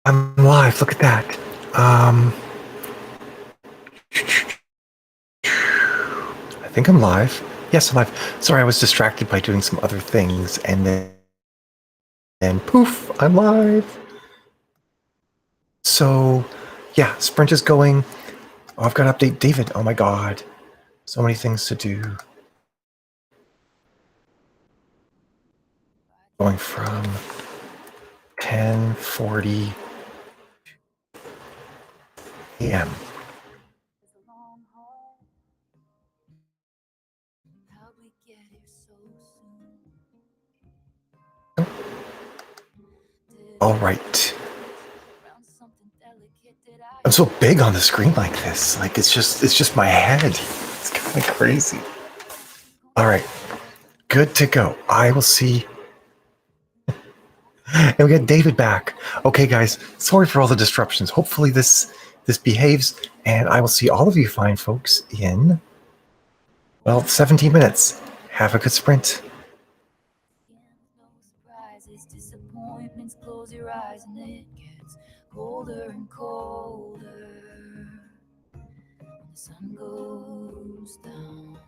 I'm live. Look at that. Um, I think I'm live. Yes, I'm live. Sorry, I was distracted by doing some other things, and then poof, I'm live. So, yeah, sprint is going. Oh, I've got to update David. Oh my god, so many things to do. Going from 10:40 a.m. All right. I'm so big on the screen like this. Like it's just my head. It's kind of crazy. All right. Good to go. I will see. And we got David back. Okay, guys. Sorry for all the disruptions. Hopefully this behaves, and I will see all of you fine folks in 17 minutes. Have a good sprint. Disappointments, close your eyes and it gets colder and colder when the sun goes down.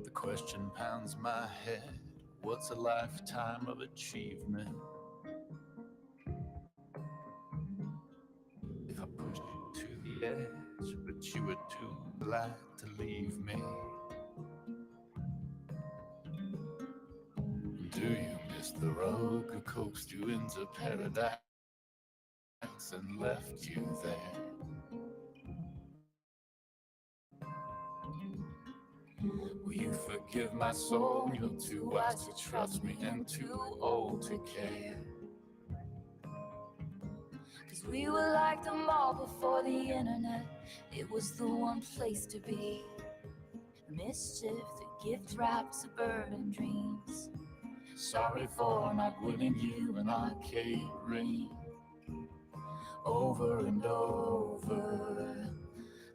The question pounds my head. What's a lifetime of achievement? If I pushed you to the edge, but you were too glad to leave me. Do you miss the road that coaxed you into paradise and left you there? Will you forgive my soul? You're too wise to trust me and too old to care. 'Cause we were like the mall before the internet. It was the one place to be. Mischief, the gift wrapped suburban dreams. Sorry for not winning you an arcade ring. Over and over,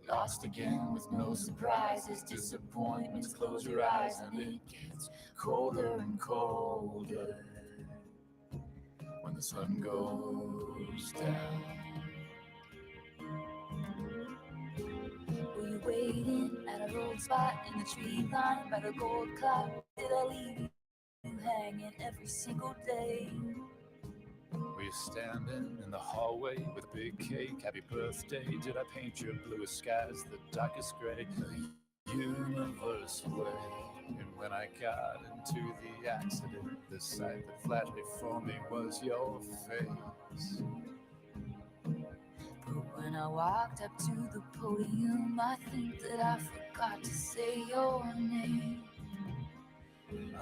lost again with no surprises, disappointments. Close your eyes and it gets colder and colder when the sun goes down. Were you waiting at a road spot in the tree line by the gold clock? Did I leave you hanging every single day? Were you standing in the hallway with a big cake? Happy birthday. Did I paint your bluest skies the darkest gray? The universe way. And when I got into the accident, the sight that flashed before me was your face. But when I walked up to the podium, I think that I forgot to say your name.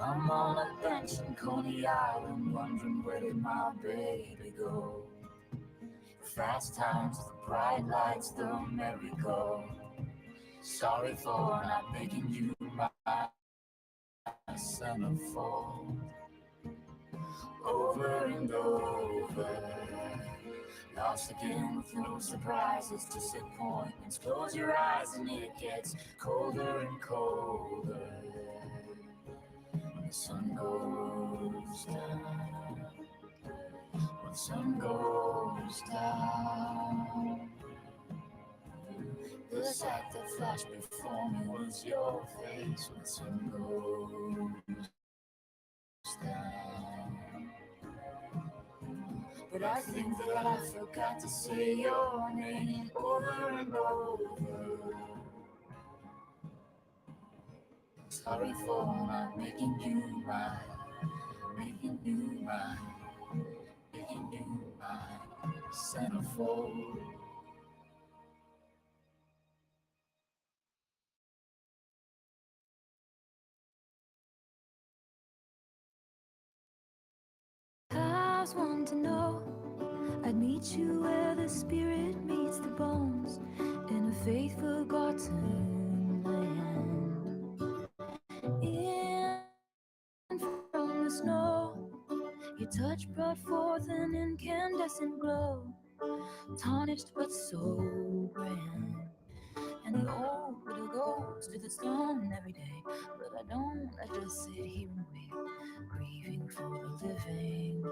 I'm on a bench in Coney Island, wondering where did my baby go? The fast times, the bright lights, the merry-go. Sorry for not making you my centerfold. Over and over, lost again with no surprises, disappointments. Close your eyes and it gets colder and colder when the sun goes down. When the sun goes down, the sight that flashed before me was your face. When the sun goes down, but I think that I forgot to say your name over and over. Sorry for not making you mine, making you mine, making you mine, centerfold. I was wanting to know, I'd meet you where the spirit meets the bones, in a faith forgotten land. In from the snow, your touch brought forth an incandescent glow, tarnished but so grand. And the old widow goes to the stone every day. But I don't, I just sit here and wait, grieving for the living.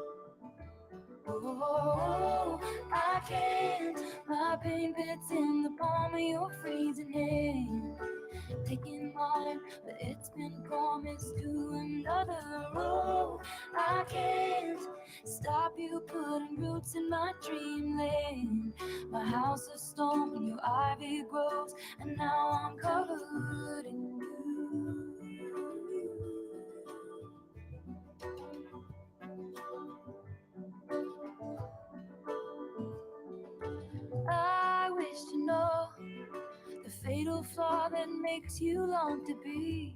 Oh, I can't. My pain pits in the palm of your freezing hand. Taking mine, but it's been promised to another. Oh, I can't stop you putting roots in my dreamland. My house of stone, your ivy grows, and now I'm covered in you. I wish to know the fatal flaw that makes you long to be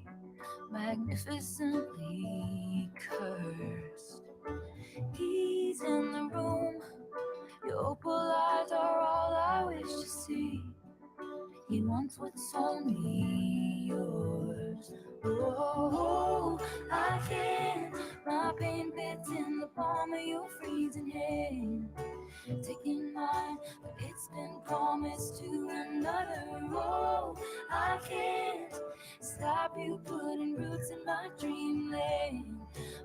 magnificently cursed. He's in the room, your opal eyes are all I wish to see. He wants what's only yours. Oh, I can't. My pain pits in the palm of your freezing hand. Taking mine, but it's been promised to another. Oh, I can't stop you putting roots in my dreamland.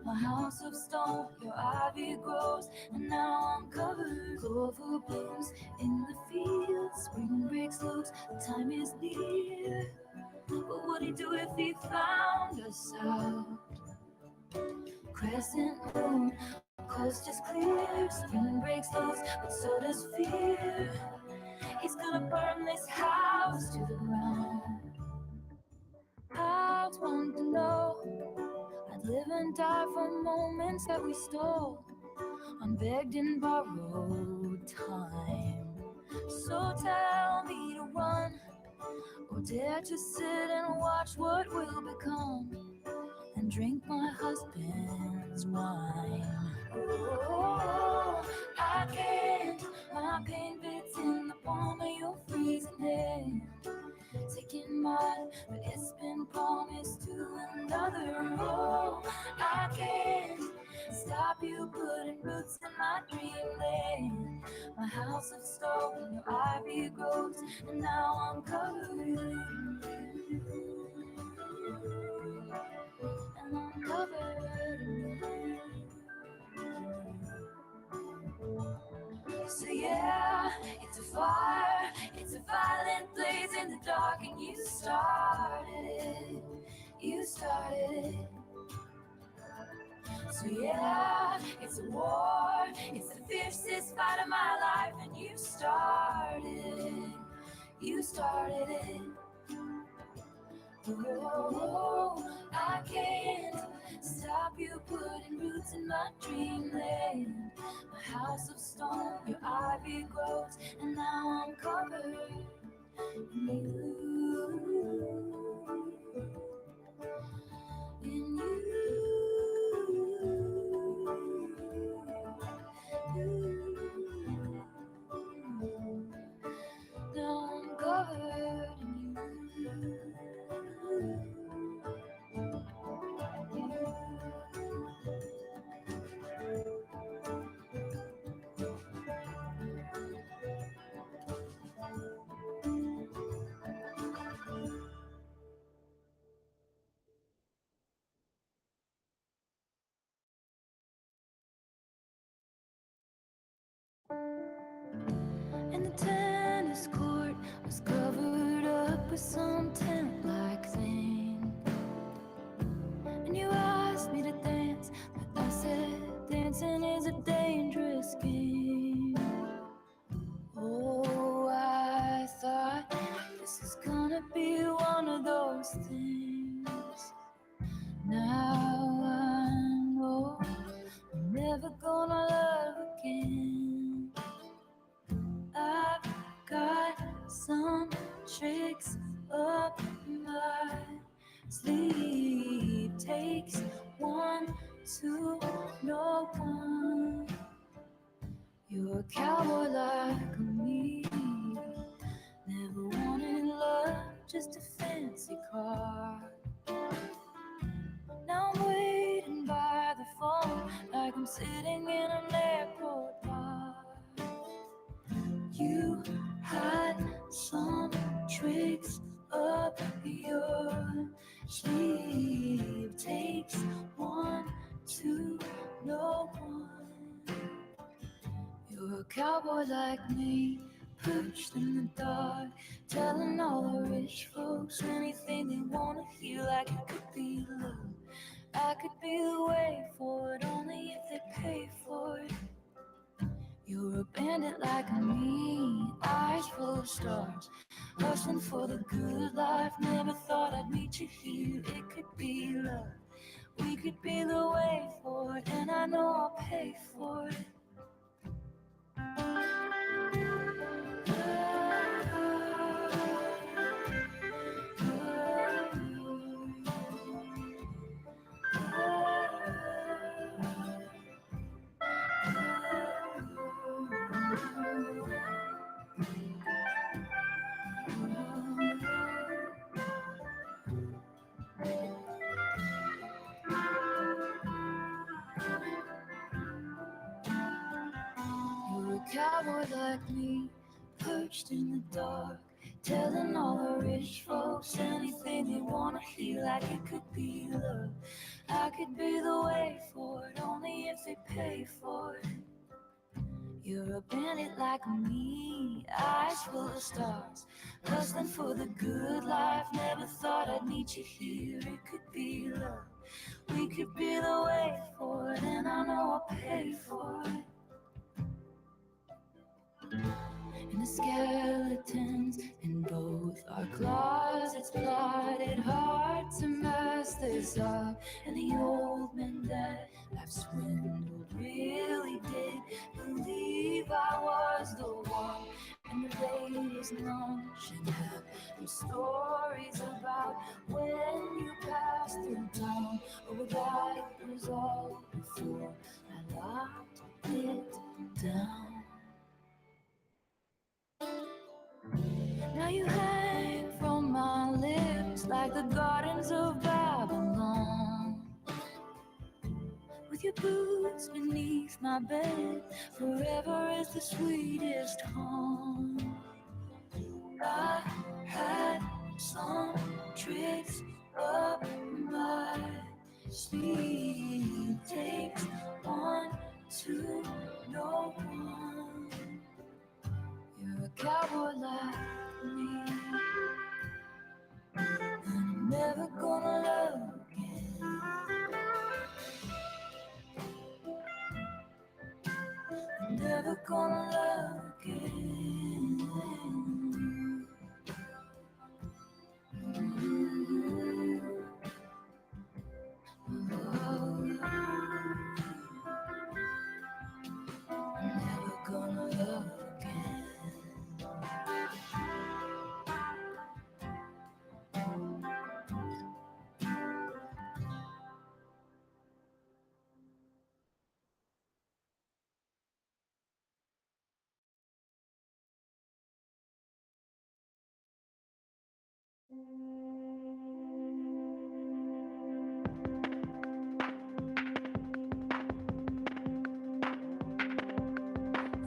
My house of stone, your ivy grows, and now I'm covered. Clover blooms in the fields, spring breaks loose, the time is near. What would he do if he found us out? Crescent moon, coast is clear, spring breaks loose, but so does fear. He's gonna burn this house to the ground. I want to know, I'd live and die for moments that we stole, unbegged and borrowed time. So tell me to run, or dare to sit and watch what will become, and drink my husband's wine. Oh, I can't. My pain fits in the palm of your freezing hand. Taking mine, but it's been promised to another. Oh, I can't stop you putting roots in my dreamland. My house of stone, your ivy grows, and now I'm covered in you. And I'm covered in you. So yeah, it's a fire, it's a violent blaze in the dark, and you started it, you started it. So yeah, it's a war, it's the fiercest fight of my life, and you started it, you started it. Oh, I can't stop you putting roots in my dreamland. My house of stone, your ivy grows, and now I'm covered in you. In you. Now I'm covered in you. And the tennis court was covered up with some tent-like thing. And you asked me to dance, but I said dancing is a dangerous game. Oh, I thought this is gonna be one of those things. Now I know I'm never gonna love again. I've got some tricks up my sleeve. Takes one to know one. You're a cowboy like me. Never wanted love, just a fancy car. Now I'm waiting by the phone like I'm sitting in an airport bar. You had some tricks cowboy like me, perched in the dark, telling all the rich folks anything they wanna hear, like it could be love. I could be the way for it, only if they pay for it. You're a bandit like me, eyes full of stars, hustling for the good life. Never thought I'd meet you here. It could be love. We could be the way for it, and I know I'll pay for it. You're a cowboy like me, perched in the dark, telling all the rich folks anything they wanna hear, like it could be love. I could be the way for it, only if they pay for it. You're a bandit like me, eyes full of stars, hustling for the good life. Never thought I'd meet you here. It could be love. We could be the way for it, and I know I'll pay for it. And the skeletons in both our closets, blooded hard to mess this up. And the old men that I've swindled really did believe I was the one. And the ladies none should have their stories about when you passed through town. Oh, that was all before I locked it down. Now you hang from my lips like the gardens of Babylon. With your boots beneath my bed, forever is the sweetest home. I had some tricks up my sleeve. Takes one to know one. You're a cowboy like me, and I'm never gonna love again. I'm never gonna love again. I'm never gonna love again.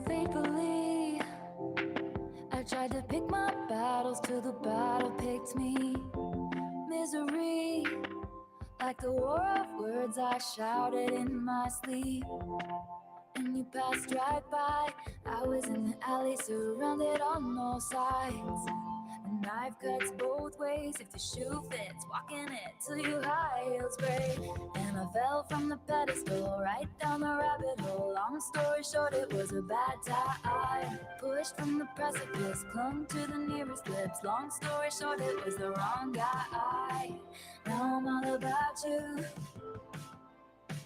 Faithfully, I tried to pick my battles till the battle picked me. Misery, like the war of words I shouted in my sleep. And you passed right by. I was in the alley, surrounded on all sides. The knife cuts both ways. If the shoe fits, walking it till your high heels break. And I fell from the pedestal, right down the rabbit hole. Long story short, it was a bad time. Pushed from the precipice, clung to the nearest lips. Long story short, it was the wrong guy. Now I'm all about you.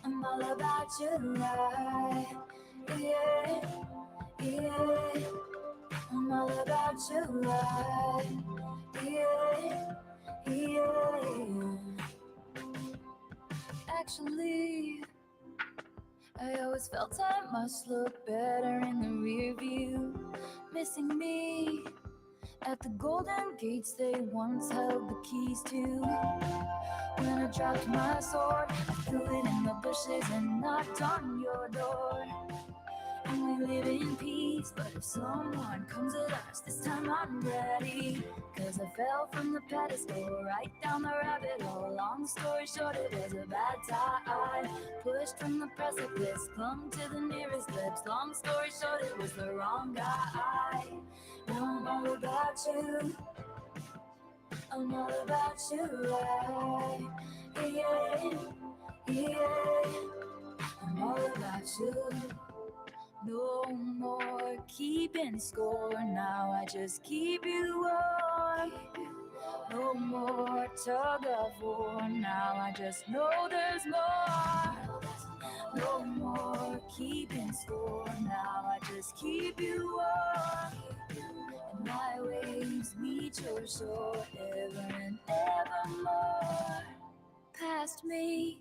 I'm all about you, right? Yeah, yeah. I'm all about you, right? Yeah, yeah. Actually, I always felt I must look better in the rear view. Missing me at the golden gates they once held the keys to. When I dropped my sword, I threw it in the bushes and knocked on your door. And we live in peace, but if someone comes at us, this time I'm ready. as I fell from the pedestal, right down the rabbit hole. Long story short, it was a bad time. Pushed from the precipice, clung to the nearest lips. Long story short, it was the wrong guy. Now I'm all about you. I'm all about you, yeah, yeah. I'm all about you. No more keeping score, now I just keep you warm. No more tug of war, now I just know there's more. No more keeping score, now I just keep you warm. And my waves meet your shore, ever and evermore. Past me,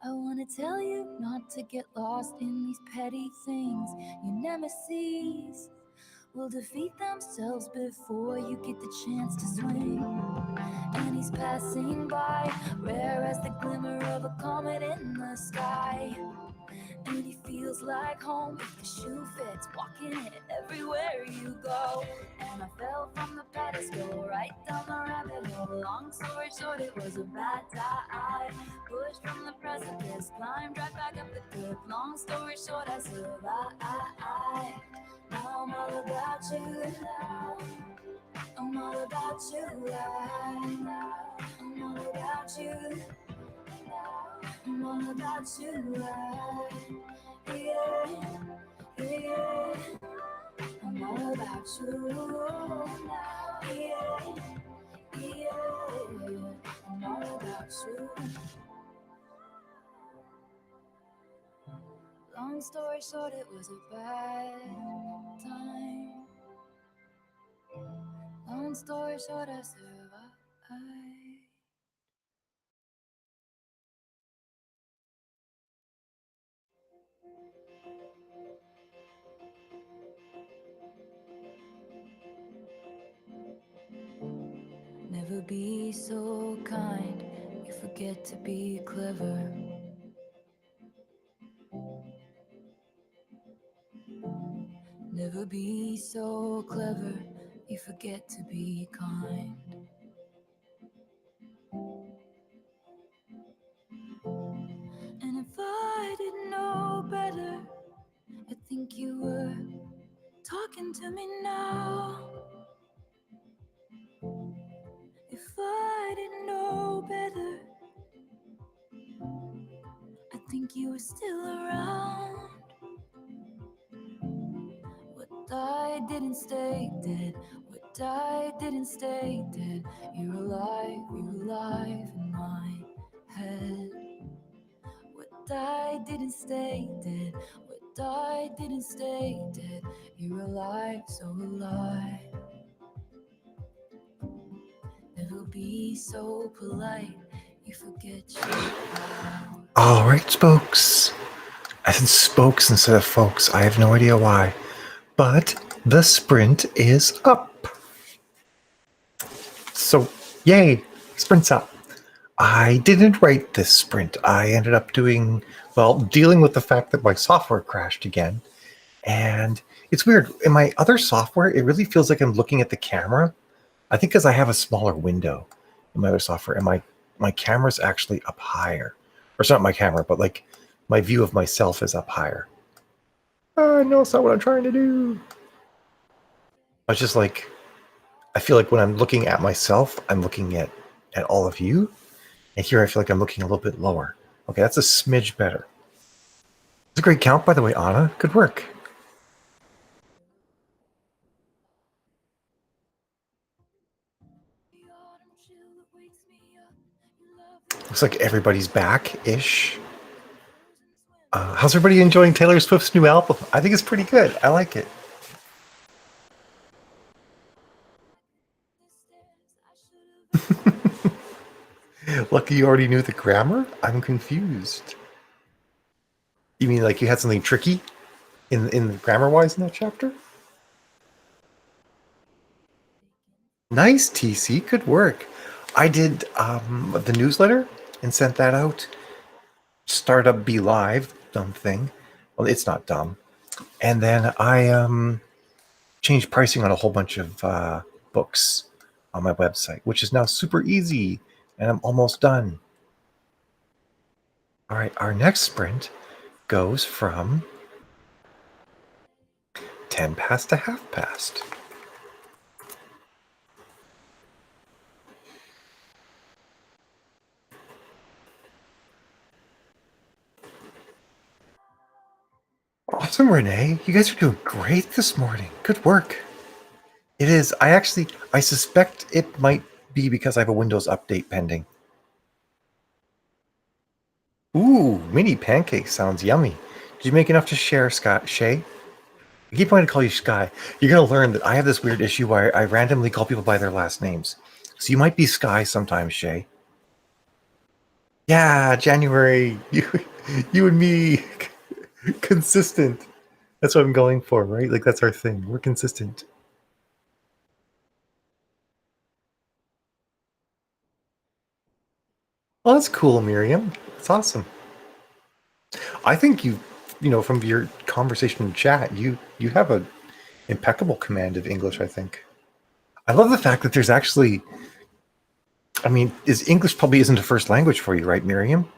I wanna tell you not to get lost in these petty things. Your nemesis will defeat themselves before you get the chance to swing. And he's passing by, rare as the glimmer of a comet in the sky. And he feels like home if the shoe fits, walking it everywhere you go. And I fell from the pedestal, right down the rabbit hole. Long story short, it was a bad time. Pushed from the precipice, climbed right back up the cliff. Long story short, I survived. Now I'm all about you. I'm all about you. I'm all about you. I'm all about you, yeah, yeah. I'm all about you, yeah, yeah. I'm all about you. Long story short, it was a bad time. Long story short, I survived. Never be so kind, you forget to be clever. Never be so clever, you forget to be kind. And if I didn't know better, I'd think you were talking to me now. If I didn't know better, I think you were still around. What died didn't stay dead. What died didn't stay dead. You're alive in my head. What died didn't stay dead. What died didn't stay dead. You're alive, so alive. Never be so polite, you forget you. All right, spokes. I said spokes instead of folks. I have no idea why. But the sprint is up. So, yay, sprint's up. I didn't write this sprint. I ended up dealing with the fact that my software crashed again. And it's weird. In my other software, it really feels like I'm looking at the camera. I think because I have a smaller window in my other software, and my camera's actually up higher. Or it's not my camera, but like my view of myself is up higher. No, it's not what I'm trying to do. I was just like, I feel like when I'm looking at myself, I'm looking at all of you. And here I feel like I'm looking a little bit lower. Okay, that's a smidge better. It's a great count, by the way, Anna. Good work. Looks like everybody's back-ish. How's everybody enjoying Taylor Swift's new album? I think it's pretty good. I like it. Lucky you already knew the grammar? I'm confused. You mean like you had something tricky in grammar-wise in that chapter? Nice, TC. Good work. I did the newsletter and sent that out. Startup Be Live, dumb thing. Well, it's not dumb. And then I changed pricing on a whole bunch of books on my website, which is now super easy, and I'm almost done. All right, our next sprint goes from 10 past to half past. Awesome, Renee. You guys are doing great this morning. Good work. It is. I suspect it might be because I have a Windows update pending. Ooh, mini pancake sounds yummy. Did you make enough to share, Scott Shay? I keep wanting to call you Sky. You're going to learn that I have this weird issue where I randomly call people by their last names. So you might be Sky sometimes, Shay. Yeah, January. You and me. Consistent. That's what I'm going for, right? Like, that's our thing. We're consistent. Well, that's cool, Miriam. That's awesome. I think from your conversation in chat, you have a impeccable command of English, I think. I love the fact that there's actually, is English probably isn't a first language for you, right, Miriam?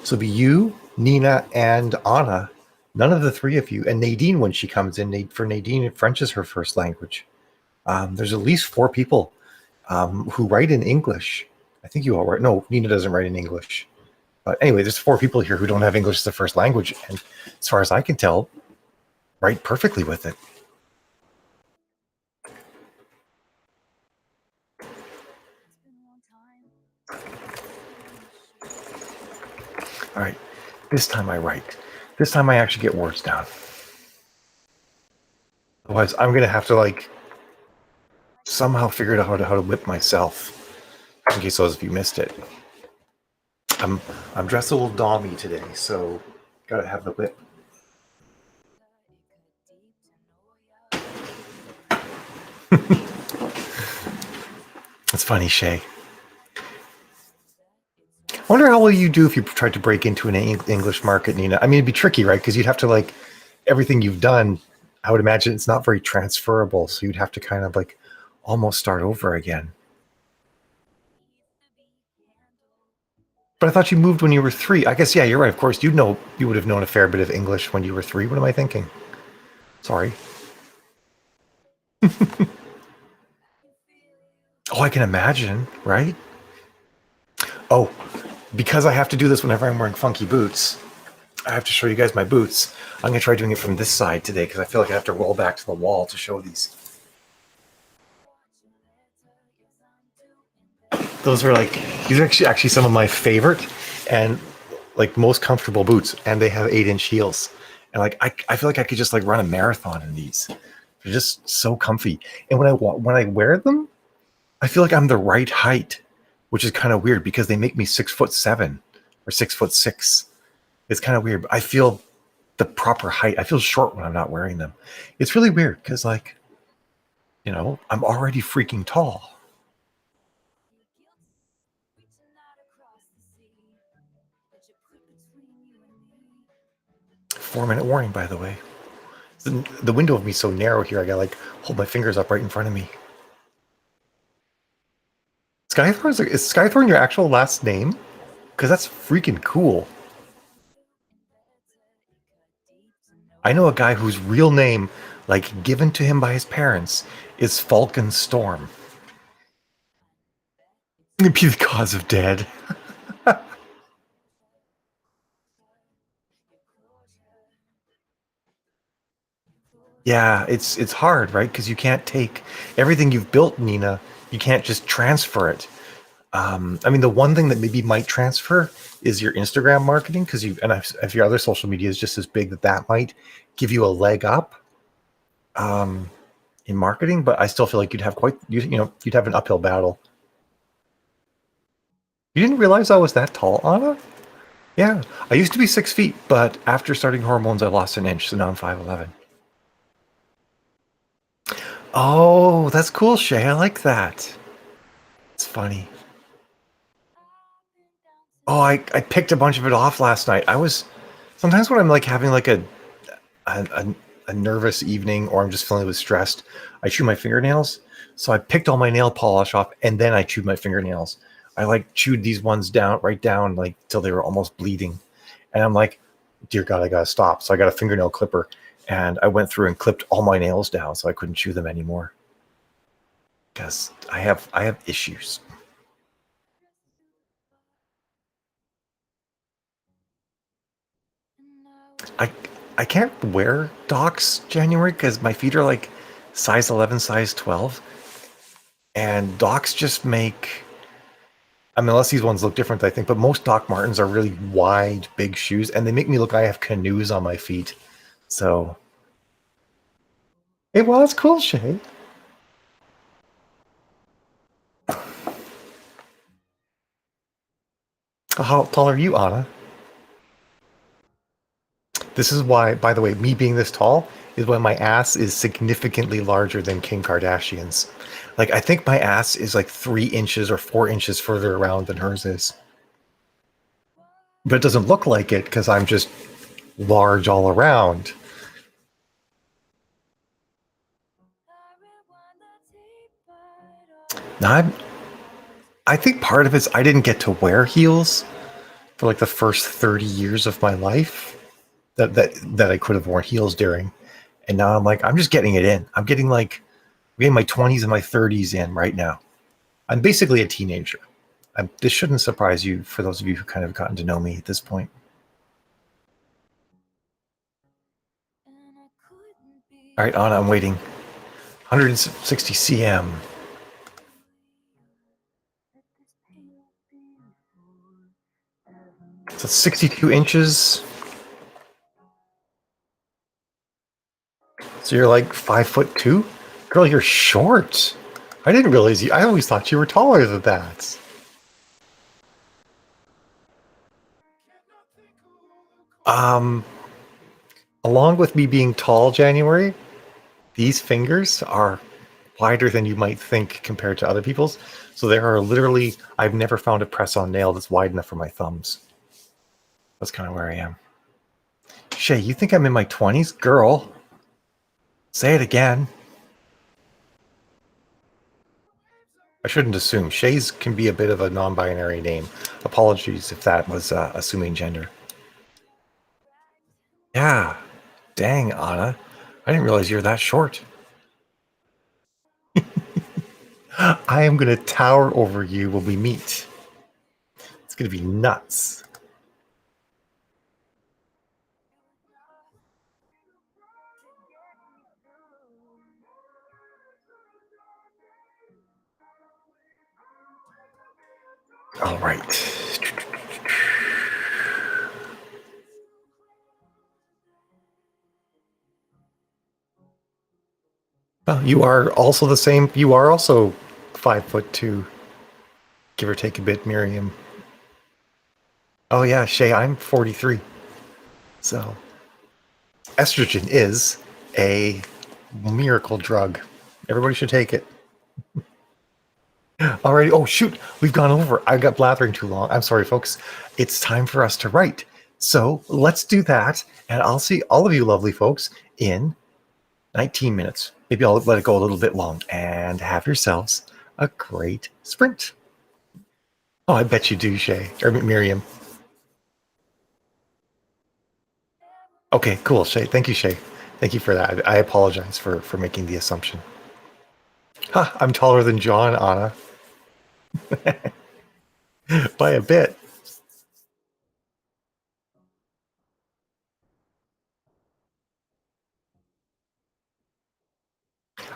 So it'd be you, Nina, and Anna, none of the three of you, and Nadine when she comes in. For Nadine, French is her first language. There's at least 4 people who write in English. I think you all write. No, Nina doesn't write in English. But anyway, there's 4 people here who don't have English as their first language, and as far as I can tell, write perfectly with it. All right, this time I write. This time I actually get words down. Otherwise, I'm gonna have to somehow figure out how to whip myself. In case those of you missed it, I'm dressed a little dommy today, so gotta have the whip. It's funny, Shay. I wonder how well you do if you tried to break into an English market, Nina. I mean, it'd be tricky, right? Because you'd have to everything you've done. I would imagine it's not very transferable, so you'd have to kind of almost start over again. But I thought you moved when you were 3. I guess, yeah, you're right. Of course, you would have known a fair bit of English when you were 3. What am I thinking? Sorry. Oh, I can imagine, right? Oh, because I have to do this whenever I'm wearing funky boots, I have to show you guys my boots. I'm going to try doing it from this side today because I feel like I have to roll back to the wall to show these. These are actually some of my favorite and most comfortable boots, and they have 8-inch heels. And I feel like I could just run a marathon in these. They're just so comfy. And when I wear them, I feel like I'm the right height, which is kind of weird because they make me 6'7" or 6'6". It's kind of weird, but I feel the proper height. I feel short when I'm not wearing them. It's really weird because I'm already freaking tall. 4-minute warning, by the way. The window of me is so narrow here. I got hold my fingers up right in front of me. Skythorn, is Skythorn your actual last name? Because that's freaking cool. I know a guy whose real name, given to him by his parents, is Falcon Storm. Be the cause of dead. Yeah, it's hard, right? Because you can't take everything you've built, Nina. You can't just transfer it. The one thing that maybe might transfer is your Instagram marketing, because if your other social media is just as big, that might give you a leg up in marketing. But I still feel like you'd have you'd have an uphill battle. You didn't realize I was that tall, Anna? Yeah, I used to be 6 feet, but after starting hormones, I lost an inch, so now I'm 5'11". Oh, that's cool, Shay. I like that. It's funny. Oh, I picked a bunch of it off last night. Sometimes when I'm having a a nervous evening or I'm just feeling a bit stressed, I chew my fingernails. So I picked all my nail polish off and then I chewed my fingernails. I like chewed these ones down, right down, like till they were almost bleeding. And I'm like, dear God, I gotta stop. So I got a fingernail clipper and I went through and clipped all my nails down so I couldn't chew them anymore. Because I have issues. I I can't wear Docs January because my feet are like size 11, size 12, and Docs just make. I mean, unless these ones look different, I think, but most Doc Martens are really wide, big shoes, and they make me look like I have canoes on my feet. So, it was cool, Shay. How tall are you, Anna? This is why, by the way, me being this tall is why my ass is significantly larger than Kim Kardashian's. Like, I think my ass is like 3 inches or 4 inches further around than hers is. But it doesn't look like it because I'm just large all around. Now, I think part of it's I didn't get to wear heels for like the first 30 years of my life that I could have worn heels during. And now I'm like, I'm just getting it in. I'm getting my 20s and my 30s in right now. I'm basically a teenager. This shouldn't surprise you for those of you who kind of gotten to know me at this point. All right, Anna, I'm waiting. 160 cm. So 62 inches. So you're like 5'2"? Girl, you're short. I didn't realize you. I always thought you were taller than that. Um, Along with me being tall, January, these fingers are wider than you might think compared to other people's. So there are literally, I've never found a press-on nail that's wide enough for my thumbs. That's kind of where I am. Shay, you think I'm in my 20s? Girl, say it again. I shouldn't assume. Shays can be a bit of a non-binary name. Apologies if that was assuming gender. Yeah. Dang, Anna. I didn't realize you're that short. I am going to tower over you when we meet. It's going to be nuts. All right. Well, you are also the same. You are also 5'2", give or take a bit, Miriam. Oh yeah, Shay, I'm 43. So estrogen is a miracle drug. Everybody should take it. Alrighty. Oh shoot, we've gone over. I got blathering too long. I'm sorry, folks. It's time for us to write. So let's do that, and I'll see all of you lovely folks in 19 minutes. Maybe I'll let it go a little bit long. And have yourselves a great sprint. Oh, I bet you do, Shay or Miriam. Okay, cool, Shay. Thank you, Shay. Thank you for that. I apologize for making the assumption. Ha, I'm taller than John, Anna. By a bit.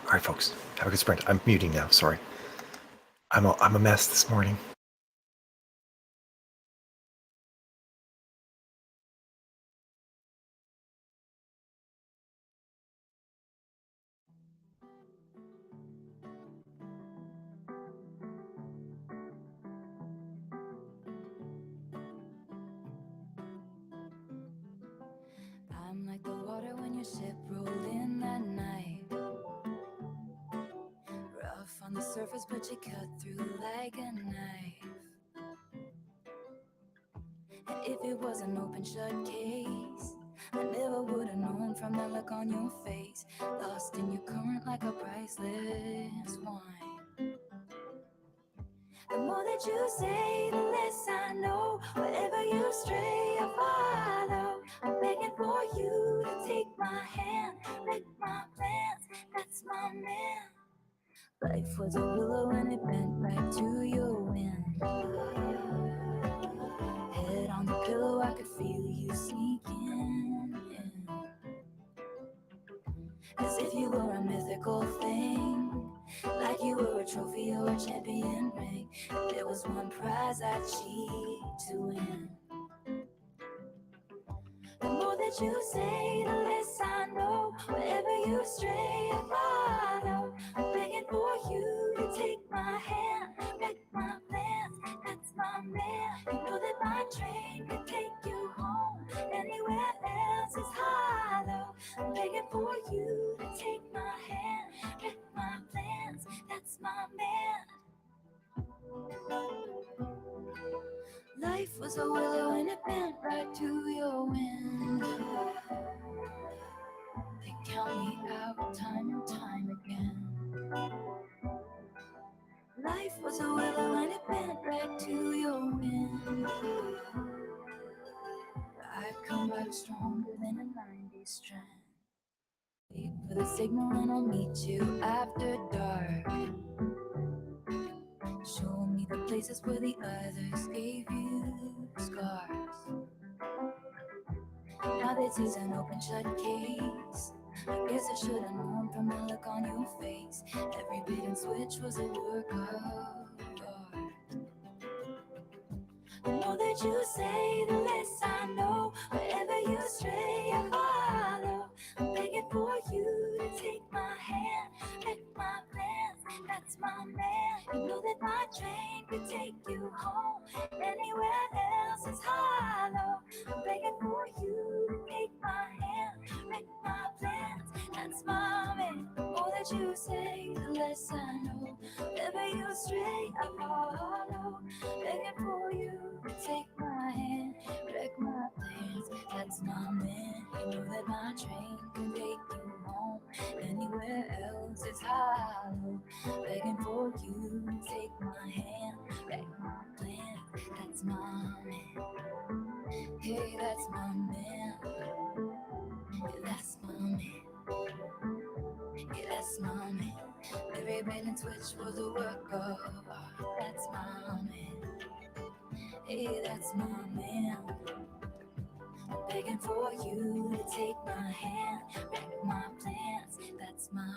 All right, folks. Have a good sprint. I'm muting now. Sorry. I'm a mess this morning. I'm like the water when your ship rolled in that night. Rough on the surface, but you cut through like a knife. And if it was an open shut case, I never would have known from that look on your face, lost in your current like a priceless wine. The more that you say, the less I know. Wherever you stray, I follow. I'm begging for you to take my hand, wreck my plans. That's my man. Life was a willow and it bent right to your wind. Head on the pillow, I could feel you sneaking in, as if you were a mythical thing, like you were a trophy or a champion ring. There was one prize I'd cheat to win. The more that you say, the less I know. Wherever you stray, I follow. I'm begging for you to take my hand, wreck my plans. That's my man. You know that my train could take you home. Anywhere else is hollow. I'm begging for you to take my hand, wreck my plans. That's my man. Life was a willow and it bent right to your wind. They count me out time and time again. Life was a willow and it bent right to your wind. I'd come back stronger than a 90s strand. Wait for the signal and I'll meet you after dark. Show me the places where the others gave you scars. Now this is an open shut case. I guess I should have known from the look on your face. Every bait and switch was a work of art. The more that you say, the less I know. Wherever you stray, I follow. I'm begging for you to take my hand, wreck my plans. That's my man. You know that my train could take you home. Anywhere else is hollow. I'm begging for you to take my hand, wreck my plans. That's my man. The more that you say, the less I know. Wherever you stray, I follow. Begging for you to take my hand, wreck my plans. That's my man. You know that my train can take you home. Anywhere else is hollow. Begging for you to take my hand, wreck my plans. That's my man. Hey, that's my man. Yeah, that's my man. Yeah, that's my man. Every bait and switch was a work of art. That's my man. Hey, that's my man. Begging for you to take my hand, wreck my plans. That's my man.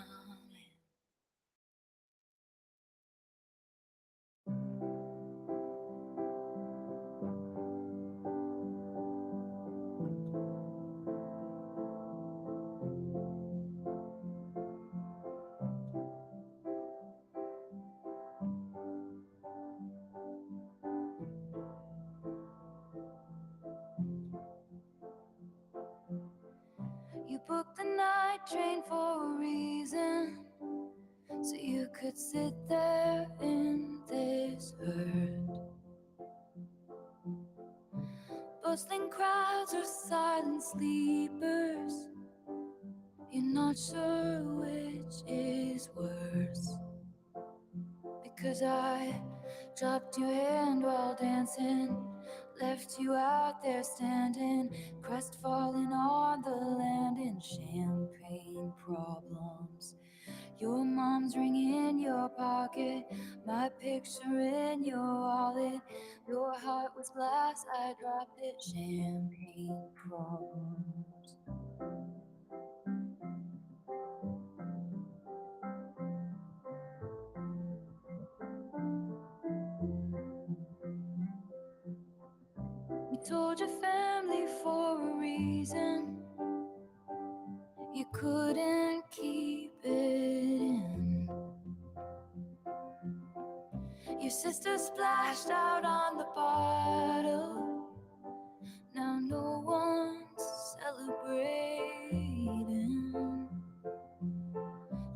You booked the night train for a reason, so you could sit there in this herd. Bustling crowds or silent sleepers, you're not sure which is worse. Because I dropped your hand while dancing, left you out there standing, crestfallen on the land in champagne problems. Your mom's ring in your pocket, my picture in your wallet. Your heart was glass, I dropped it. Champagne problems. You told your family for a reason you couldn't keep it in. Your sister splashed out on the bottle. Now no one's celebrating.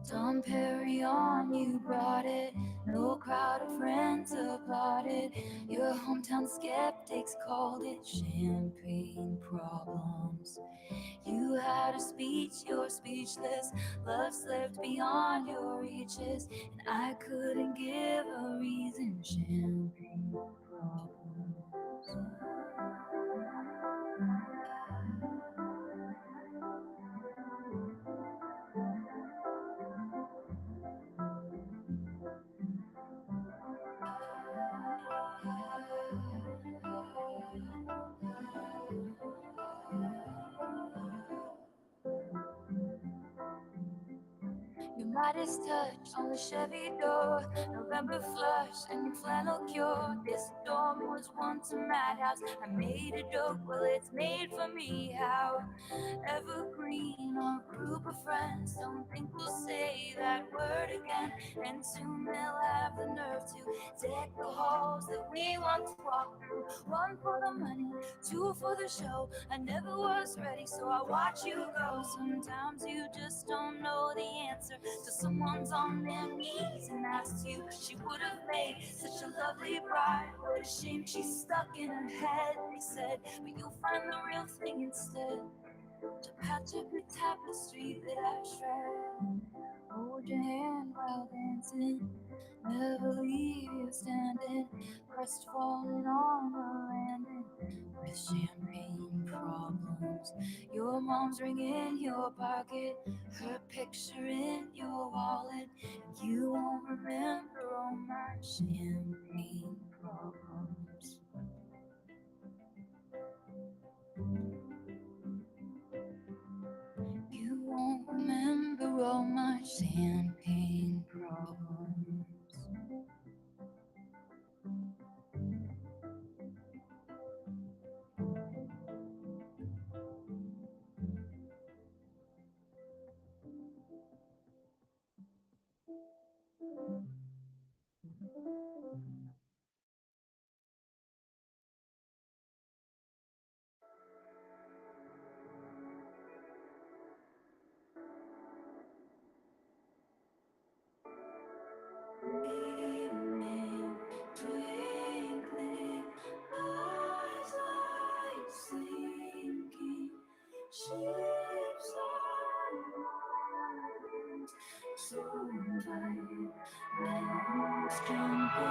Tom Dom Perignon, you brought it. No crowd of friends applauded. Your hometown skeptics called it champagne problems. You had a speech, you're speechless. Love slipped beyond your reaches, and I couldn't give a reason. Champagne problems. Your Midas touch on the Chevy door, November flush and your flannel cure. This dorm was once a madhouse. I made a joke, well it's made for me. How evergreen, our group of friends don't think we'll say that word again. And soon they'll have the nerve to deck the halls that we want to walk through. One for the money, two for the show. I never was ready, so I watch you go. Sometimes you just don't know the answer till someone's on their knees and asks you. She would have made such a lovely bride. What a shame she's stuck in her head, they said. But you'll find the real thing instead. To patch up the tapestry that I shred. Hold your hand while dancing. Never leave you standing. Crestfallen on the landing. With champagne problems. Your mom's ring in your pocket. Her picture in your wallet. You won't remember all my champagne problems. You won't remember all my champagne problems. Dreaming, twinkling, eyes like sinking ships on waters, so tight, let's jump in.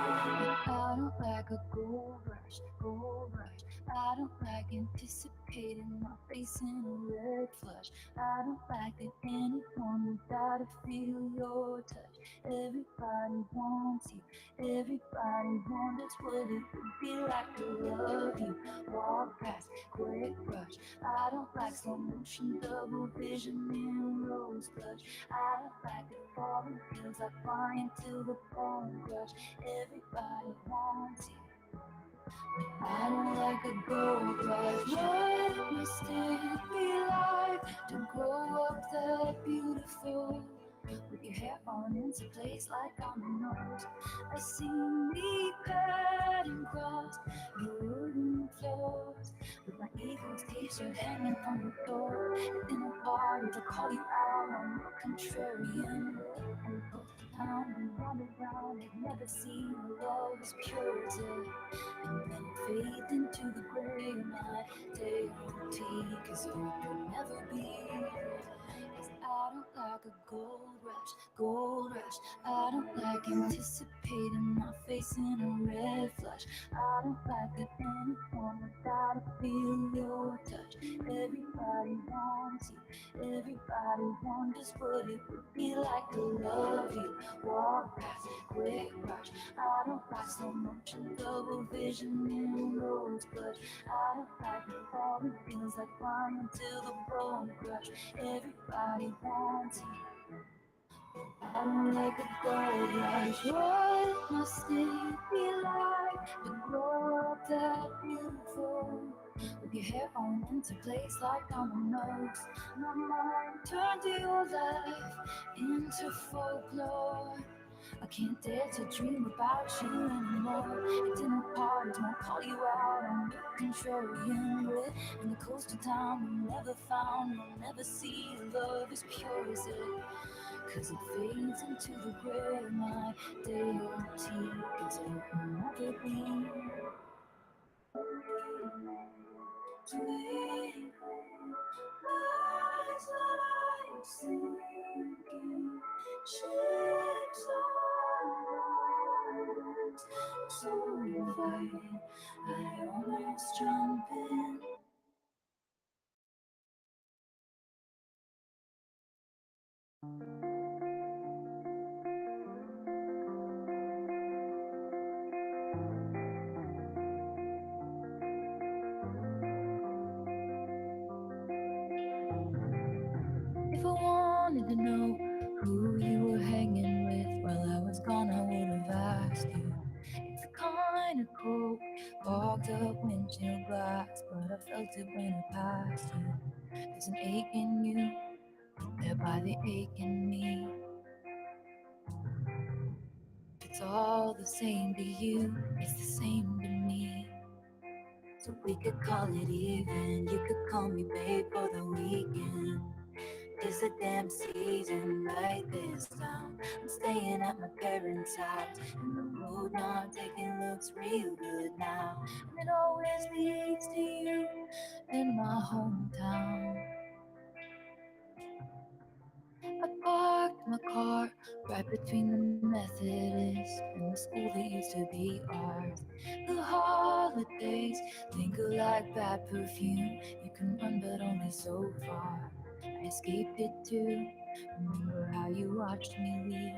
I don't like a gold rush, gold rush. I don't like anticipating my face in a red flush. I don't like that anyone would die to feel your touch. Everybody wants you, everybody wonders what it would be like to love you. Walk past, quick rush. I don't like slow motion, double vision in rose blush. I don't like it falling, feels like flying till the bone crush. Everybody wants you. I don't like a gold rush. What must it be like to grow up that beautiful? With your hair falling into place like dominoes. I see me padding across your wooden floors. With my eagle's t-shirt hanging from the door. In a party to call you out on the contrarian. And go down and run around and never see love as pure as it. And then fade into the gray and I take the tea, cause you could never be. Cause I don't like a gold rush, gold rush. I don't like anticipating my face in a red flush. I don't like that anyone without to feel your touch. Everybody wants you, everybody wonders what it would be like to love you. Walk past, quick rush. I don't like slow motion, double vision in rose blush. I don't like it all, it feels like flying till the bone crush. Everybody wants you. I don't like a gold rush. What must it be like to grow up that beautiful? With your hair falling into place like dominoes. My mind turned to your life into folklore. I can't dare to dream about you anymore. It didn't pause, won't call you out, I'm in control. You live in the coastal town we never found, we'll never see. Love is pure as it, cause it fades into the gray. My deity is another being. Dream, eyes like sinking ships on waters so wide, I almost jump in. If I wanted to know who you were hanging with while I was gone, I would have asked you. It's the kind of cold, fogged up windshield glass, but I felt it when I passed you. There's an ache in you, there by the ache in me. It's all the same to you, it's the same to me. So we could call it even, you could call me babe for the weekend. It's a damn season right this time. I'm staying at my parents' house, and the road not taking looks real good now. And it always leads to you in my hometown. I parked my car right between the Methodist and the school that used to be ours. The holidays linger like bad perfume. You can run, but only so far. I escaped it too. Remember how you watched me leave.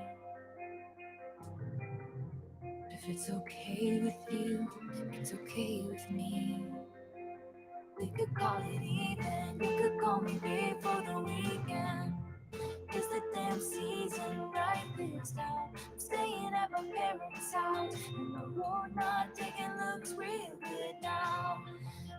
If it's okay with you, it's okay with me. We could call it even. You could call me babe for the weekend. It's the damn season right this time. I'm staying at my parents' house, and the road not taking looks real good now.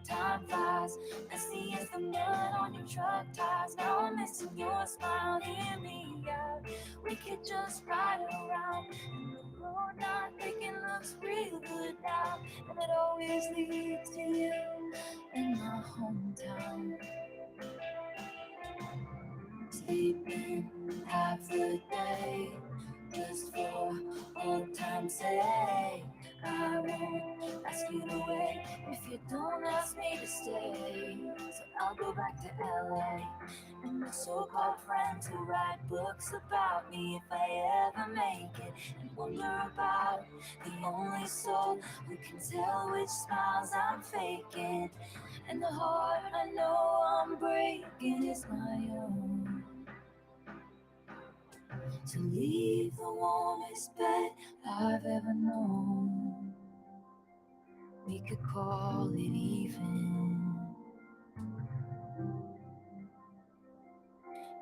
Time flies, messy as the mud on your truck tires. Now I'm missing your smile, hear me out. We could just ride around, and the road not taking looks real good now. And it always leads to you in my hometown. Sleeping half the day just for old time's sake. I won't ask you to wait if you don't ask me to stay. So I'll go back to LA and my so-called friends who write books about me if I ever make it, and wonder about the only soul who can tell which smiles I'm faking. And the heart I know I'm breaking is my own. To leave the warmest bed I've ever known. We could call it even,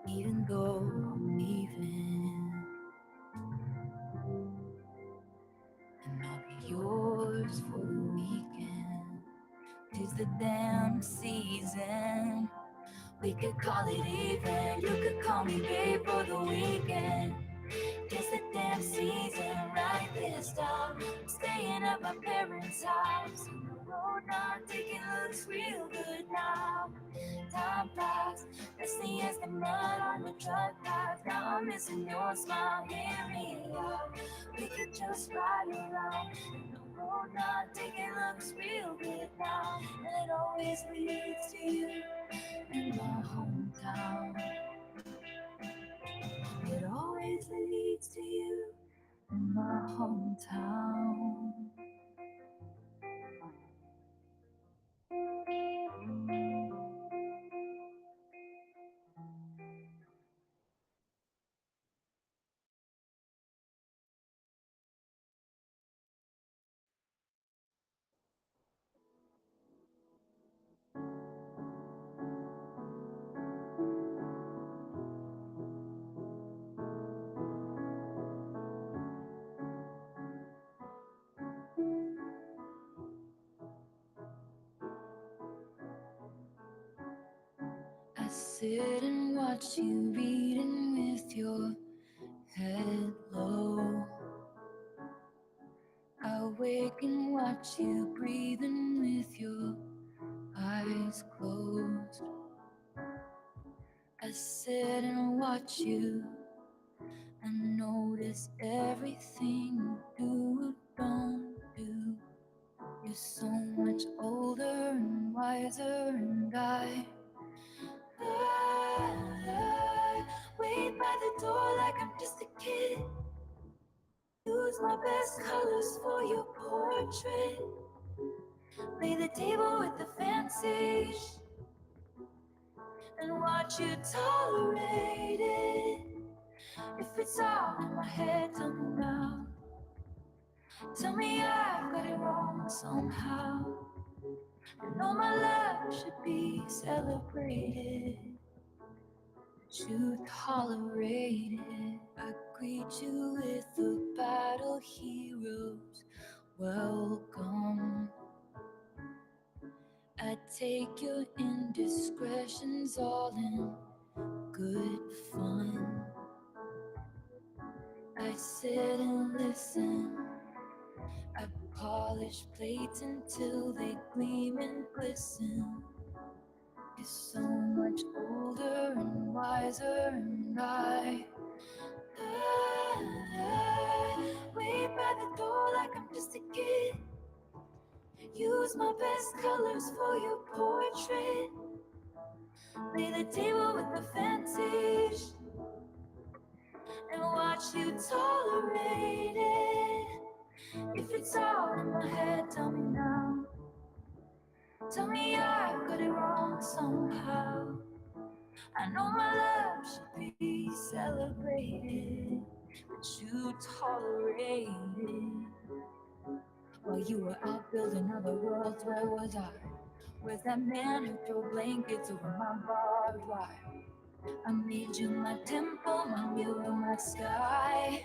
even though I'm leaving. And I'll be yours for the weekend. 'Tis the damn season. We could call it even. You could call me babe for the weekend. It's the damn season right this time. I'm staying at my parents' house, and the road not taking looks real good now. Time flies, messy as the mud on the truck tires. Now I'm missing your smile, hear me out. We could just ride around, and the road not taking looks real good now. And it always leads to you in my hometown. It always leads to you in my hometown. I sit and watch you reading with your head low. watch you breathing with your eyes closed. I sit and watch you and notice everything you do or don't do. You're so much older and wiser, and I wait by the door like I'm just a kid. Use my best colors for your portrait. Lay the table with the fancy and watch you tolerate it. If it's all in my head, tell me now. Tell me I've got it wrong somehow. I know my love should be celebrated, but you tolerate it. I greet you with the battle heroes. Welcome. I take your indiscretions all in good fun. I sit and listen. I polish plates until they gleam and glisten. You're so much older and wiser, and I wait by the door like I'm just a kid. Use my best colors for your portrait. Lay the table with the fancy and watch you tolerate it. If it's all in my head, tell me now. Tell me I've got it wrong somehow. I know my love should be celebrated, but you tolerate it. While you were out building other worlds, where was I? Where's that man who threw blankets over my barbed wire? I made you my temple, my mirror, my sky.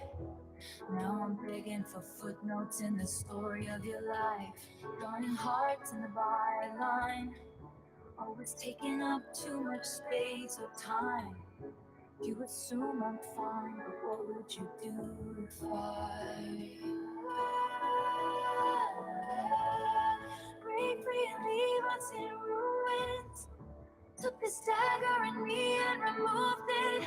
Now I'm begging for footnotes in the story of your life. Drawing hearts in the byline. Always taking up too much space or time. You assume I'm fine, but what would you do if I break free and leave us in ruins? Took this dagger in me and removed it.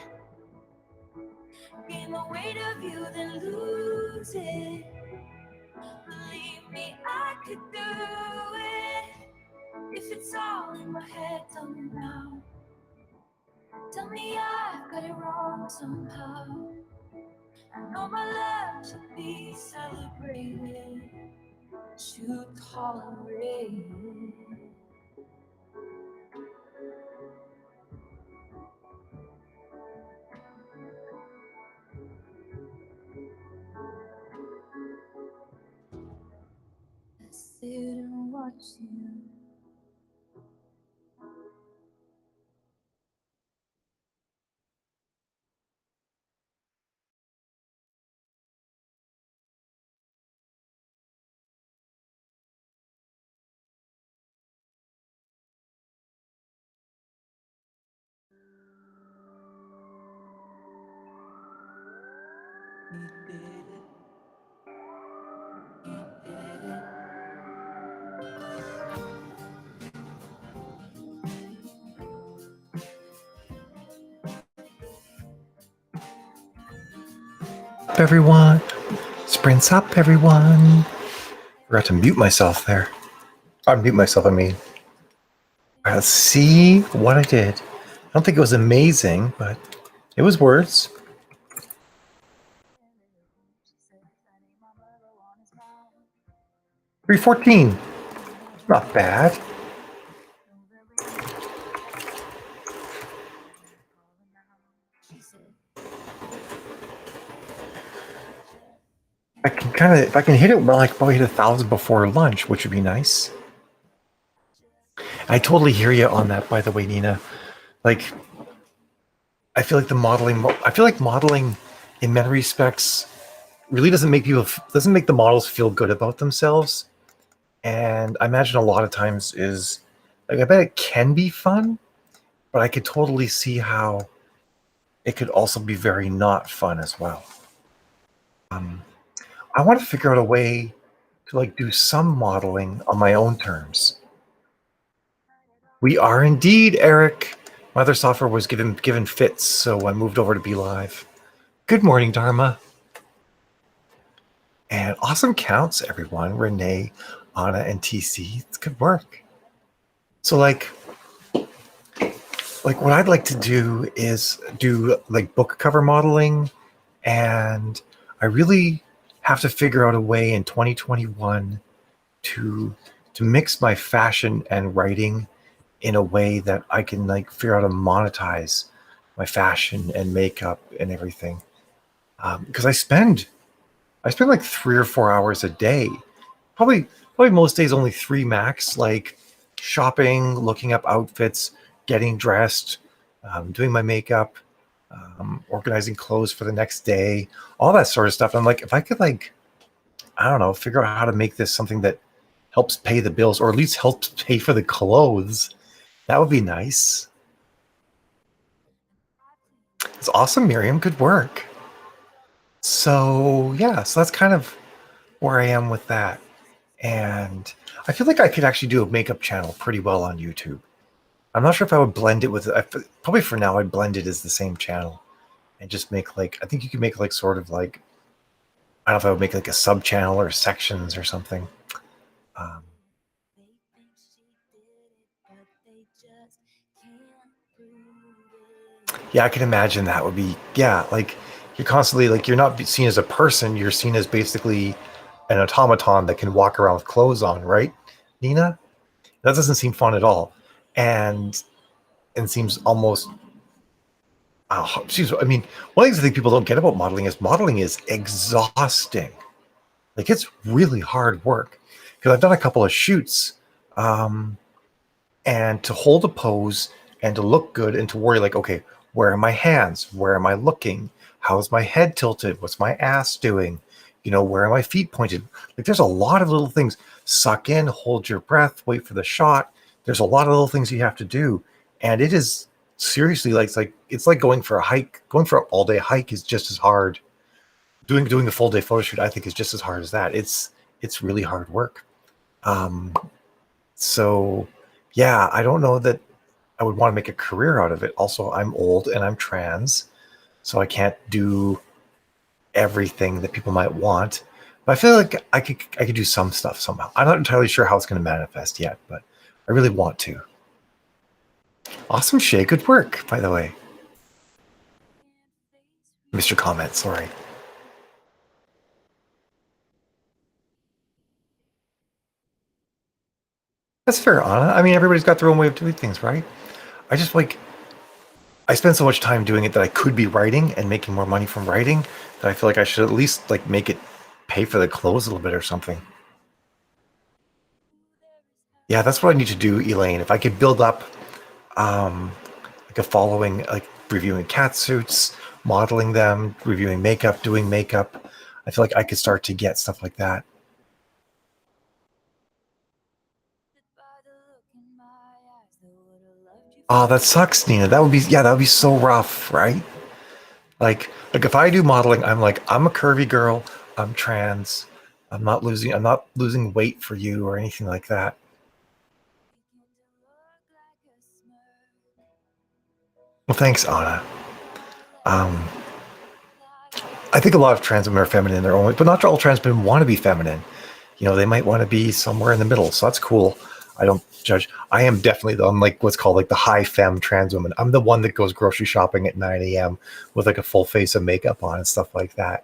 Gain the weight of you, then lose it. Believe me, I could do it. If it's all in my head, tell me now. Tell me I've got it wrong somehow. I know my love should be celebrated, but you tolerate it. I sit and watch you. You did it. You did it. Up, everyone. Sprints up, everyone. Forgot to mute myself there. Unmute myself, I mean. All right, let's see what I did. I don't think it was amazing, but it was words. 314. Not bad. I can if I can hit it, well, I could probably hit 1,000 before lunch, which would be nice. I totally hear you on that, by the way, Nina. Like, I feel like modeling in many respects really doesn't make the models feel good about themselves. And I imagine a lot of times is, like, I bet it can be fun, but I could totally see how it could also be very not fun as well. I want to figure out a way to like do some modeling on my own terms. We are indeed, Eric. My other software was given fits, so I moved over to Be Live. Good morning, Dharma. And awesome counts, everyone. Renee, Anna, and TC. It's good work. So like what I'd like to do is do like book cover modeling, and I really have to figure out a way in 2021 to mix my fashion and writing in a way that I can like figure out how to monetize my fashion and makeup and everything. Because I spend like 3 or 4 hours a day, probably most days only 3 max, like shopping, looking up outfits, getting dressed, doing my makeup, organizing clothes for the next day, all that sort of stuff. I'm like, if I could like, I don't know, figure out how to make this something that helps pay the bills, or at least helps pay for the clothes, that would be nice. It's awesome, Miriam. Good work. So yeah, so that's kind of where I am with that. And I feel like I could actually do a makeup channel pretty well on YouTube. I'm not sure if I would blend it with, probably for now, I'd blend it as the same channel and just make like, I think you could make like sort of like, I don't know if I would make like a sub channel or sections or something. Um, yeah, I can imagine that would be, yeah, like you're constantly like, you're not seen as a person, you're seen as basically an automaton that can walk around with clothes on, right, Nina? That doesn't seem fun at all. And seems almost, I mean, one of the things people don't get about modeling is exhausting. Like it's really hard work, because I've done a couple of shoots, um, and to hold a pose and to look good and to worry like, okay, where are my hands? Where am I looking? How's my head tilted? What's my ass doing? Where are my feet pointed? Like there's a lot of little things. Suck in, hold your breath, wait for the shot. There's a lot of little things you have to do. And it is seriously like it's like going for a hike. Going for an all-day hike is just as hard. Doing a full day photo shoot, I think, is just as hard as that. It's really hard work. So yeah, I don't know that I would want to make a career out of it. Also, I'm old and I'm trans, so I can't do everything that people might want. But I feel like I could do some stuff somehow. I'm not entirely sure how it's going to manifest yet, but I really want to. Awesome, Shay. Good work, by the way. Mr. Comment, sorry. That's fair, Anna. I mean, everybody's got their own way of doing things, right? I just like, I spend so much time doing it that I could be writing and making more money from writing that I feel like I should at least like make it pay for the clothes a little bit or something. Yeah, that's what I need to do, Elaine. If I could build up like a following, like reviewing cat suits, modeling them, reviewing makeup, doing makeup, I feel like I could start to get stuff like that. Oh, that sucks, Nina. That would be so rough, right? Like if I do modeling, I'm like, I'm a curvy girl, I'm trans, I'm not losing weight for you or anything like that. Well, thanks, Anna. Um, I think a lot of trans women are feminine in their own way, but not all trans women want to be feminine. They might want to be somewhere in the middle. So that's cool. I don't judge. I am definitely I'm like what's called like the high femme trans woman. I'm the one that goes grocery shopping at 9 a.m. with like a full face of makeup on and stuff like that.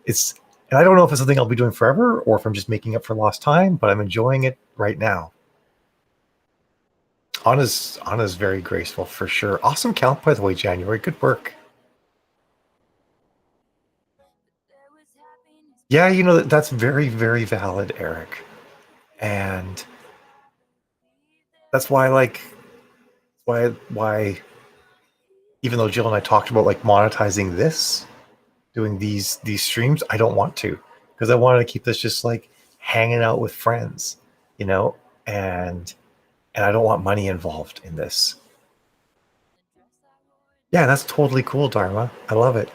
It's, and I don't know if it's something I'll be doing forever or if I'm just making up for lost time, but I'm enjoying it right now. Anna's very graceful for sure. Awesome count, by the way, January. Good work. Yeah, that's very, very valid, Eric. And that's why why even though Jill and I talked about like monetizing this, doing these streams, I don't want to, because I wanted to keep this just like hanging out with friends, you know, and I don't want money involved in this. Yeah, that's totally cool, Dharma. I love it.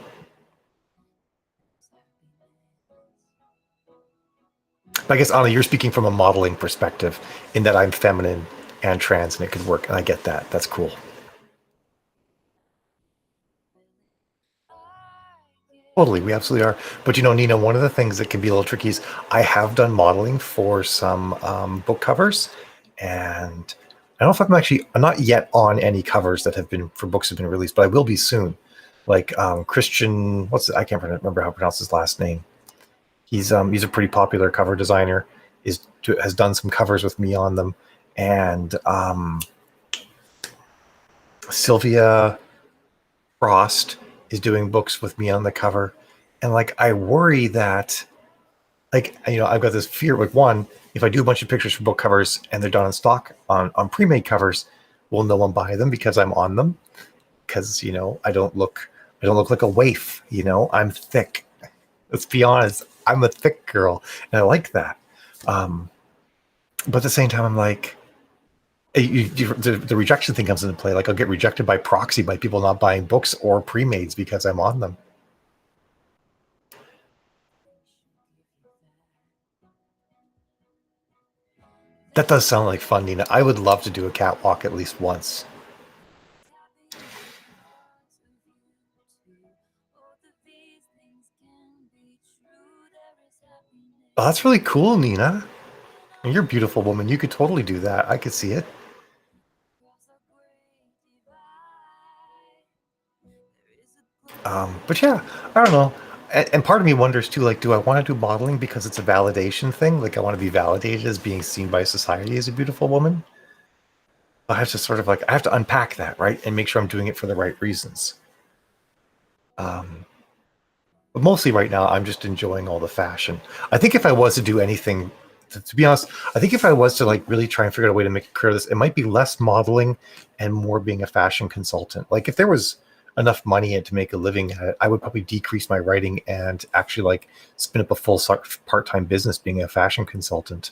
But I guess, Anna, you're speaking from a modeling perspective in that I'm feminine and trans and it could work. And I get that. That's cool. Totally, we absolutely are. But Nina, one of the things that can be a little tricky is I have done modeling for some book covers, and I don't know if I'm not yet on any covers that have been for books that have been released, but I will be soon. Like Christian, I can't remember how to pronounce his last name. He's a pretty popular cover designer. Has done some covers with me on them, and Sylvia Frost is doing books with me on the cover, and like I worry that I've got this fear. Like, one, if I do a bunch of pictures for book covers and they're done in stock on pre-made covers, will no one buy them because I'm on them? Because I don't look like a waif. I'm thick. Let's be honest. I'm a thick girl, and I like that. But at the same time, I'm like, the rejection thing comes into play. Like, I'll get rejected by proxy by people not buying books or pre-mades because I'm on them. That does sound like fun, Nina. I would love to do a catwalk at least once. Oh, that's really cool, Nina. You're a beautiful woman. You could totally do that. I could see it. But yeah, I don't know. And part of me wonders too, like, do I want to do modeling because it's a validation thing? Like, I want to be validated as being seen by society as a beautiful woman. I have to sort of I have to unpack that, right? And make sure I'm doing it for the right reasons. But mostly right now, I'm just enjoying all the fashion. I think if I was to do anything, to be honest, I think if I was to really try and figure out a way to make a career of this, it might be less modeling and more being a fashion consultant. Like, if there was enough money to make a living at it, I would probably decrease my writing and actually spin up a full part-time business being a fashion consultant.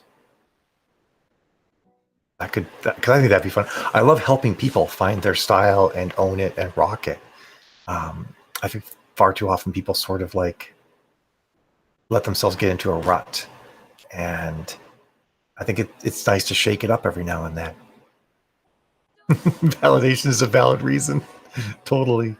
Because I think that'd be fun. I love helping people find their style and own it and rock it. I think far too often people sort of let themselves get into a rut, and I think it's nice to shake it up every now and then. Validation is a valid reason. Totally.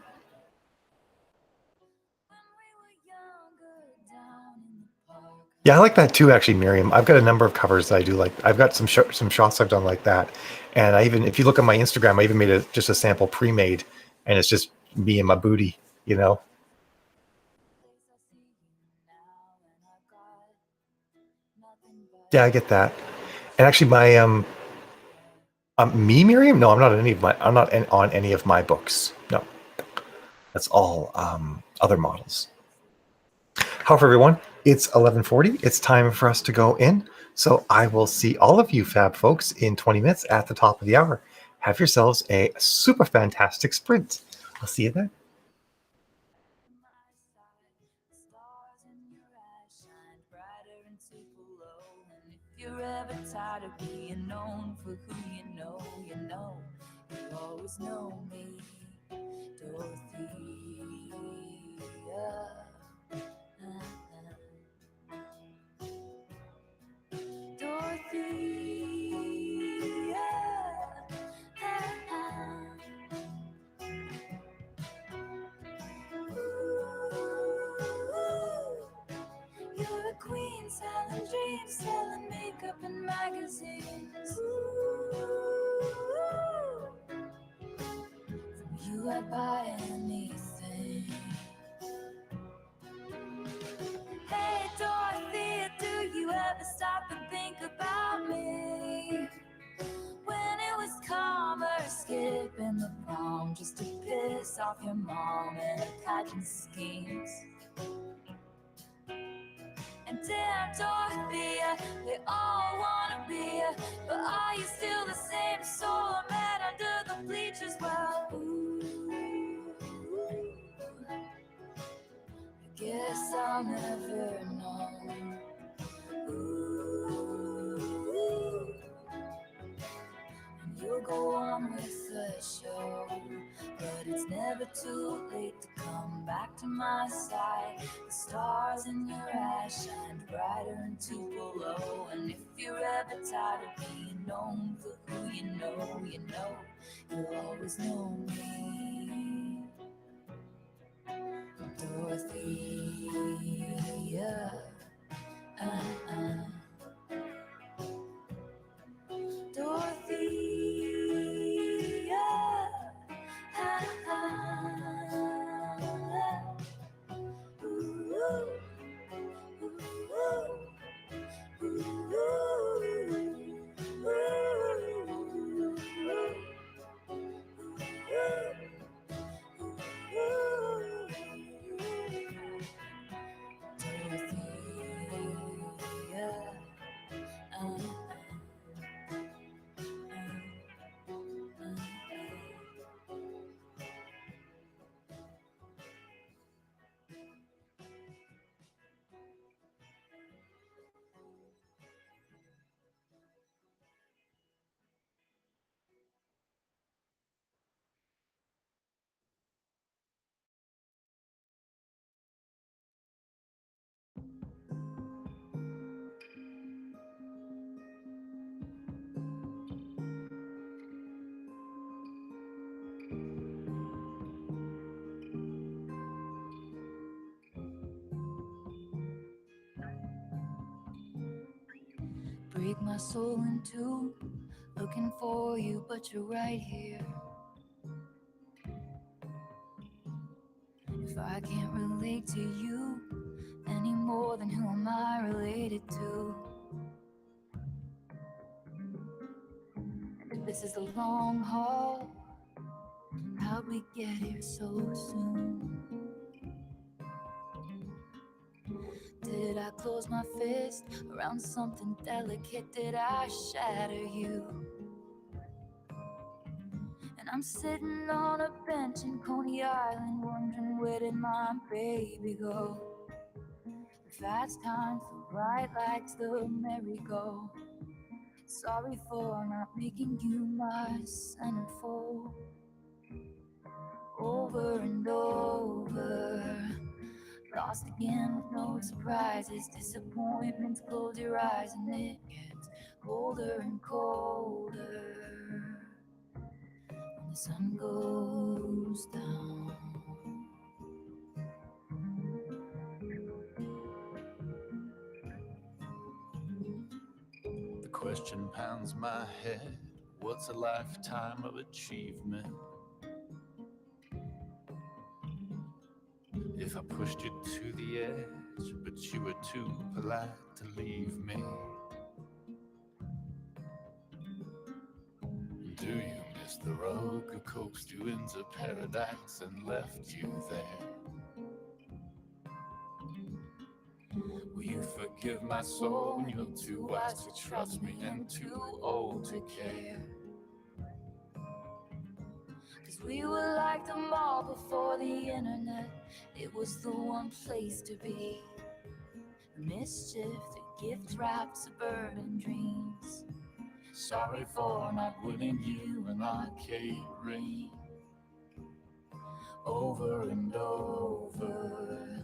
Yeah, I like that too, actually, Miriam. I've got a number of covers that I do. I've got some shots I've done like that, and if you look at my Instagram, I even made just a sample pre-made, and it's just me and my booty. Yeah, I get that. And actually, my me, Miriam? No, I'm not on any of my books. No, that's all other models. However, everyone, it's 11:40. It's time for us to go in. So I will see all of you fab folks in 20 minutes at the top of the hour. Have yourselves a super fantastic sprint. I'll see you then. You're ever tired of being known for who you know, you always know me, Dorothea. You're a queen selling dreams, selling makeup and magazines. From you I'd buy anything. Hey Dorothea, do you ever stop and think about me? When it was calm or skipping the prom just to piss off your mom and her pageant schemes. And damn Dorothea, they all wanna be you, but are you still the same soul man under the bleachers? Well, ooh, I guess I'll never know. Ooh, and you'll go on with the show, but it's never too late to come back to my side. The stars in your eyes shined bright. brighter and too low. And if you're ever tired of being known for who you know, you'll always know me. Dorothea. Dorothea. Break my soul in two, looking for you, but you're right here. If I can't relate to you any more than who am I related to? If this is the long haul, how'd we get here so soon? Did I close my fist around something delicate? Did I shatter you? And I'm sitting on a bench in Coney Island, wondering where did my baby go? The fast times, the bright lights, the merry-go. Sorry for not making you my centerfold. Over and over, lost again with no surprises, disappointments. Close your eyes and it gets colder and colder when the sun goes down. The question pounds my head, what's a lifetime of achievement? If I pushed you to the edge, but you were too polite to leave me. Do you miss the road who coaxed you into paradise and left you there? Will you forgive my soul when you're too wise to trust me and too old to care? Cause we were like the mall before the internet. It was the one place to be. The mischief, the gift wrapped suburban dreams. Sorry for not winning you an arcade ring. Over and over,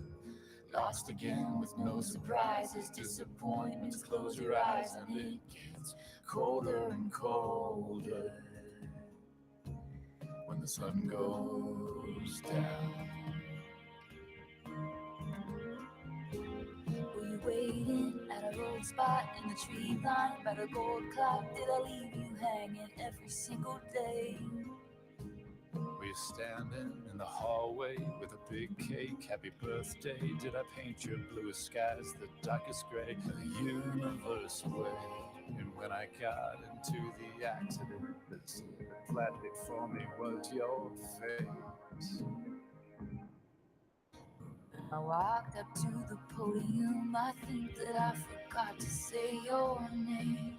lost again with no surprises, disappointments. Close your eyes and it gets colder and colder when the sun goes down. Were you waiting at a road spot in the tree line by the gold clock? Did I leave you hanging every single day? Were you standing in the hallway with a big cake? Happy birthday. Did I paint your bluest skies the darkest gray? The universe away. And when I got into the accident, this flat before me was your face. I walked up to the podium, I think that I forgot to say your name.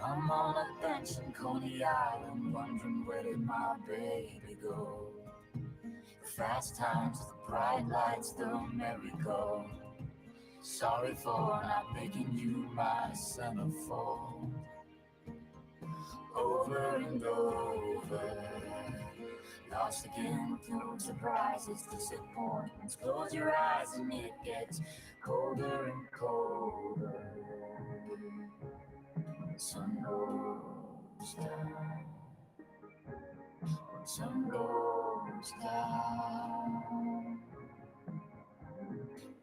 I'm on a bench in Coney Island, wondering where did my baby go? The fast times, the bright lights, the merry-go. Sorry for not making you my centerfold. Over and over, lost again with no surprises, disappointments. Close your eyes and it gets colder Sun goes down. When sun goes down,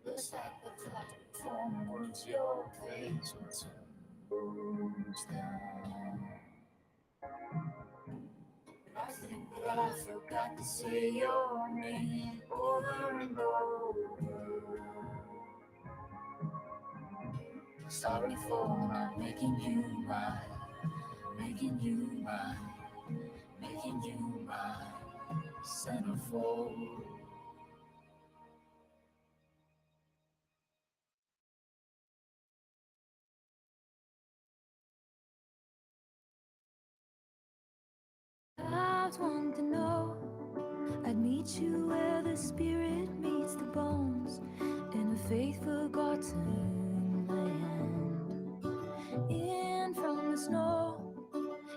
looks like the platform was your place. When sun goes down, I think that I forgot to say your name over and over. Sorry for not making you mine, making you mine, making you mine, centerfold. I want to know, I'd meet you where the spirit meets the bones, in a faith forgotten land. In from the snow,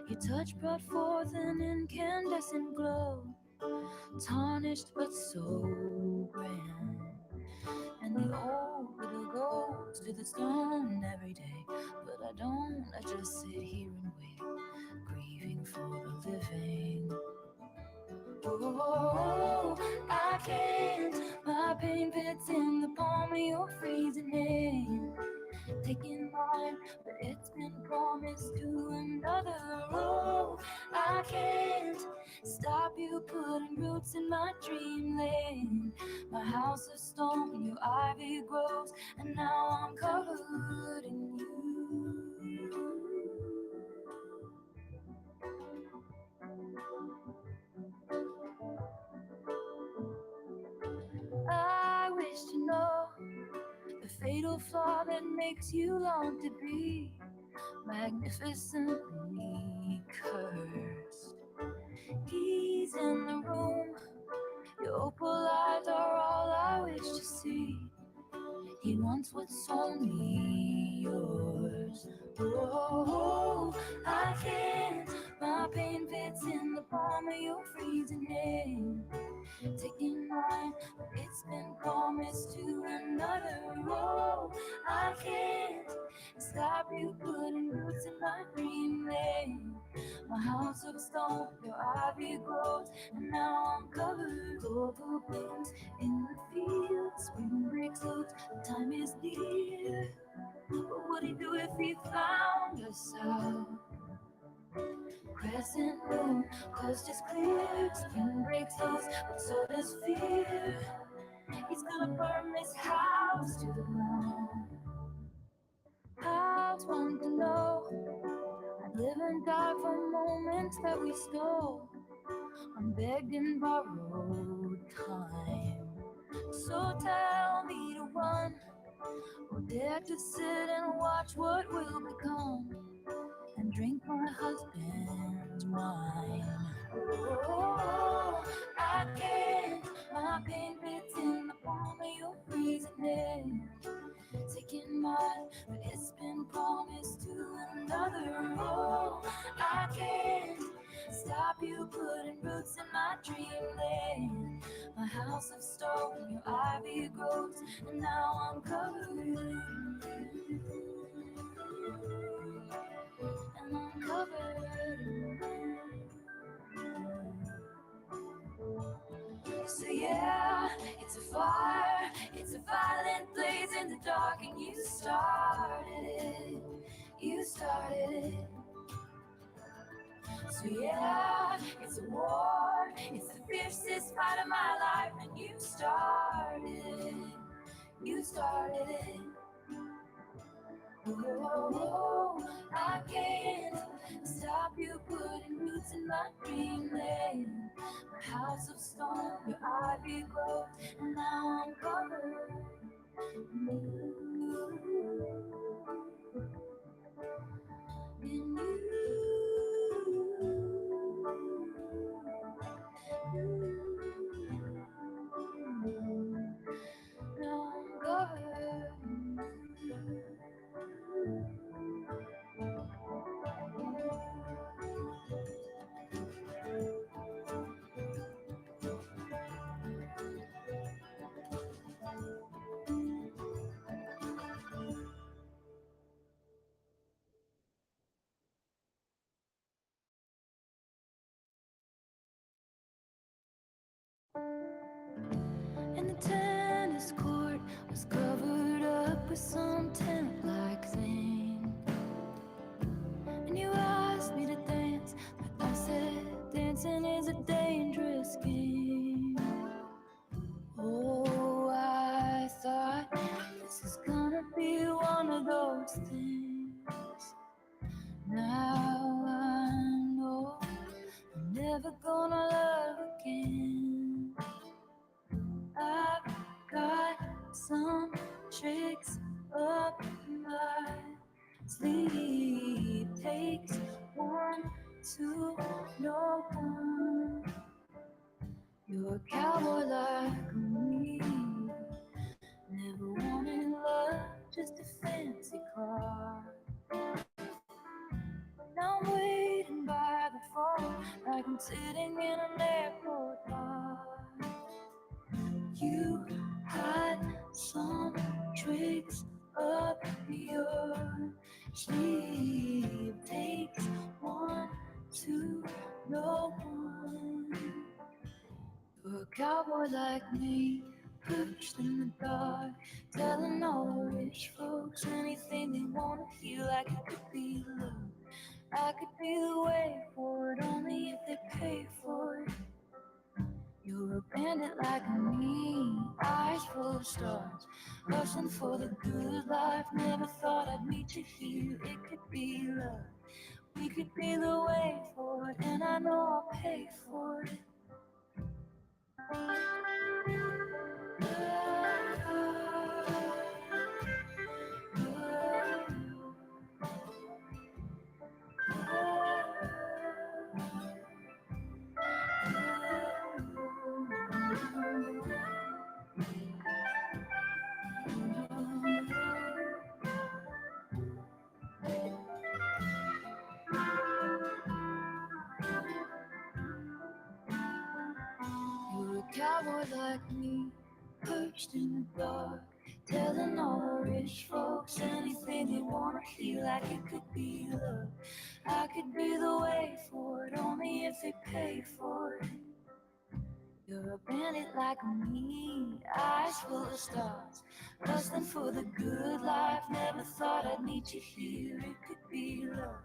your touch brought forth an incandescent glow, tarnished but so grand. And the old little goes to the stone every day, but I don't, I just sit here and wait, grieving for the living. Oh, I can't, my pain pits in the palm of your freezing hand, taking mine, but it's been promised to another. Oh, I can't stop you putting roots in my dreamland. My house of stone, your ivy grows, and now I'm covered in you. I wish to know the fatal flaw that makes you long to be magnificently cursed. He's in the room, your opal eyes are all I wish to see. He wants what's only yours. Oh, I can't, my pain fits in the palm of your freezing hand, taking mine, but it's been promised to another. Oh, I can't stop you putting roots in my dreamland. My house of stone, your ivy grows, and now I'm covered. Clover blooms in the fields, spring breaks loose, the time is near. What would he do if he found us out? Crescent moon, coast is clear, spring breaks loose, but so does fear. He's gonna burn this house to the ground. I want to know, I'd live and die for moments that we stole on begged and borrowed time. So tell me to run, or dare to sit and watch what will become, and drink my husband's wine. Oh, I can't, my pain fits in the palm of your freezing hand, taking mine, but it's been promised to another. Oh, I can't stop you putting roots in my dreamland. My house of stone, your ivy grows, and now I'm covered in you. And I'm covered in you. So yeah, it's a fire, it's a violent blaze in the dark, and you started it, you started it. So yeah, it's a war, it's the fiercest fight of my life, and you started it, you started it. Oh, I can't stop you putting roots in my dreamland. My house of stone, your ivy grows, and now I'm covered in you. In you. Now I'm covered in you. was some tent-like thing, and you asked me to dance, but I said dancing is a dangerous game. Oh, I thought this is gonna be one of those things. Now I know I'm never gonna love again. I've got some tricks up my sleeve. Takes one to know one. You're a cowboy like me. Never wanted love, just a fancy car. Now I'm waiting by the phone, like I'm sitting in an airport bar. You had some tricks up your sleeve. Takes one to know one. You're a cowboy like me, perched in the dark, telling all the rich folks anything they wanna hear, like it could be love. I could be the way for it, only if they pay for it. You're a bandit like me, eyes full of stars, hustling for the good life. Never thought I'd meet you here. It could be love, we could be the way for it, and I know I'll pay for it. You're a cowboy like me, perched in the dark, telling all the rich folks anything they wanna hear, like it could be love. I could be the way for it, only if they pay for it. You're a bandit like me, eyes full of stars, hustling for the good life. Never thought I'd meet you here. It could be love,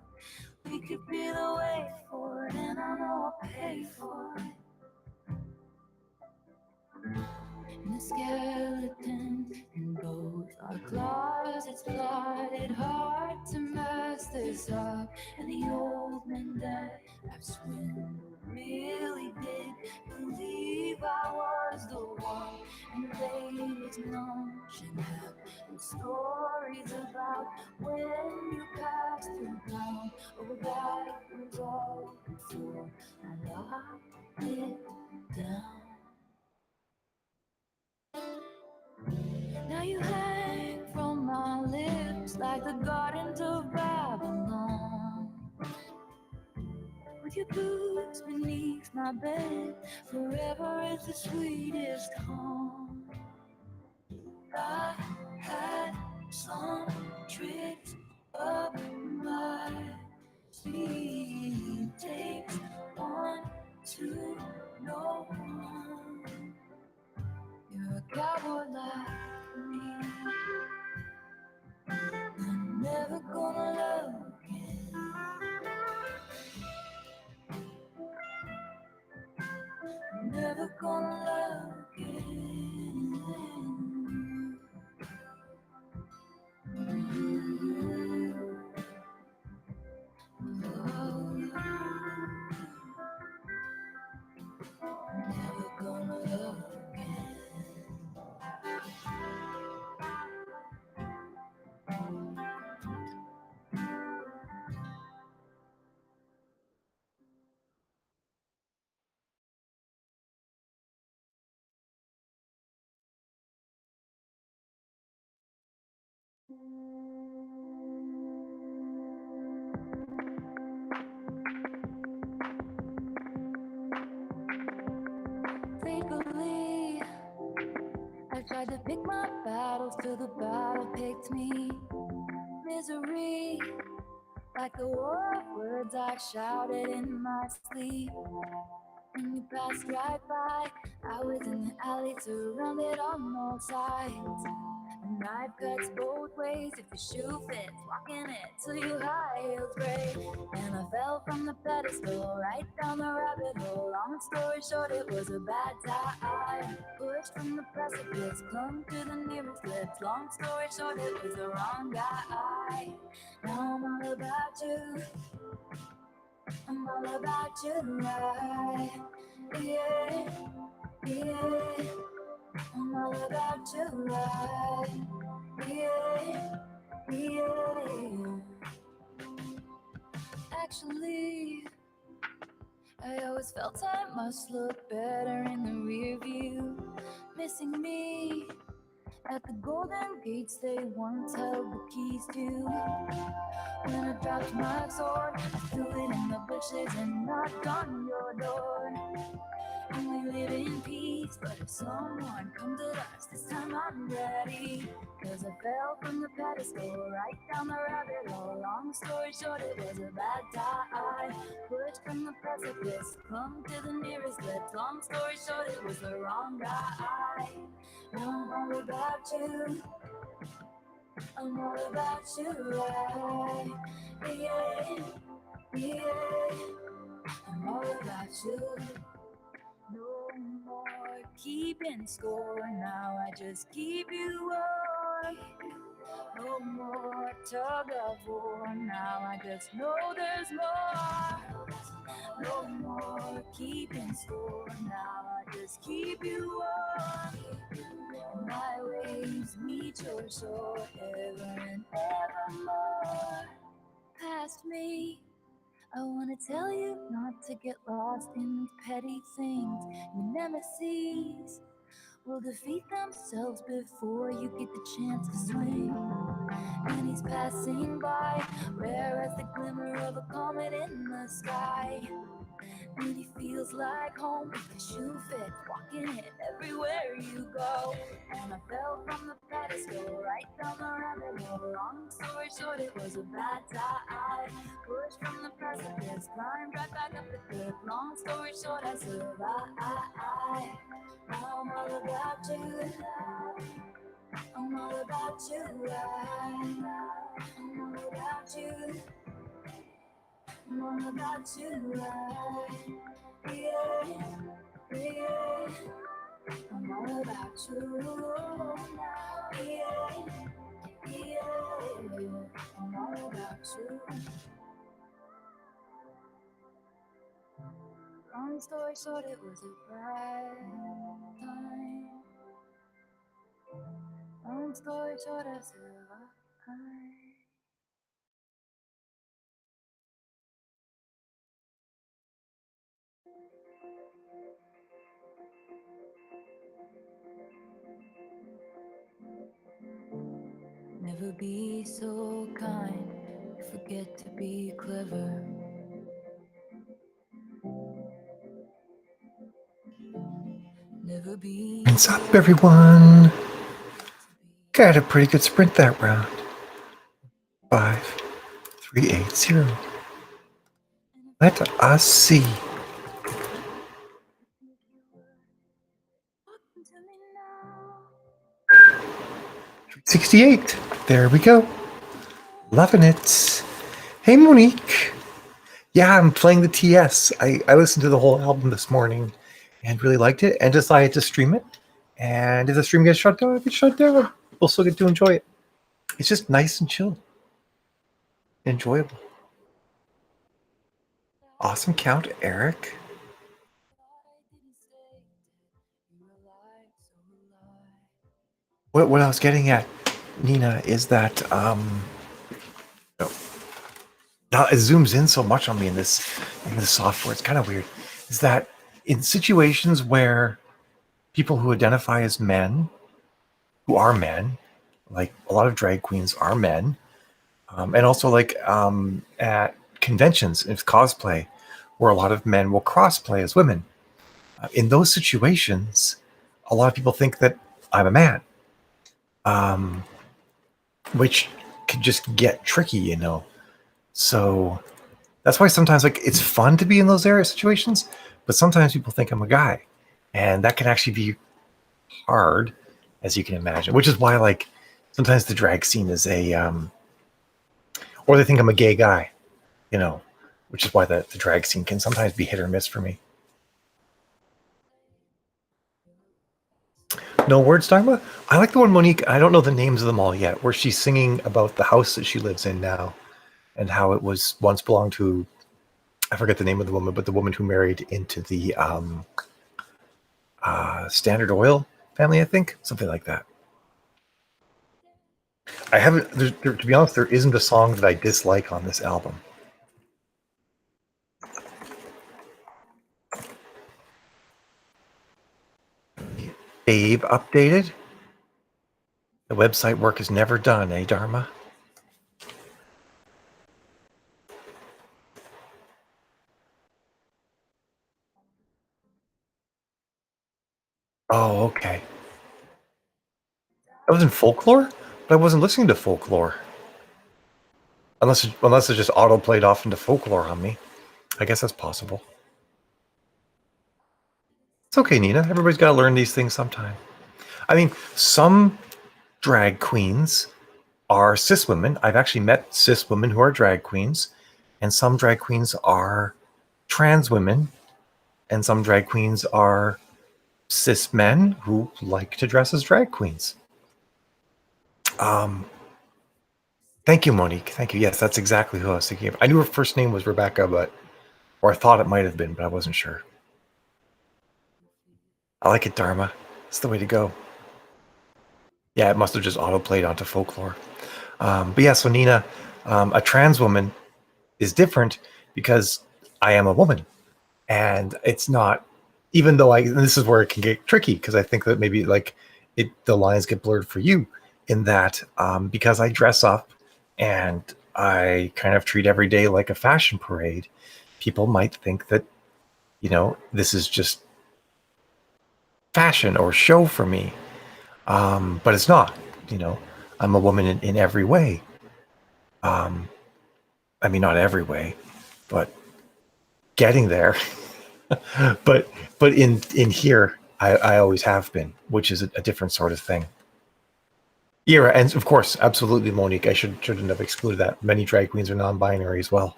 we could be the way for it, and I know I'll pay for it. And the skeleton in both our closets, plotted hard to mess this up. And the old men that I've swindled really did believe I was the one. And the ladies luncheon have the stories about when you passed through town. Oh, that was all before I locked it down. Now you hang from my lips like the gardens of Babylon. With your boots beneath my bed, forever is the sweetest home. I had some tricks up my sleeve. Takes one to know one. You're a cowboy like me. I'm never gonna love again. I'm never gonna love again. Oh, I'm never gonna love again. Faithfully, I tried to pick my battles till the battle picked me. Misery, like the war of words I shouted in my sleep. When you passed right by, I was in the alley surrounded on all sides. A knife cuts both ways if your shoe fits, walking it till your high heels break. And I fell from the pedestal right down the rabbit hole. Long story short, it was a bad time. Pushed from the precipice, clung to the nearest lips. Long story short, it was the wrong guy. Now I'm all about you. I'm all about you, right? Yeah, yeah. I'm all about you, right? Yeah, yeah. Actually, I always felt I must look better in the rear view. Missing me at the golden gates they once held the keys to. When I dropped my sword, I threw it in the bushes and knocked on your door. And we live in peace, but if someone comes at us, this time I'm ready. Cause I fell from the pedestal, right down the rabbit hole. Long story short, it was a bad time. Pushed from the precipice, clung to the nearest lips. Long story short, it was the wrong guy. Now I'm all about you. I'm all about you, right? Yeah, yeah. I'm all about you. No more keeping score, now I just keep you warm. No more tug of war, now I just know there's more. No more keeping score, now I just keep you warm. My waves meet your shore, ever and evermore. Past me, I wanna tell you not to get lost in petty things. Your nemesis will defeat themselves before you get the chance to swing. And he's passing by, rare as the glimmer of a comet in the sky. And he feels like home if your shoe fit, walking it everywhere you go. And I fell from the pedestal, right down the rabbit hole. Long story short, it was a bad time. Pushed from the precipice, climbed right back up the cliff. Long story short, I survived. Now I'm all about you. I'm all about you, right? I'm all about you. I'm all about you, right? Yeah, yeah. I'm all about you. Yeah, yeah. I'm all about you. Long story short, it was a bad time. Long story short, I survived. Never be so kind, forget to be clever. Never be What's up, everyone? Got a pretty good sprint that round. 5380. Let us see. 68. There we go. Loving it. Hey, Monique. Yeah, I'm playing the TS. I listened to the whole album this morning and really liked it and decided to stream it. And if the stream gets shut down, it gets shut down. We'll still get to enjoy it. It's just nice and chill. Enjoyable. Awesome count, Eric. What I was getting at, Nina, is that now it zooms in so much on me in this software. It's kind of weird. Is that in situations where people who identify as men, who are men, like a lot of drag queens are men, and also like at conventions, if cosplay, where a lot of men will crossplay as women. In those situations, a lot of people think that I'm a man, which could just get tricky, you know. So that's why sometimes like it's fun to be in those area situations, but sometimes people think I'm a guy, and that can actually be hard, as you can imagine. Which is why like sometimes the drag scene is or they think I'm a gay guy, which is why the drag scene can sometimes be hit or miss for me. No words, Dharma? I like the one, Monique. I don't know the names of them all yet, where she's singing about the house that she lives in now and how it was once belonged to, I forget the name of the woman, but the woman who married into the Standard Oil family, I think. Something like that. I haven't, to be honest, there isn't a song that I dislike on this album. Babe updated. The website work is never done, eh, Dharma? Oh, okay. I was in Folklore, but I wasn't listening to Folklore. Unless it just auto-played off into Folklore on me. I guess that's possible. It's okay, Nina. Everybody's got to learn these things sometime. I mean, some drag queens are cis women. I've actually met cis women who are drag queens, and some drag queens are trans women, and some drag queens are cis men who like to dress as drag queens. Thank you, Monique. Thank you. Yes, that's exactly who I was thinking of. I knew her first name was Rebecca, or I thought it might have been, but I wasn't sure. I like it, Dharma. It's the way to go. Yeah, it must have just auto-played onto Folklore. But yeah, so Nina, a trans woman is different because I am a woman. And it's not, even though this is where it can get tricky, because I think that maybe the lines get blurred for you in that because I dress up and I kind of treat every day like a fashion parade, people might think that, this is just fashion or show for me. But it's not, I'm a woman in every way. I mean, not every way, but getting there. but in here, I always have been, which is a different sort of thing. Yeah, and of course, absolutely, Monique. I shouldn't have excluded that. Many drag queens are non-binary as well.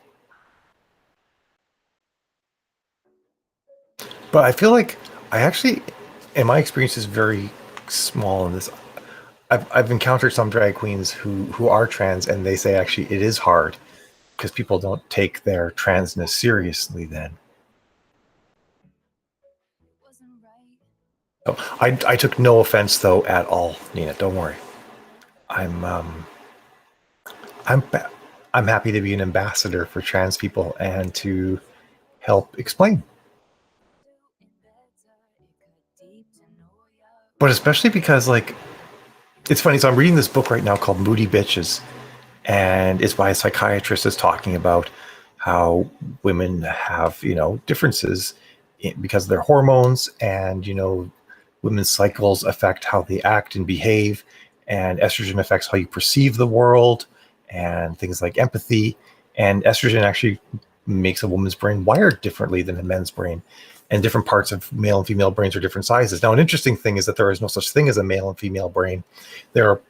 But I feel like I actually, in my experience, is very small in this. I've encountered some drag queens who are trans, and they say actually it is hard because people don't take their transness seriously then. Oh, I took no offense though at all, Nina. Don't worry. I'm happy to be an ambassador for trans people and to help explain. But especially because it's funny. So I'm reading this book right now called Moody Bitches, and it's by a psychiatrist that's talking about how women have, differences because of their hormones, and, women's cycles affect how they act and behave, and estrogen affects how you perceive the world and things like empathy. And estrogen actually makes a woman's brain wired differently than a men's brain. And different parts of male and female brains are different sizes. Now, an interesting thing is that there is no such thing as a male and female brain.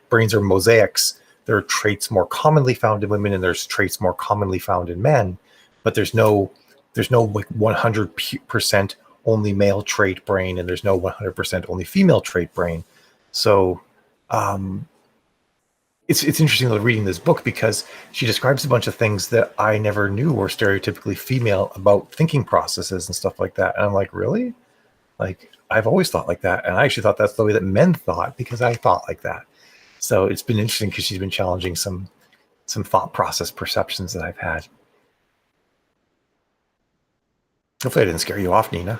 Brains are mosaics. There are traits more commonly found in women, and there's traits more commonly found in men. But there's no 100% only male trait brain, and there's no 100% only female trait brain. So it's interesting reading this book because she describes a bunch of things that I never knew were stereotypically female about thinking processes and stuff like that. And I'm like, really? I've always thought like that. And I actually thought that's the way that men thought because I thought like that. So it's been interesting because she's been challenging some thought process perceptions that I've had. Hopefully I didn't scare you off, Nina.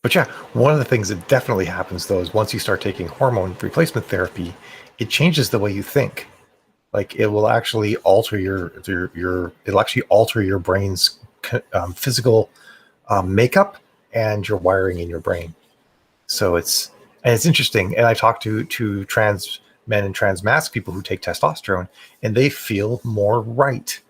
But yeah, one of the things that definitely happens though is once you start taking hormone replacement therapy, it changes the way you think. It will actually alter it'll actually alter your brain's physical makeup and your wiring in your brain. So it's interesting. And I talk to trans men and trans masc people who take testosterone, and they feel more right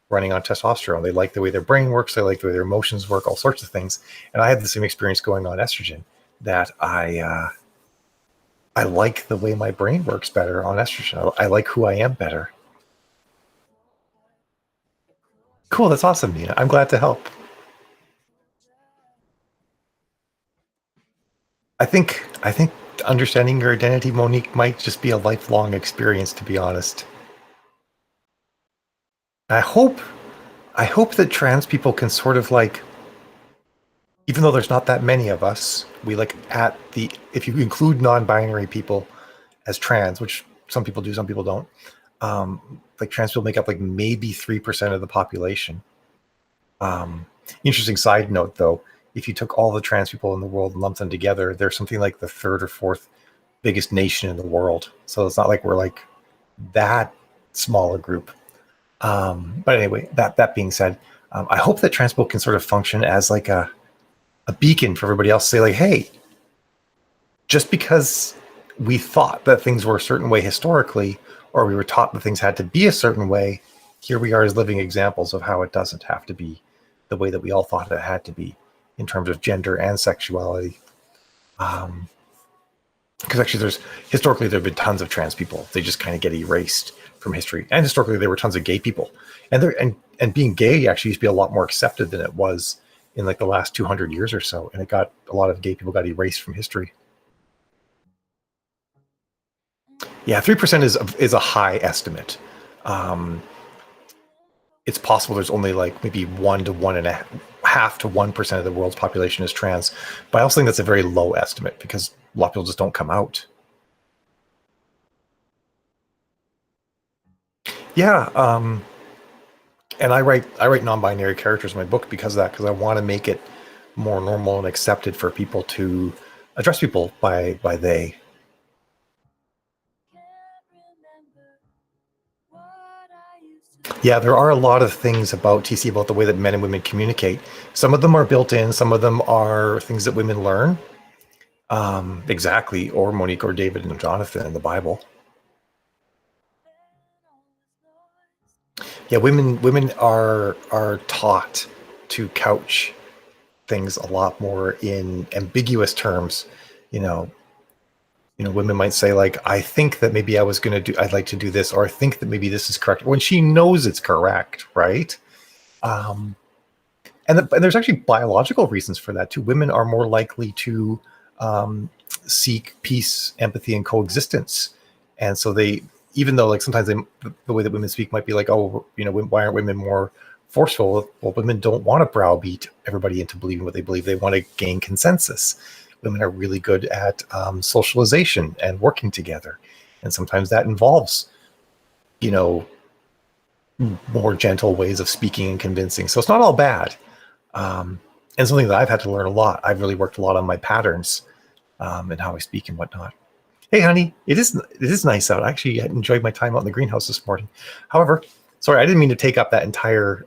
running on testosterone. They like the way their brain works. They like the way their emotions work, all sorts of things. And I had the same experience going on estrogen, that I I like the way my brain works better on estrogen. I like who I am better. Cool, that's awesome, Nina. I'm glad to help. I think understanding your identity, Monique, might just be a lifelong experience, to be honest. I hope that trans people can sort of like, even though there's not that many of us, we like at the, if you include non-binary people as trans, which some people do, some people don't, like trans people make up like maybe 3% of the population. Interesting side note though, if you took all the trans people in the world and lumped them together, they're something like the third or fourth biggest nation in the world. So it's not like we're like that small a group. But anyway, that being said, I hope that trans people can sort of function as like a beacon for everybody else to say like, hey, just because we thought that things were a certain way historically, or we were taught that things had to be a certain way, here we are as living examples of how it doesn't have to be the way that we all thought it had to be in terms of gender and sexuality. Because actually historically there have been tons of trans people. They just kind of get erased from history. And historically there were tons of gay people. And being gay actually used to be a lot more accepted than it was in like the last 200 years or so. And a lot of gay people got erased from history. Yeah, 3% is a high estimate. It's possible there's only like maybe 1 to 1.5 to 1% of the world's population is trans. But I also think that's a very low estimate because a lot of people just don't come out. Yeah, and I write non-binary characters in my book because of that, because I want to make it more normal and accepted for people to address people by they. Yeah, there are a lot of things about TC about the way that men and women communicate. Some of them are built in, some of them are things that women learn. Exactly, or Monique or David and Jonathan in the Bible. Yeah, women are taught to couch things a lot more in ambiguous terms. You know, women might say like, I think that maybe I'd like to do this, or I think that maybe this is correct, when she knows it's correct, right? And there's actually biological reasons for that too. Women are more likely to seek peace, empathy, and coexistence. And so even though like sometimes the way that women speak might be like, oh, why aren't women more forceful? Well, women don't want to browbeat everybody into believing what they believe. They want to gain consensus. Women are really good at socialization and working together. And sometimes that involves, more gentle ways of speaking and convincing. So it's not all bad. And something that I've had to learn a lot. I've really worked a lot on my patterns and how I speak and whatnot. Hey, honey, it is nice out. I actually enjoyed my time out in the greenhouse this morning. However, sorry, I didn't mean to take up that entire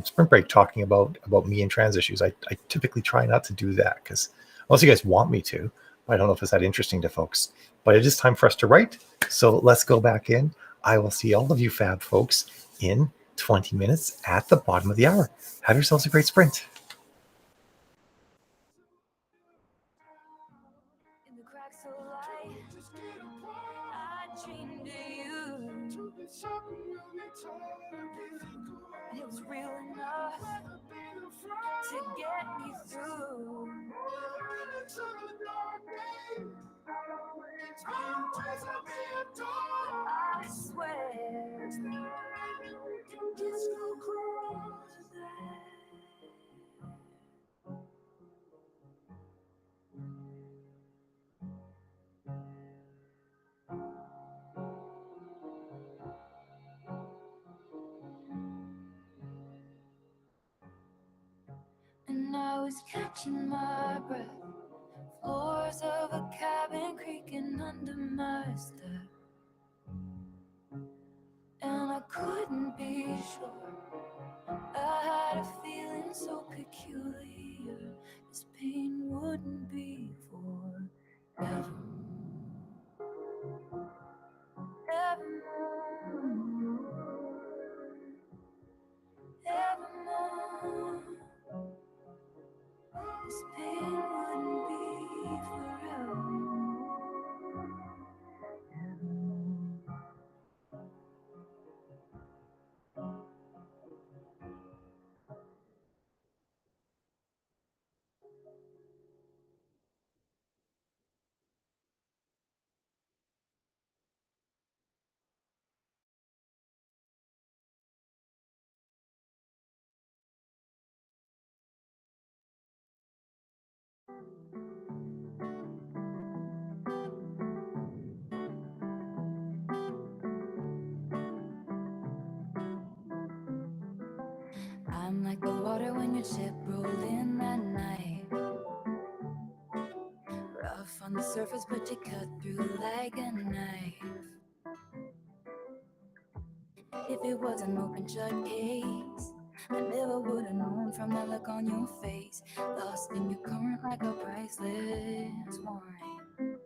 sprint break talking about me and trans issues. I typically try not to do that because unless you guys want me to, I don't know if it's that interesting to folks. But it is time for us to write. So let's go back in. I will see all of you fab folks in 20 minutes at the bottom of the hour. Have yourselves a great sprint. In the cracks of light, I dreamed of you. It was real enough to get me through. I swear, it's no closer than. And I was catching my breath, floors of a cabin creaking under my step. And I couldn't be sure, I had a feeling so peculiar, this pain wouldn't be forever. Evermore, evermore. This pain wouldn't be forever. I'm like the water when your ship rolled in that night. Rough on the surface, but you cut through like a knife. If it was an open shut case, I never would have known from that look on your face. Lost in your current like a priceless wine.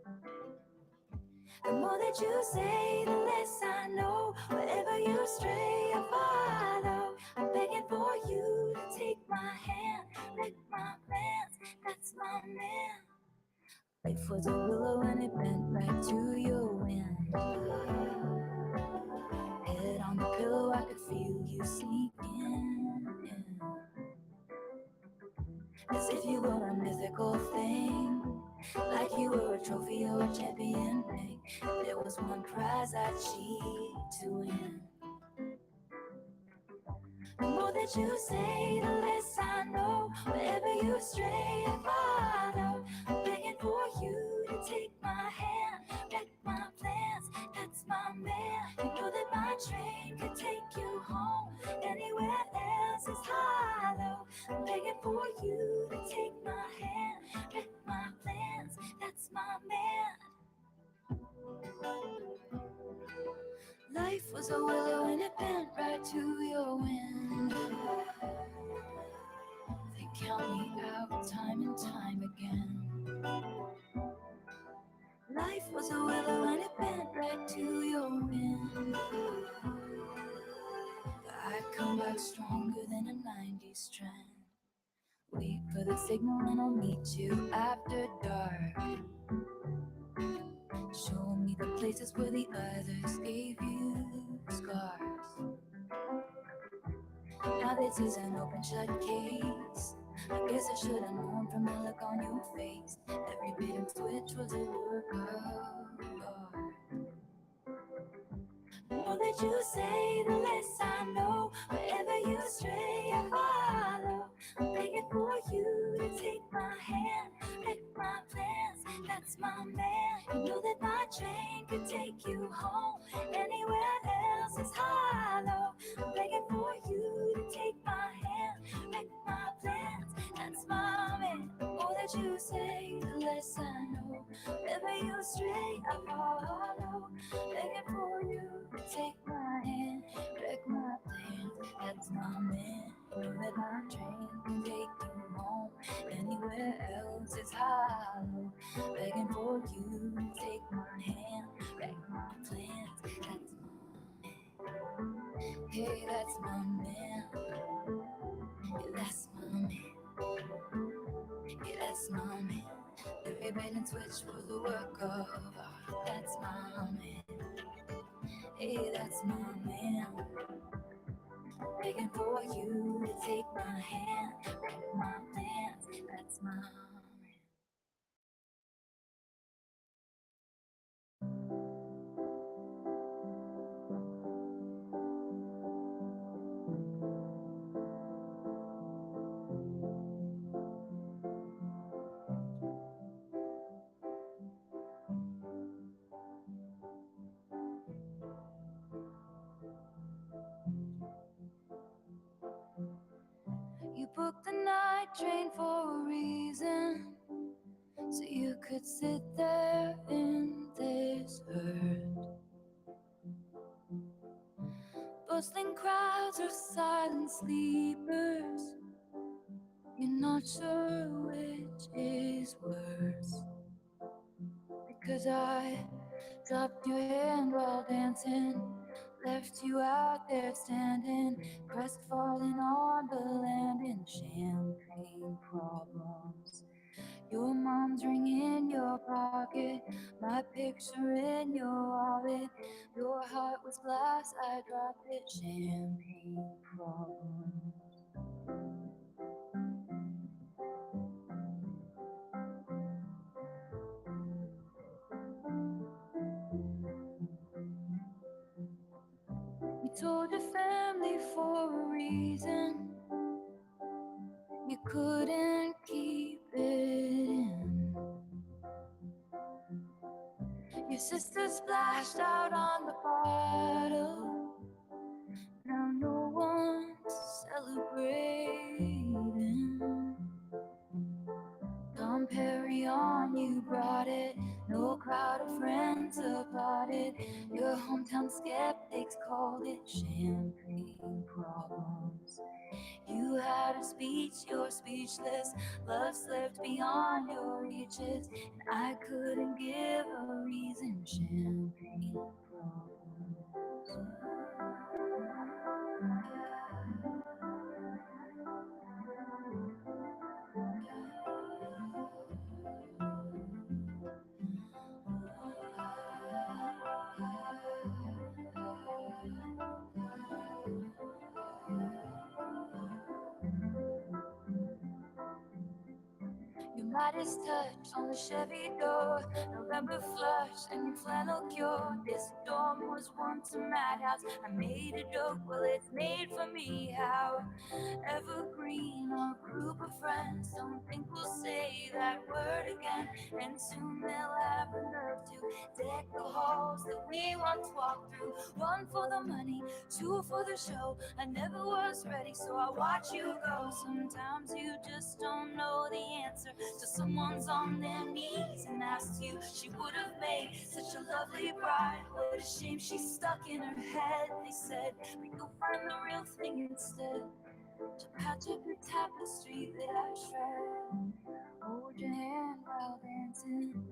The more that you say, the less I know. Wherever you stray, I follow. I'm begging for you to take my hand, wreck my plans. That's my man. Life was a willow and it bent right to your wind. Head on the pillow, I could feel you sneaking in. As if you were a mythical thing, like you were a trophy or a champion ring. If there was one prize I'd cheat to win. The more that you say, the less I know. Wherever you stray, I follow. I'm begging for you to take my hand, wreck my plans. That's my man. You know that my train could take you home. Anywhere else is hollow. I'm begging for you to take my hand, wreck my plans. That's my man. Life was a willow and it bent right to your wind. They count me out time and time again. Life was a willow and it bent right to your wind. I'd come back stronger than a 90s trend. Wait for the signal and I'll meet you after dark. Show me the places where the others gave you scars. Now this is an open shut case. I guess I should have known from the look on your face. Every bit and switch was a work of art. The more that you say, the less I know. Wherever you stray, I follow. I'm begging for you to take my hand, wreck my plans. That's my man. You know that my train could take you home. Anywhere else is hollow. I'm begging for you to take my hand, wreck my plans. That's my man. The more that you say, the less I know. Wherever you stray, I follow. Begging for you to take my hand, wreck my plans. That's my man. You know that my train can take you home. Anywhere else is hollow. Begging for you to take my hand, wreck my plans. That's my man. Hey, that's my man. Yeah, that's my man. Yeah, that's my man. Every bait and switch was a work of art. That's my man. Hey, that's my man. Begging for you to take my hand, wreck my plans. That's my man. You booked the night train for a reason, so you could sit there in this hurt. Bustling crowds or silent sleepers, you're not sure which is worse. Because I dropped your hand while dancing, left you out there standing, crestfallen on the landing. Champagne problems. Your mom's ring in your pocket, my picture in your wallet. Your heart was glass, I dropped it. Champagne problems. You told your family for a reason. You couldn't keep it in. Your sister splashed out on the bottle. Now no one's celebrating. Dom Perignon, you brought it. No crowd of friends applauded. Your hometown skeptics called it champagne problems. You had a speech, you're speechless. Love slipped beyond your reaches, and I couldn't give a reason. Champagne problems. Your modest touch on the Chevy door, November flush and your flannel cure. This dorm was once a madhouse. I made a joke, well it's made for me. How evergreen, our group of friends don't think we'll say that word again. And soon they'll have the nerve to deck the halls that we once walked through. One for the money, two for the show. I never was ready, so I watch you go. Sometimes you just don't know the answer till someone's on their knees and asks you. She would have made such a lovely bride. What a shame she's stuck in her head. They said, but you'll find the real thing instead. To patch up your tapestry that I shred. Hold your hand while dancing.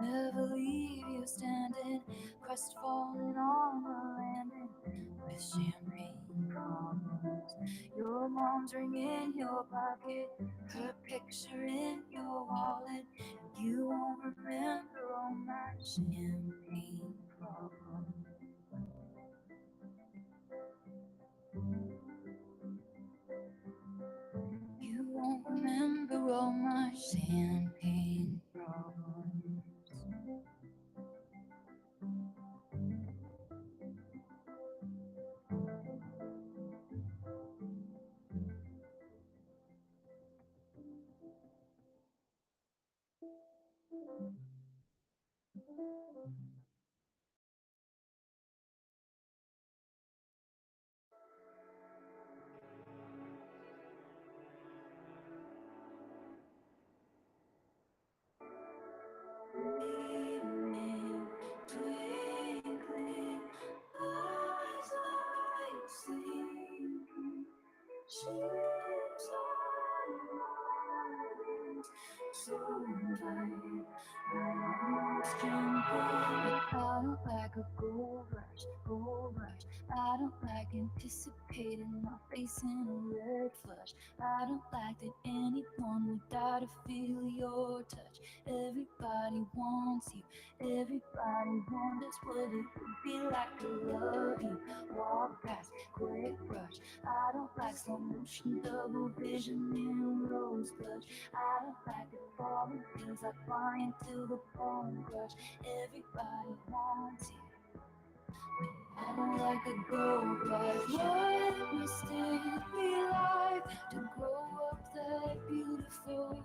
Never leave you standing. Crestfallen on the landing. With champagne problems. Your mom's ring in your pocket. Her picture in your wallet. You won't remember all my champagne problems. You won't remember all my champagne problems. Evening, twinkling, eyes like sleeping, ships on islands, so bright. I don't like a gold rush, gold rush. I don't like anticipating my face in a red flush. I don't like that anyone would die to feel your touch. Everybody wants you, everybody wonders what it would be like to love you. Walk past, quick rush. I don't like slow motion, double vision in rose blush. I don't like it falling, feels like flying till the bone crush. Everybody wants you. I don't like a gold rush. What must it be like to grow up that beautiful?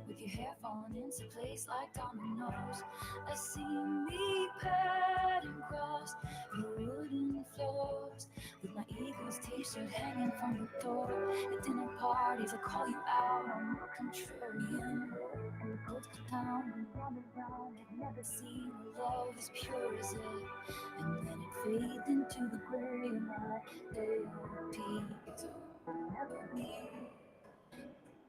With your hair falling into place like dominoes. I see me pad and cross the wooden floors. With my ego's t-shirt hanging from the door. At dinner parties I call you out on your contrarian. And we go to town and run around. I've never seen a love as pure as it. And then it fades into the gray and my pale peaks. Never be.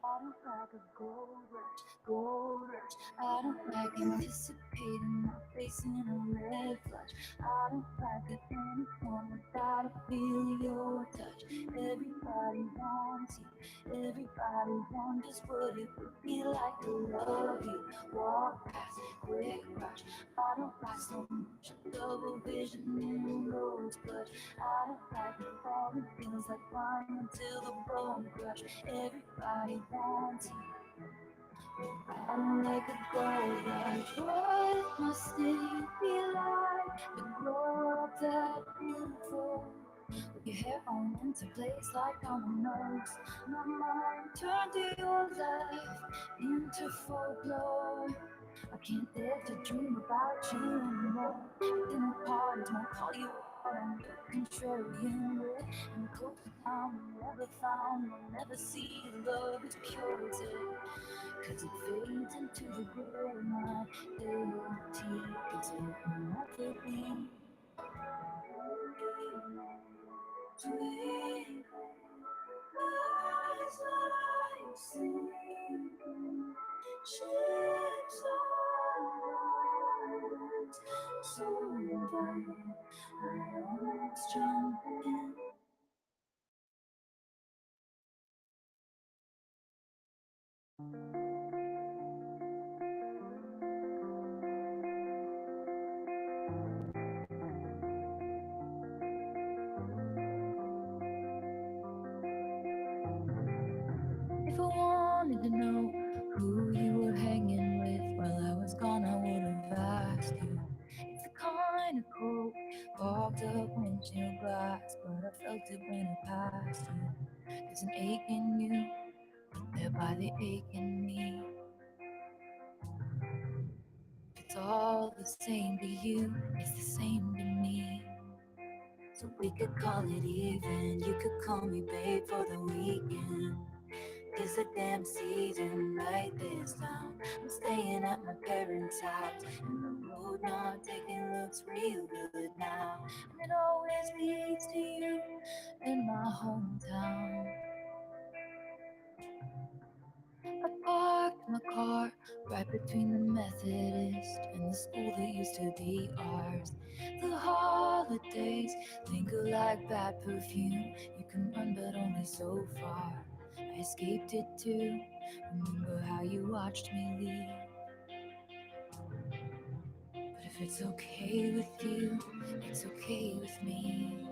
I don't like a gold rush, gold rush. I don't like anticipating my face in a red flush. I don't like that anyone without to feel your touch. Everybody wants you, everybody wonders what it would be like to love you. Walk past, quick rush. I don't like so much double vision in rose blush. I don't like it falling, feels like flying until the bone crush. Everybody wants you. I don't like a gold rush. What must it be like to grow up that beautiful? With your hair falling into place like dominoes. My mind turned to your life into folklore. I can't dare to dream about you In the car, don't call you on the contrarian way. And the close down, never found, will never see the love is purity. Cause it fades into the gray, my guilty gets automatically. Sweet eyes I see, ships on waters, so bright, I almost jump in. If I wanted to know who you were hanging with while I was gone, I would have asked you. It's the kind of cold, fogged up windshield glass, but I felt it when I passed you. There's an ache in you, but there by the ache in me. It's all the same to you, it's the same to me. So we could call it even, you could call me babe for the weekend. It's a damn season right this time. I'm staying at my parents' house, and the road not taking looks real good now. And it always leads to you in my hometown. I parked my car right between the Methodist and the school that used to be ours. The holidays linger like bad perfume. You can run, but only so far. I escaped it too. Remember how you watched me leave. But if it's okay with you, it's okay with me.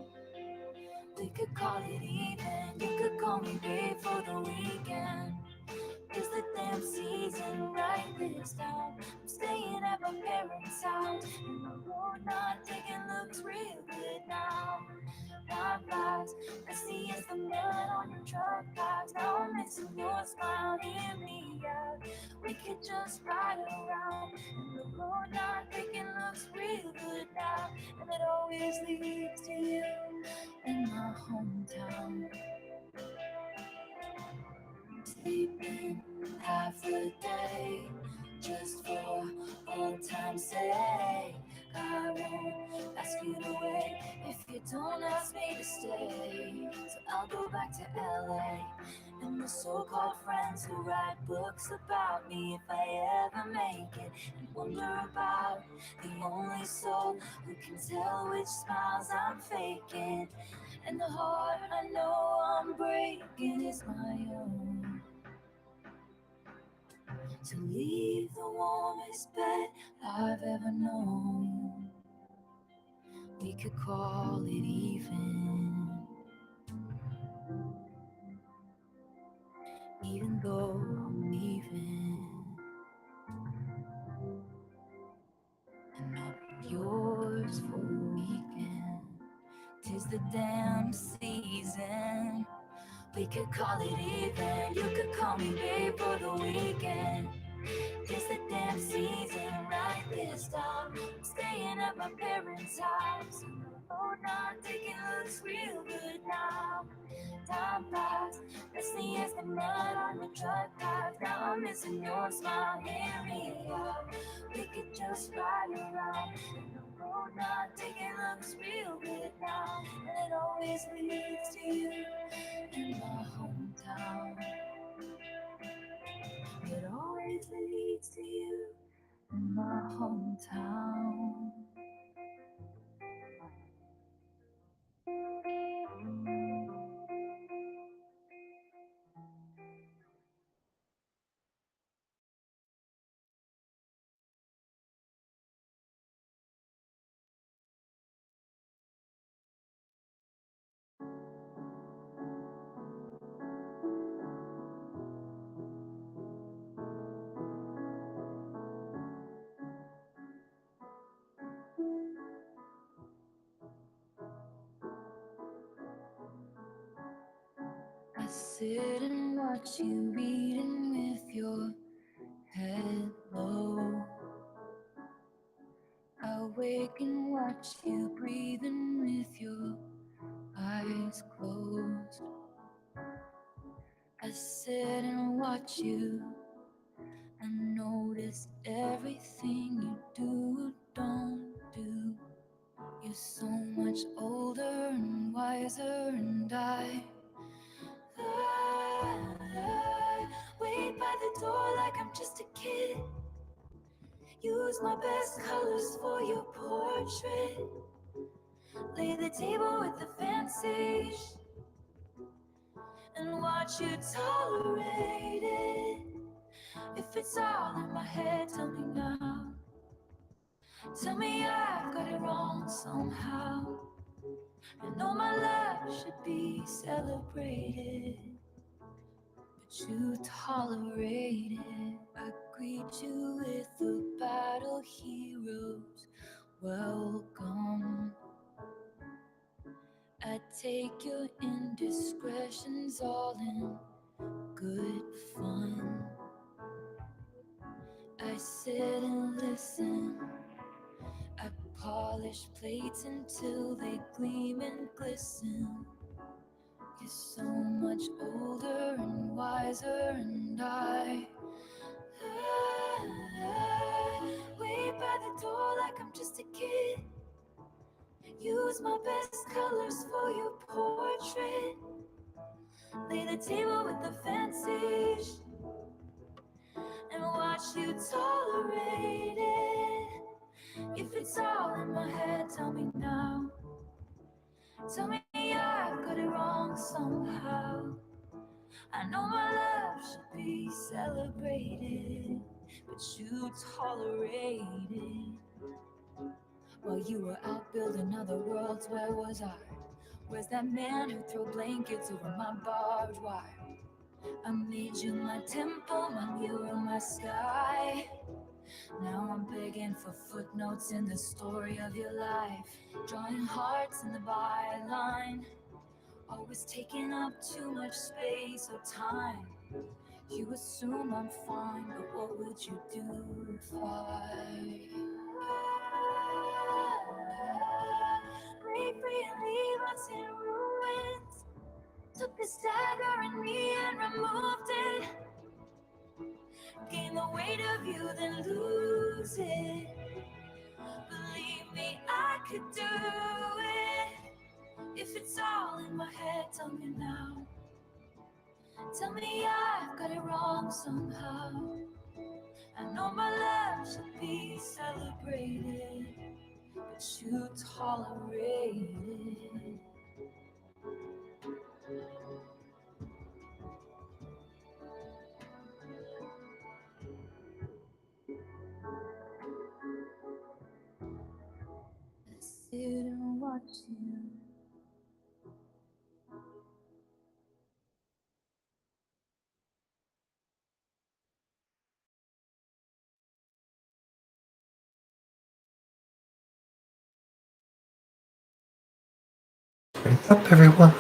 We could call it even. You could call me babe for the weekend. It's the damn season right this time. I'm staying at my parents' house, and the road not taking looks real good now. Time flies, I see it's the mud on your truck tires. Now I'm missing your smile, hear me out. We could just ride around, and the road not taking looks real good now. And it always leads to you in my hometown. Sleeping half the day just for old time's sake. I won't ask you to wait if you don't ask me to stay. So I'll go back to LA and the so-called friends who write books about me if I ever make it, and wonder about the only soul who can tell which smiles I'm faking. And the heart I know I'm breaking is my own. To leave the warmest bed I've ever known. We could call it even. Even though I'm leaving. And I'll be yours for the weekend. 'Tis the damn season. We could call it even. You could call me babe for the weekend. It's the damn season right this time. I'm staying at my parents' house. Oh, not taking looks real good now. Time flies, let's see as the mud on the truck tires. Now I'm missing your smile, hear me out. We could just ride around. The road not taking looks real good now. And it always leads to you in my hometown. It always leads to you in my hometown. I sit and watch you reading with your head low. I awake and watch you breathing with your eyes closed. I sit and watch you and notice everything you do or don't do. You're so much older and wiser, and I wait by the door like I'm just a kid. Use my best colors for your portrait. Lay the table with the fancy and watch you tolerate it. If it's all in my head, tell me now. Tell me I've got it wrong somehow. I know my love should be celebrated, but you tolerate it. I greet you with the battle heroes. Welcome. I take your indiscretions all in good fun. I sit and listen. I polish plates until they gleam and glisten. You're so much older and wiser, and I wait by the door like I'm just a kid. Use my best colors for your portrait. Lay the table with the fancy and watch you tolerate it. If it's all in my head, tell me now. Tell me I've got it wrong somehow. I know my love should be celebrated, but you tolerate it. While you were out building other worlds, where was I? Where's that man who threw blankets over my barbed wire? I made you my temple, my mirror, my sky. Now I'm begging for footnotes in the story of your life, drawing hearts in the byline. Always taking up too much space or time. You assume I'm fine, but what would you do if I break free and leave us in ruins? Took this dagger in me and removed it. Gain the weight of you, then lose it. Believe me, I could do it. If it's all in my head, tell me now. Tell me I've got it wrong somehow. I know my love should be celebrated, but you tolerate it. I sit and watch you. Wake up, everyone.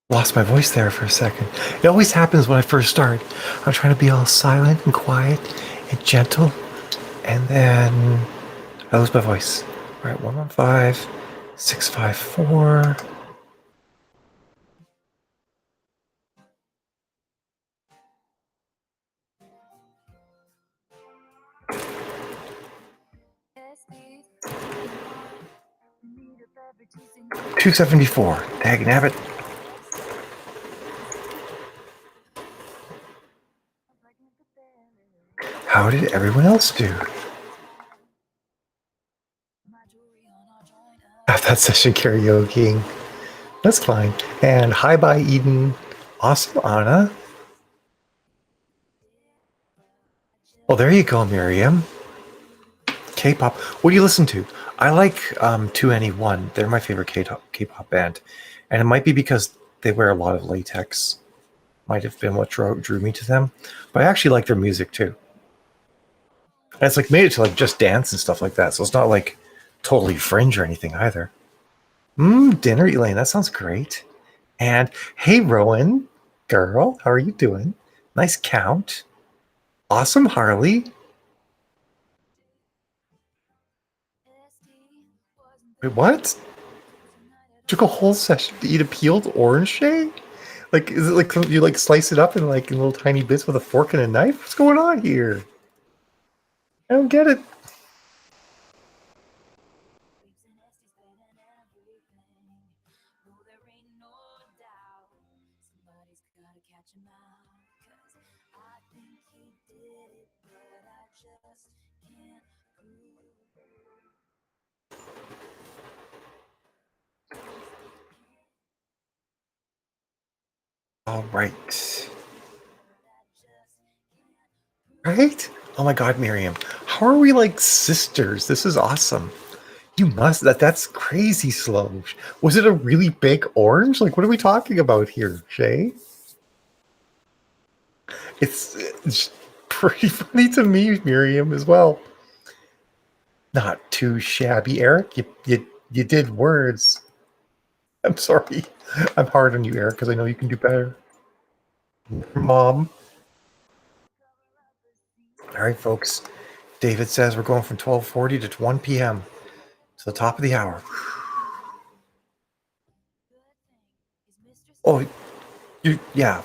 Lost my voice there for a second. It always happens when I first start. I'm trying to be all silent and quiet and gentle, and then I lose my voice. All right, 115, 654. $2.74. Dag nabbit. How did everyone else do? That session karaokeing. That's fine. And hi, bye, Eden. Awesome, Anna. Well, there you go, Miriam. K-pop. What do you listen to? I like 2NE1. They're my favorite K-pop band. And it might be because they wear a lot of latex. Might have been what drew me to them. But I actually like their music, too. And it's like made it to like Just Dance and stuff like that. So it's not like totally fringe or anything either. Dinner, Elaine. That sounds great. And hey, Rowan, girl, how are you doing? Nice count. Awesome, Harley. Wait, what? Took a whole session to eat a peeled orange, Shay? Like, is it like you like slice it up in like in little tiny bits with a fork and a knife? What's going on here? I don't get it. All right. Right? Oh my god, Miriam. How are we like sisters? This is awesome. You must that's crazy slow. Was it a really big orange? Like what are we talking about here, Shay? It's pretty funny to me, Miriam, as well. Not too shabby, Eric. You did words. I'm sorry. I'm hard on you, Eric, because I know you can do better. Mom. All right, folks. David says we're going from 12:40 to 1 p.m. to the top of the hour. Oh, yeah.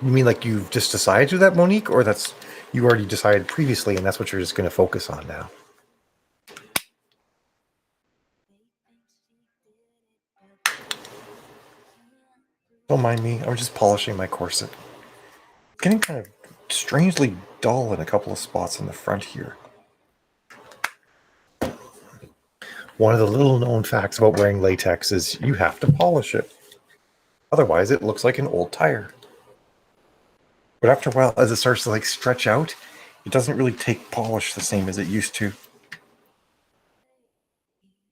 You mean like you've just decided to do that, Monique, or that's you already decided previously, and that's what you're just going to focus on now? Don't mind me. I'm just polishing my corset. It's getting kind of strangely dull in a couple of spots in the front here. One of the little known facts about wearing latex is you have to polish it. Otherwise, it looks like an old tire. But after a while, as it starts to like stretch out, it doesn't really take polish the same as it used to.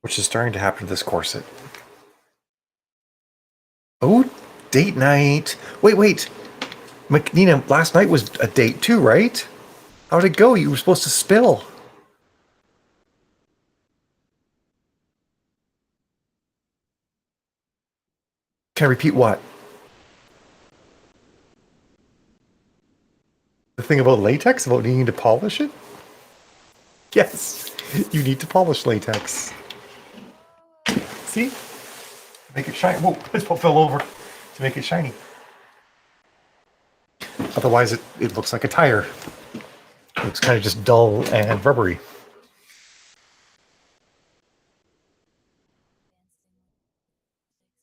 Which is starting to happen to this corset. Oh, date night. Wait. Nina, last night was a date too, right? How'd it go? You were supposed to spill. Can I repeat what? The thing about latex, about needing to polish it? Yes, you need to polish latex. See? Make it shiny. Whoa, this fell over to make it shiny. Otherwise, it looks like a tire. It looks kind of just dull and rubbery.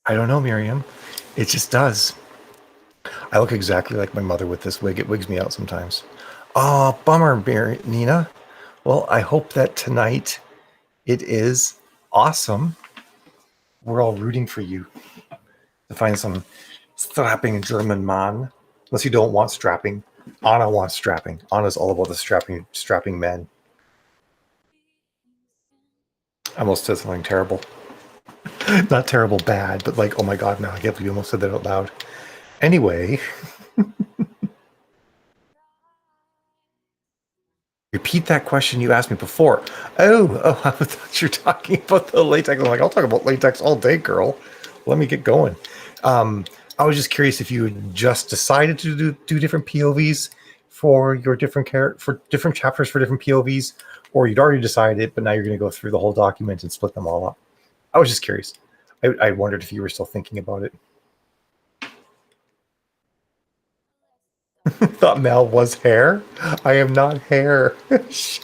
I don't know, Miriam. It just does. I look exactly like my mother with this wig. It wigs me out sometimes. Oh, bummer, Nina. Well, I hope that tonight it is awesome. We're all rooting for you to find some strapping German man. Unless you don't want strapping. Anna wants strapping. Anna's all about the strapping men. I almost said something terrible. Not terrible bad, but like, oh my god, now I can't believe you almost said that out loud. Anyway. Repeat that question you asked me before. Oh, I thought you were talking about the latex. I'm like, I'll talk about latex all day, girl. Let me get going. I was just curious if you had just decided to do different POVs for your different for different chapters for different POVs, or you'd already decided, but now you're going to go through the whole document and split them all up. I was just curious. I wondered if you were still thinking about it. Thought Mel was hair. I am not hair. Yes,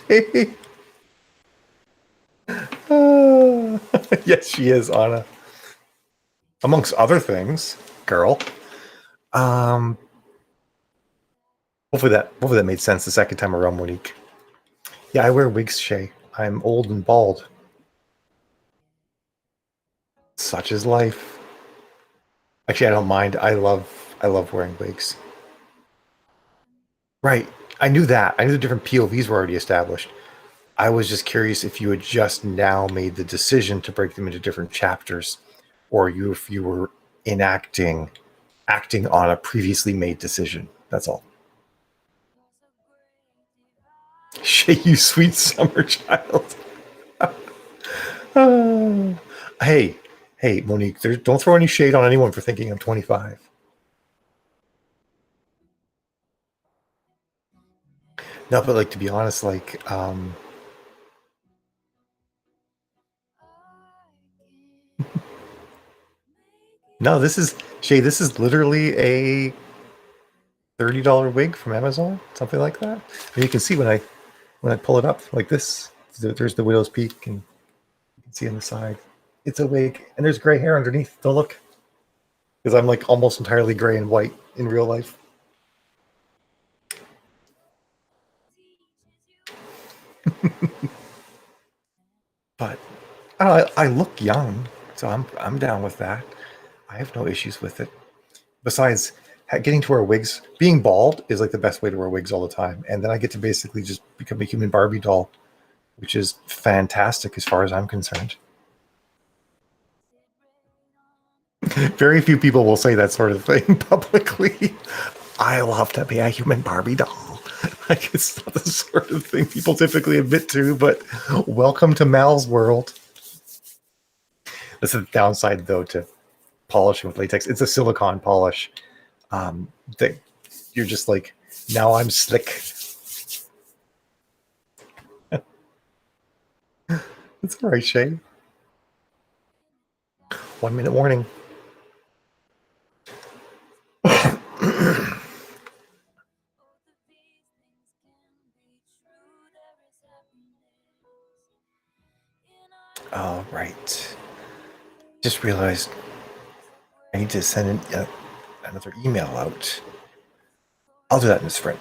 she is, Anna. Amongst other things, girl. Hopefully that made sense the second time around, Monique. Yeah, I wear wigs, Shay. I'm old and bald. Such is life. Actually, I don't mind. I love wearing wigs. Right. I knew that. I knew the different POVs were already established. I was just curious if you had just now made the decision to break them into different chapters, or if you were acting on a previously made decision. That's all. Shay, you sweet summer child. Hey, Monique, don't throw any shade on anyone for thinking I'm 25. No, but like to be honest, like No, this is Shay. This is literally a $30 wig from Amazon, something like that. And you can see when I pull it up like this, there's the widow's peak, and you can see on the side, it's a wig, and there's gray hair underneath. Don't look, because I'm like almost entirely gray and white in real life. But I look young, so I'm down with that. I have no issues with it. Besides, getting to wear wigs, being bald is like the best way to wear wigs all the time, and then I get to basically just become a human Barbie doll, which is fantastic as far as I'm concerned. Very few people will say that sort of thing publicly. I love to be a human Barbie doll. Like, it's not the sort of thing people typically admit to, but welcome to Mal's world. This is the downside, though, to polishing with latex. It's a silicone polish that you're just like, now I'm slick. It's all right, Shay. 1 minute warning. All right. Just realized I need to send another email out. I'll do that in a sprint.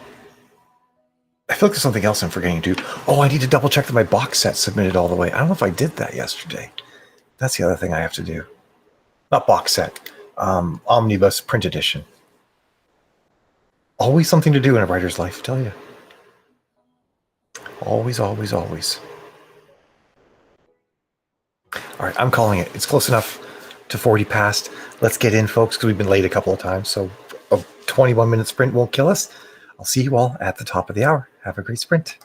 I feel like there's something else I'm forgetting to do. Oh, I need to double check that my box set submitted all the way. I don't know if I did that yesterday. That's the other thing I have to do. Not box set. Omnibus print edition. Always something to do in a writer's life, I tell you. Always, always, always. All right, I'm calling it. It's close enough to 40 past. Let's get in, folks, because we've been late a couple of times. So a 21-minute sprint won't kill us. I'll see you all at the top of the hour. Have a great sprint.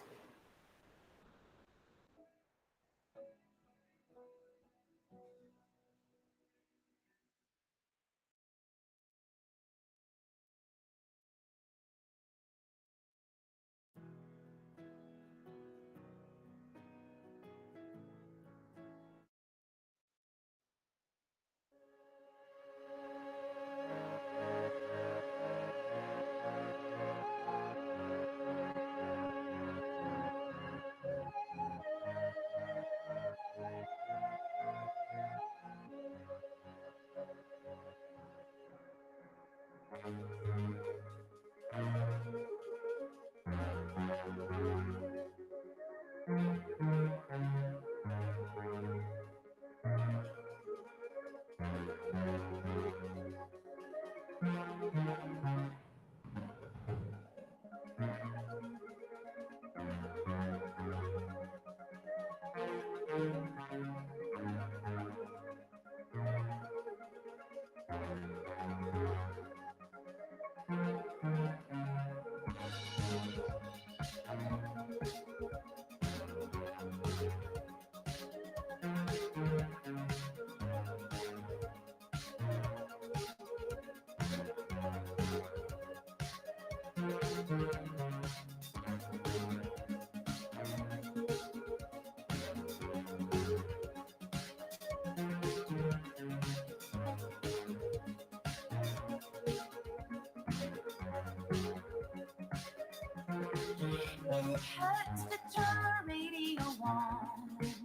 It hurts to turn the radio on.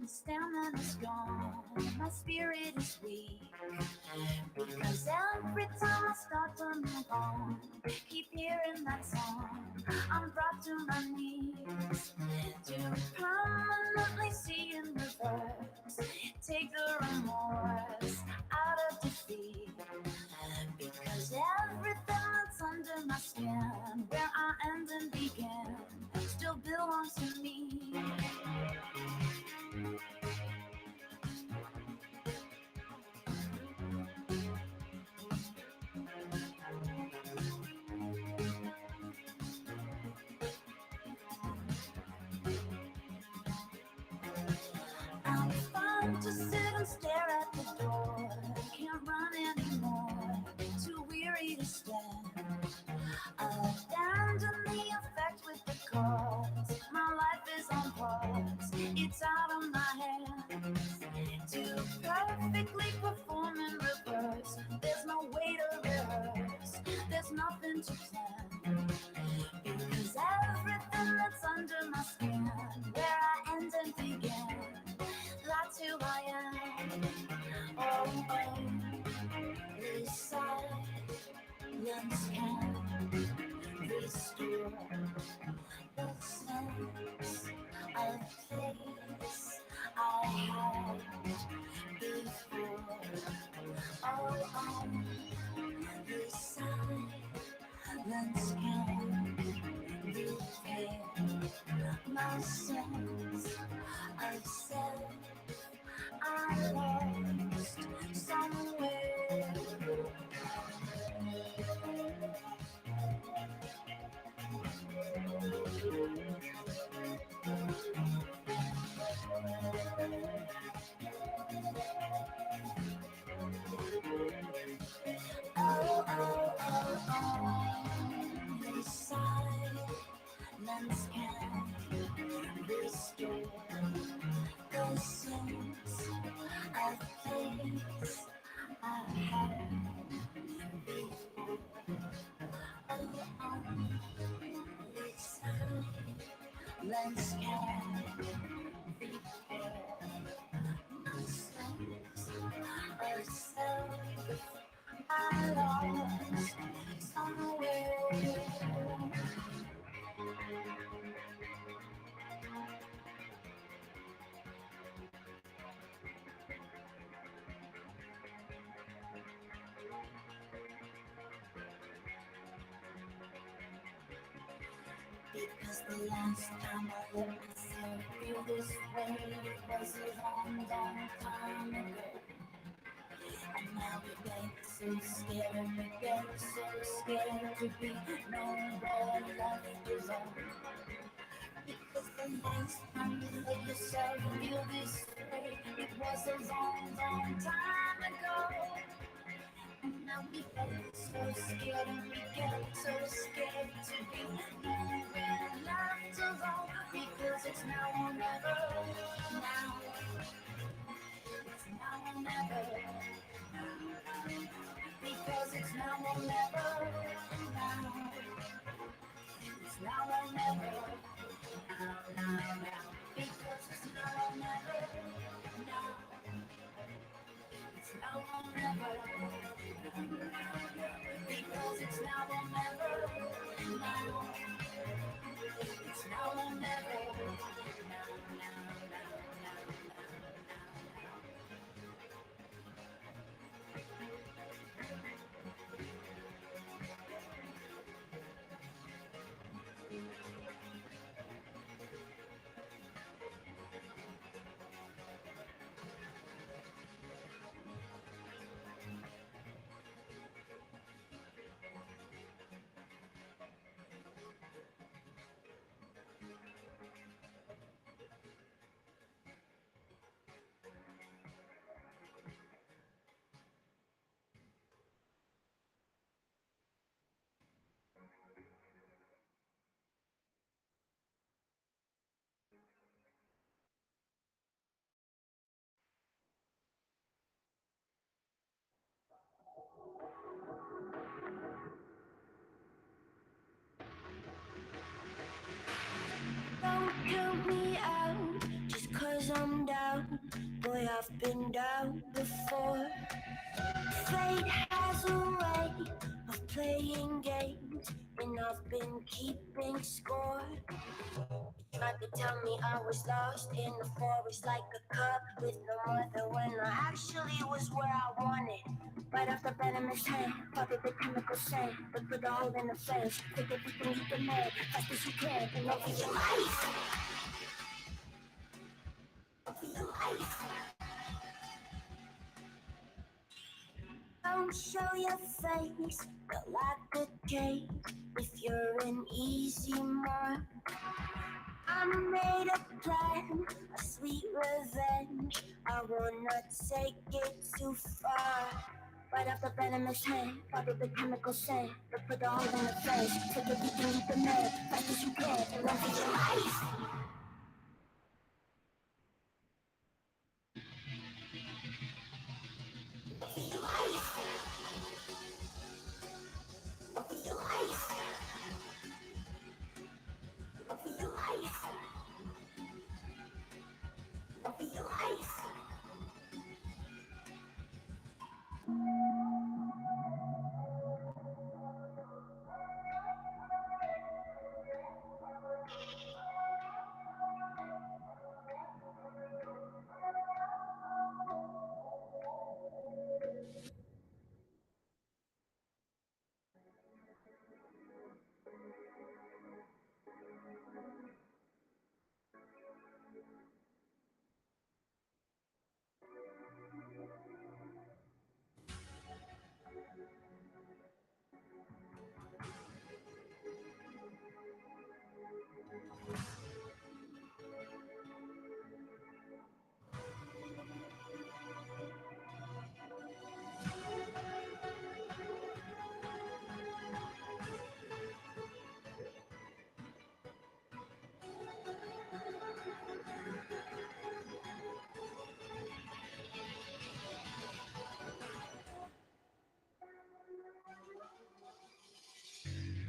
Stamina is gone. My spirit is weak. Because every time I start to move on, keep hearing that song, I'm brought to my knees. To permanently see in reverse, take the remorse out of defeat. Because everything that's under my skin, where I end and begin, still belongs to me. I'm fine to sit and stare at the door. Can't run anymore, too weary to stand. I'll abandon the effect with the cause. My life is on pause, it's out of my hands. To perfectly perform in reverse, there's to plan. Because everything that's under my skin, where I end and begin, that's who I am. Oh, this silence can restore the sense of place I had before. Oh, this silence can repair my sense of self I lost somewhere. The silence can restore the sense of place I had before. This silence can repair my sense of self I lost somewhere. Because the last time I let myself feel this way, it was a long, long time ago. And now we get so scared and we get so scared to be known where love is on. Because the last time you let yourself feel this way, it was a long, long time ago. And now we get so scared and we get so scared to be nowhere left alone. Because it's now or never. Now, it's now or never. Because it's now or never. Now, it's now or never. Now. Because it's now or never. Now. It's now or never. Because it's now or never. Now. It's now or never. Don't count me out just 'cause I'm down. Boy, I've been down before. Fate has a way of playing games, and I've been keeping score. Tried to tell me I was lost in the forest like a cub with no mother when I actually was where I wanted. Right off the venomous hand, probably the chemical scent, but put a hole in the fence. Take everything you demand, fast as you can, and over your life. Over your life. Don't show your face, but like a cake if you're an easy mark. I made a plan, a sweet revenge. I will not take it too far. Right off the venomous hand, probably the chemical scent, but put the hole in the face. Take everything you demand, fast as you can, and run for your life. Over your life.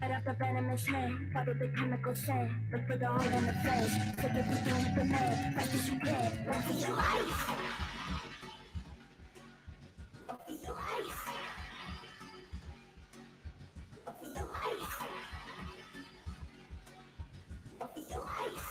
Light up a venomous hand, follow the chemical scent. Look for the hole in the face. Take everything with the man, fast as you can. Run for your life. Run for your life. Run for your life. Run for your life.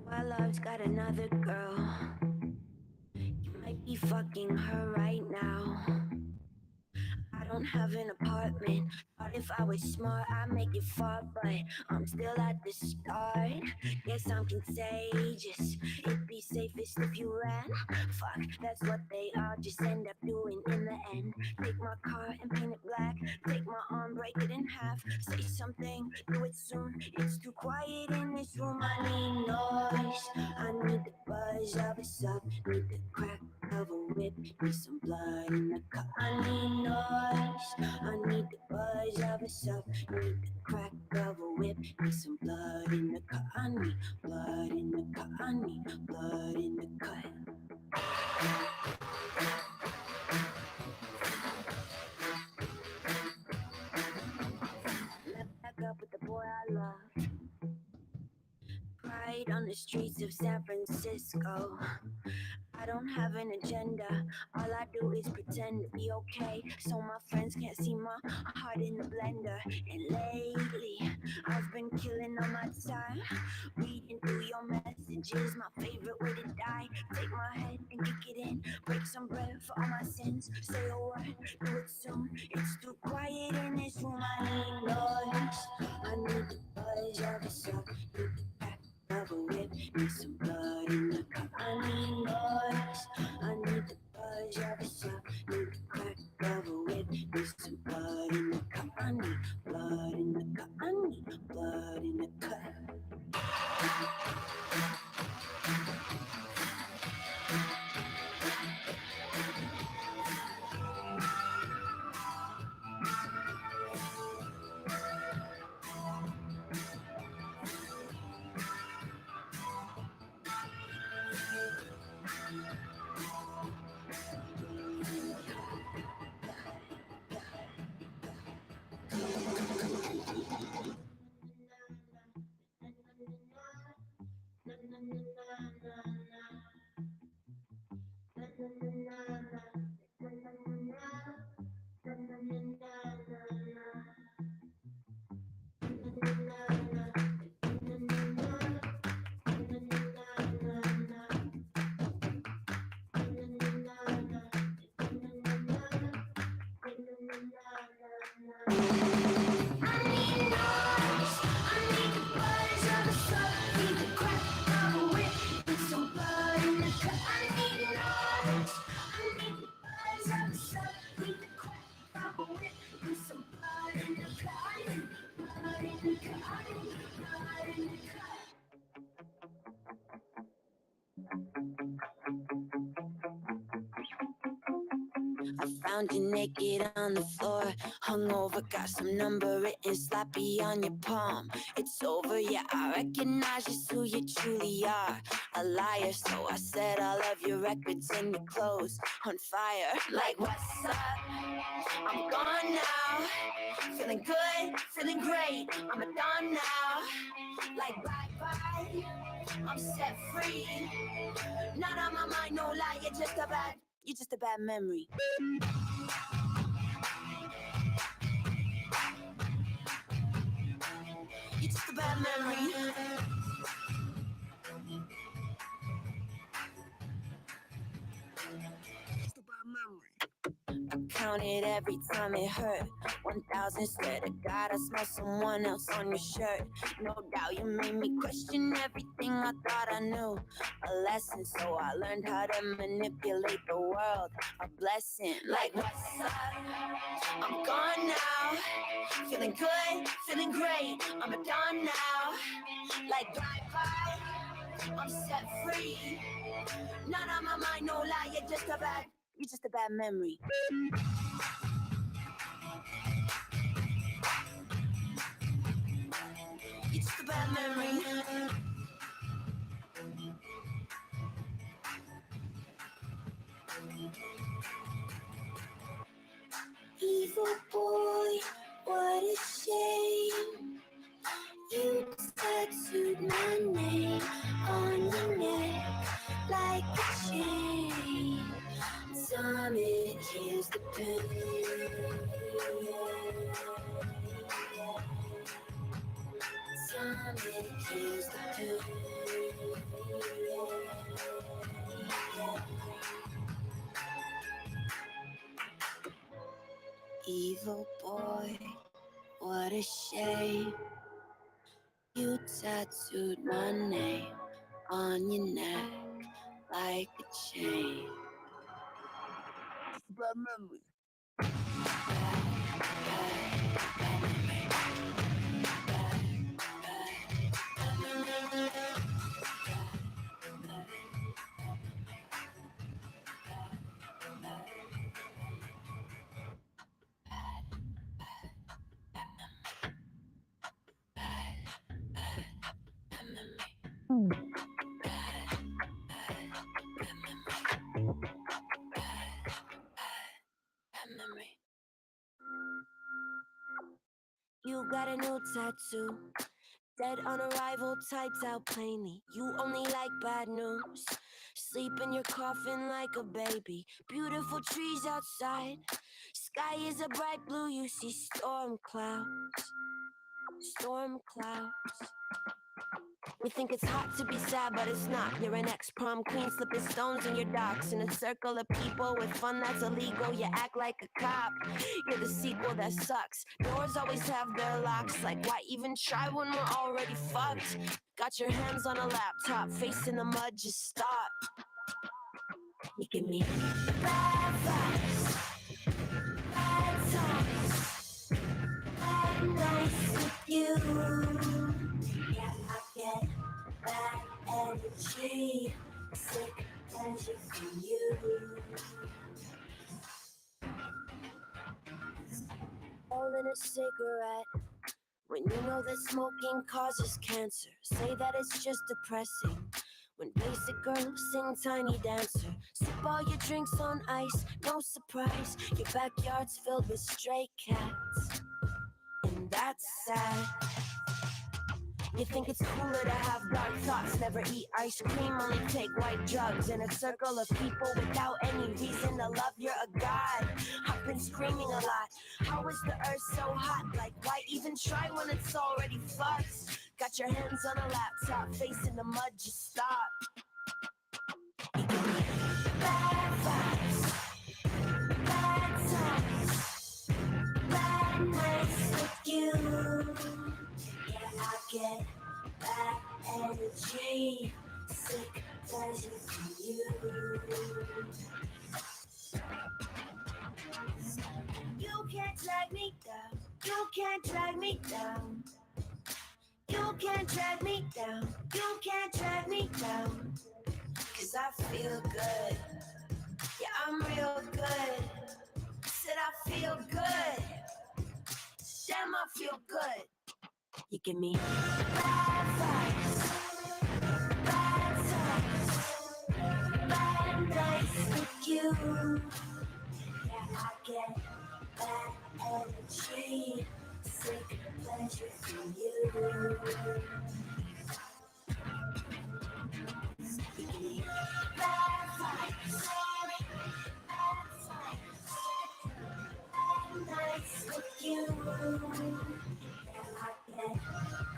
My love's got another girl. You might be fucking her right now. I don't have an apartment. Thought if I was smart, I'd make it far, but I'm still at the start. Guess I'm contagious. It'd be safest if you ran. Fuck, that's what they all just end up doing in the end. Take my car and paint it black. Take my arm, break it in half. Say something, do it soon. It's too quiet in this room. I need noise. I need the buzz of a sub. Need the crack of a whip. Need some blood in the cup. I need noise. I need the buzz of a sub. Need the crack of a whip. Need some blood in the cut. I need blood in the cut. I need blood in the cut. Back up with the boy I love. Pride on the streets of San Francisco. I don't have an agenda. All I do is pretend to be okay, so my friends can't see my heart in the blender. And lately, I've been killing all my time, reading through your messages. My favorite way to die. Take my head and kick it in. Break some bread for all my sins. Say a word, do it soon. It's too quiet in this room. I need noise. I need the buzz of a sub. Need the crack of a whip. Need some blood in the cup. I need noise. I need the buzz of a sub. Need the crack of a whip. Need some blood in the cup. I need blood in the cup. I need blood in the cup. I found you naked on the floor, hungover, got some number written sloppy on your palm. It's over, yeah, I recognize just who you truly are. A liar, so I set all of your records and your clothes on fire. Like, what's up? I'm gone now. Feeling good, feeling great. I'm a dawn now. Like, bye-bye. I'm set free. Not on my mind, no lie, you're just a bad memory. You're just a bad memory. Just a bad memory. I counted every time it hurt. 1,000. Swear to God, I smell someone else on your shirt. No doubt you made me question everything I thought I knew. A lesson, so I learned how to manipulate the world. A blessing, like what's up? I'm gone now. Feeling good, feeling great. I'm a dawn now. Like bye-bye, I'm set free. None on my mind, no lie, you're just a bad memory. You're just a bad memory. Evil boy, what a shame. You tattooed my name on your neck like a chain. Time it heals the pain. Time it heals the pain. Evil boy, what a shame. You tattooed my name on your neck like a chain. Bad memory. You got a new tattoo. Dead on arrival, typed out plainly. You only like bad news. Sleep in your coffin like a baby. Beautiful trees outside. Sky is a bright blue. You see storm clouds. Storm clouds. You think it's hot to be sad, but it's not. You're an ex-prom queen, slipping stones in your docks. In a circle of people with fun that's illegal, you act like a cop. You're the sequel that sucks. Doors always have their locks. Like, why even try when we're already fucked? Got your hands on a laptop, face in the mud, just stop. You give me bad vibes, bad times, bad nights with you. Yeah, I get bad energy, sick pleasure from you. Holding a cigarette when you know that smoking causes cancer. Say that it's just depressing. When basic girls sing Tiny Dancer. Sip all your drinks on ice, no surprise. Your backyard's filled with stray cats, and that's sad. You think it's cooler to have dark thoughts, never eat ice cream, only take white drugs. In a circle of people without any reason to love, you're a god. I've been screaming a lot. How is the earth so hot? Like, why even try when it's already fucked? Got your hands on a laptop, face in the mud, just stop. You give me bad vibes, bad times, bad nights with you. Yeah, I get bad energy, sick pleasure from you. You can't drag me down, you can't drag me down. You can't drag me down, you can't drag me down. Cause I feel good, yeah, I'm real good. Said I feel good, damn, I feel good. You give me bad vibes, bad times, bad nights with you. Yeah, I get bad energy, sick pleasure from you. You give me bad vibes, bad times, bad nights with you. Yeah, I get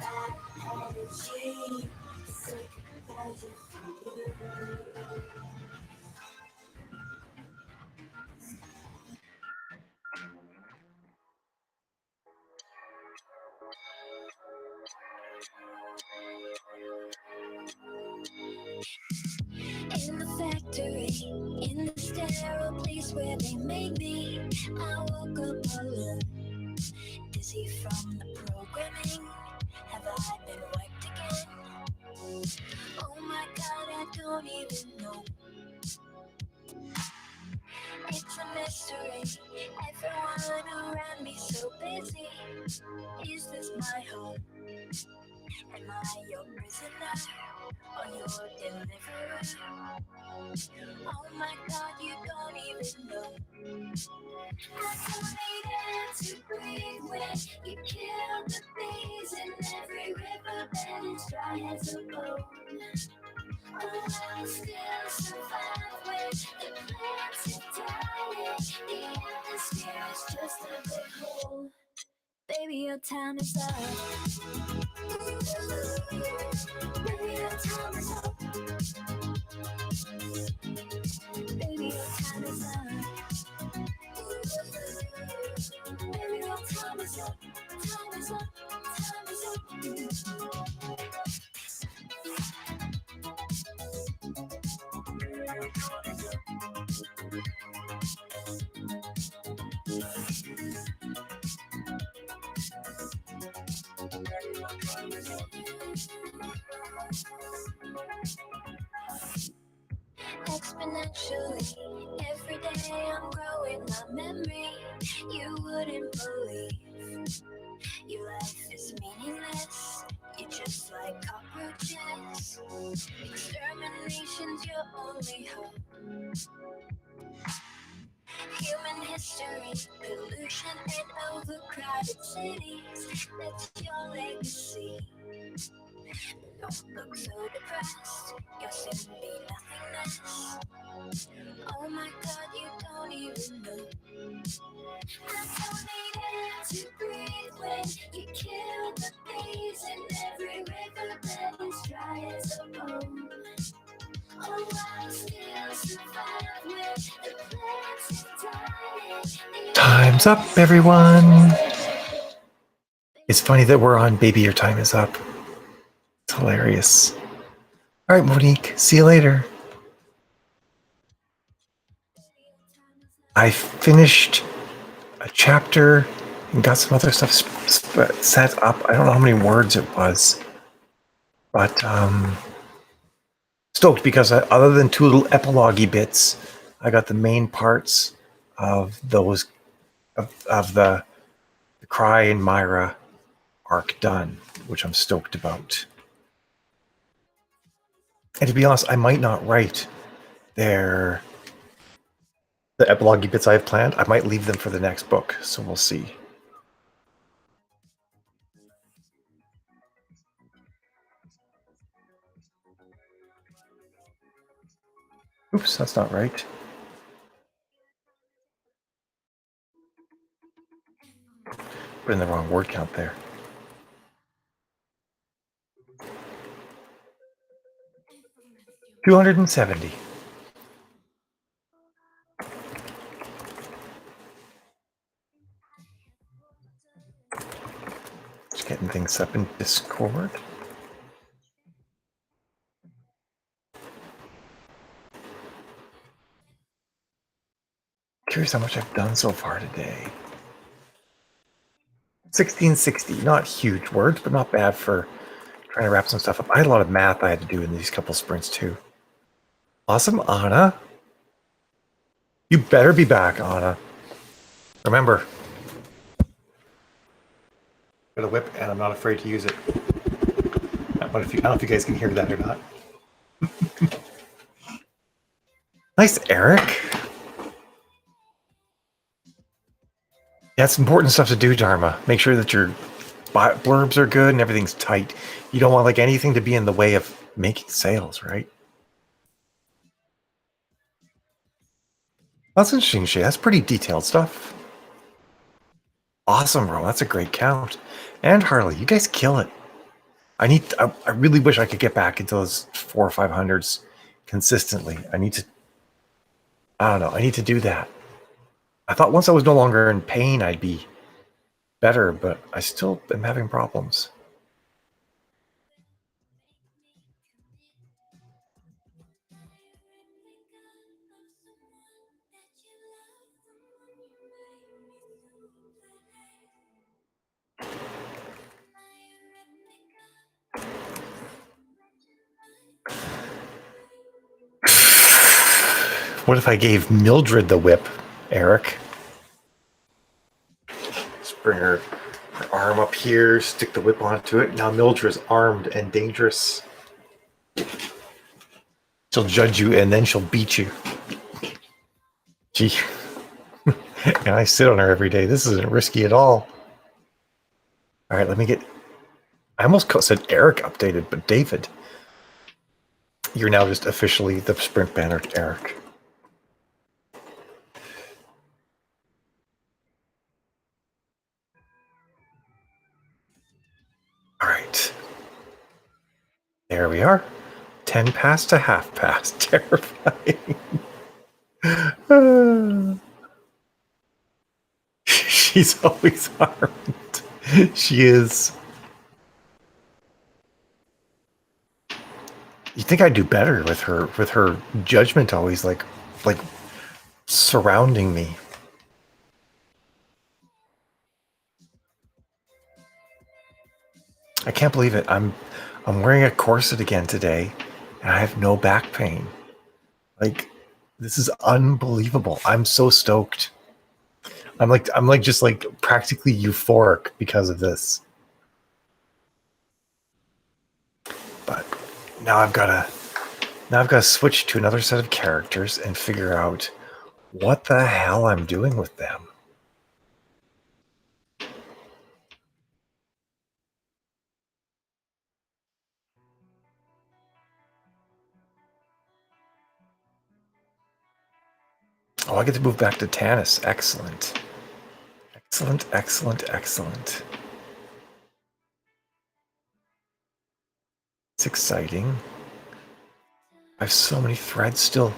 bad energy, sick pleasure from you. In the factory, in the sterile place where they made me, I woke up alone, dizzy from the programming. Have I been wiped again? Oh my God, I don't even know. It's a mystery, everyone around me so busy. Is this my home? Am I your prisoner or your deliverer? Oh my God, you don't even know. I don't need to breathe when you kill the bees in every riverbed is dry as a bone. Oh, I still survive when the plants are dying. The atmosphere is just a big hole. Baby, your time is up. Baby, your time is up. Baby, your time is up. Baby, your time is up. Time is up. Time is up. Exponentially, every day I'm growing my memory. You wouldn't believe your life is meaningless. You're just like cockroaches. Extermination's your only hope. Human history, pollution and overcrowded cities. That's your legacy. Don't look so depressed. You'll soon be nothingness. Oh my God, you don't even know. I don't need to breathe when you kill the bees in every riverbed is dry as a bone. Oh, I still survive when the plants are dying. Time's up, everyone. It's funny that we're on Baby Your Time Is Up. It's hilarious. All right, Monique, see you later. I finished a chapter and got some other stuff set up. I don't know how many words it was, but stoked because other than two little epilogue-y bits, I got the main parts of those of the Cry and Myra arc done, which I'm stoked about. And to be honest, I might not write the epilogue bits I have planned. I might leave them for the next book, so we'll see. Oops, that's not right. Put in the wrong word count there. $270. Just getting things up in Discord. Curious how much I've done so far today. 1660, not huge words, but not bad for trying to wrap some stuff up. I had a lot of math I had to do in these couple sprints too. Awesome, Anna. You better be back, Anna. Remember, got a whip and I'm not afraid to use it. I don't know if you guys can hear that or not. Nice, Eric. Yeah, it's important stuff to do, Dharma. Make sure that your blurbs are good and everything's tight. You don't want like anything to be in the way of making sales, right? That's interesting, Shay. That's pretty detailed stuff. Awesome, bro. That's a great count. And Harley, you guys kill it. I really wish I could get back into those 400s or 500s consistently. I need to do that. I thought once I was no longer in pain, I'd be better, but I still am having problems. What if I gave Mildred the whip, Eric? Just bring her arm up here, stick the whip onto it. Now Mildred's armed and dangerous. She'll judge you and then she'll beat you. Gee. And I sit on her every day. This isn't risky at all. All right, let me get... I almost said Eric updated, but David. You're now just officially the sprint banner, Eric. All right. There we are. 10 past to half past. Terrifying. She's always armed. She is. You think I'd do better with her judgment always like surrounding me. I can't believe it. I'm wearing a corset again today and I have no back pain. Like, this is unbelievable. I'm so stoked. I'm just practically euphoric because of this. But now I've got to switch to another set of characters and figure out what the hell I'm doing with them. Oh, I get to move back to Tanis. Excellent. Excellent, excellent, excellent. It's exciting. I have so many threads still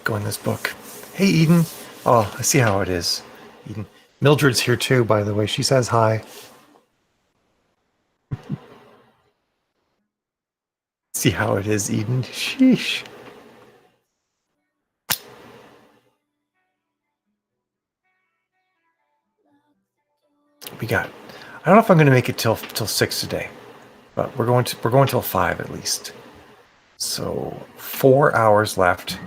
going in this book. Hey, Eden. Oh, I see how it is. Eden. Mildred's here too, by the way. She says hi. See how it is, Eden. Sheesh. We got... I don't know if I'm going to make it till 6 today, but we're going till 5 at least. So 4 hours left,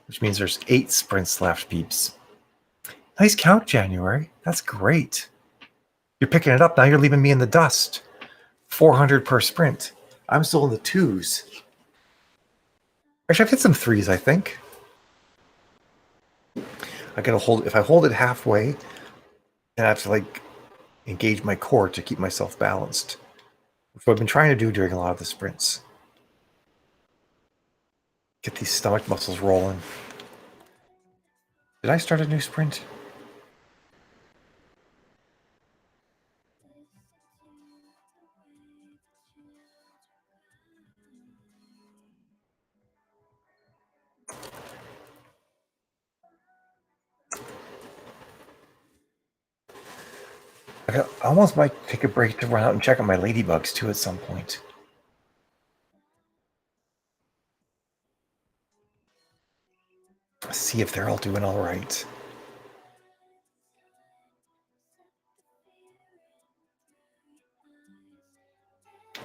which means there's 8 sprints left, peeps. Nice count, January. That's great. You're picking it up. Now you're leaving me in the dust. 400 per sprint. I'm still in the 2s. Actually, I've hit some 3s, I think. I gotta hold... If I hold it halfway, then I have to, engage my core to keep myself balanced. Which I've been trying to do during a lot of the sprints. Get these stomach muscles rolling. Did I start a new sprint? I almost might take a break to run out and check on my ladybugs too at some point. See if they're all doing all right.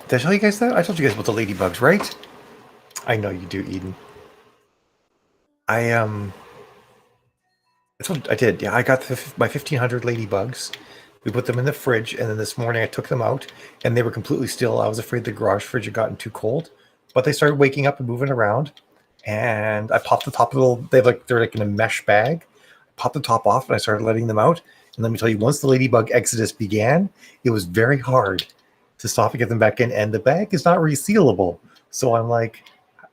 Did I tell you guys that? I told you guys about the ladybugs, right? I know you do, Eden. I did. Yeah, I got my 1,500 ladybugs. We put them in the fridge, and then this morning I took them out, and they were completely still. I was afraid the garage fridge had gotten too cold, but they started waking up and moving around. And I popped the top of they're in a mesh bag. I popped the top off, and I started letting them out. And let me tell you, once the ladybug exodus began, it was very hard to stop and get them back in. And the bag is not resealable, so I'm like,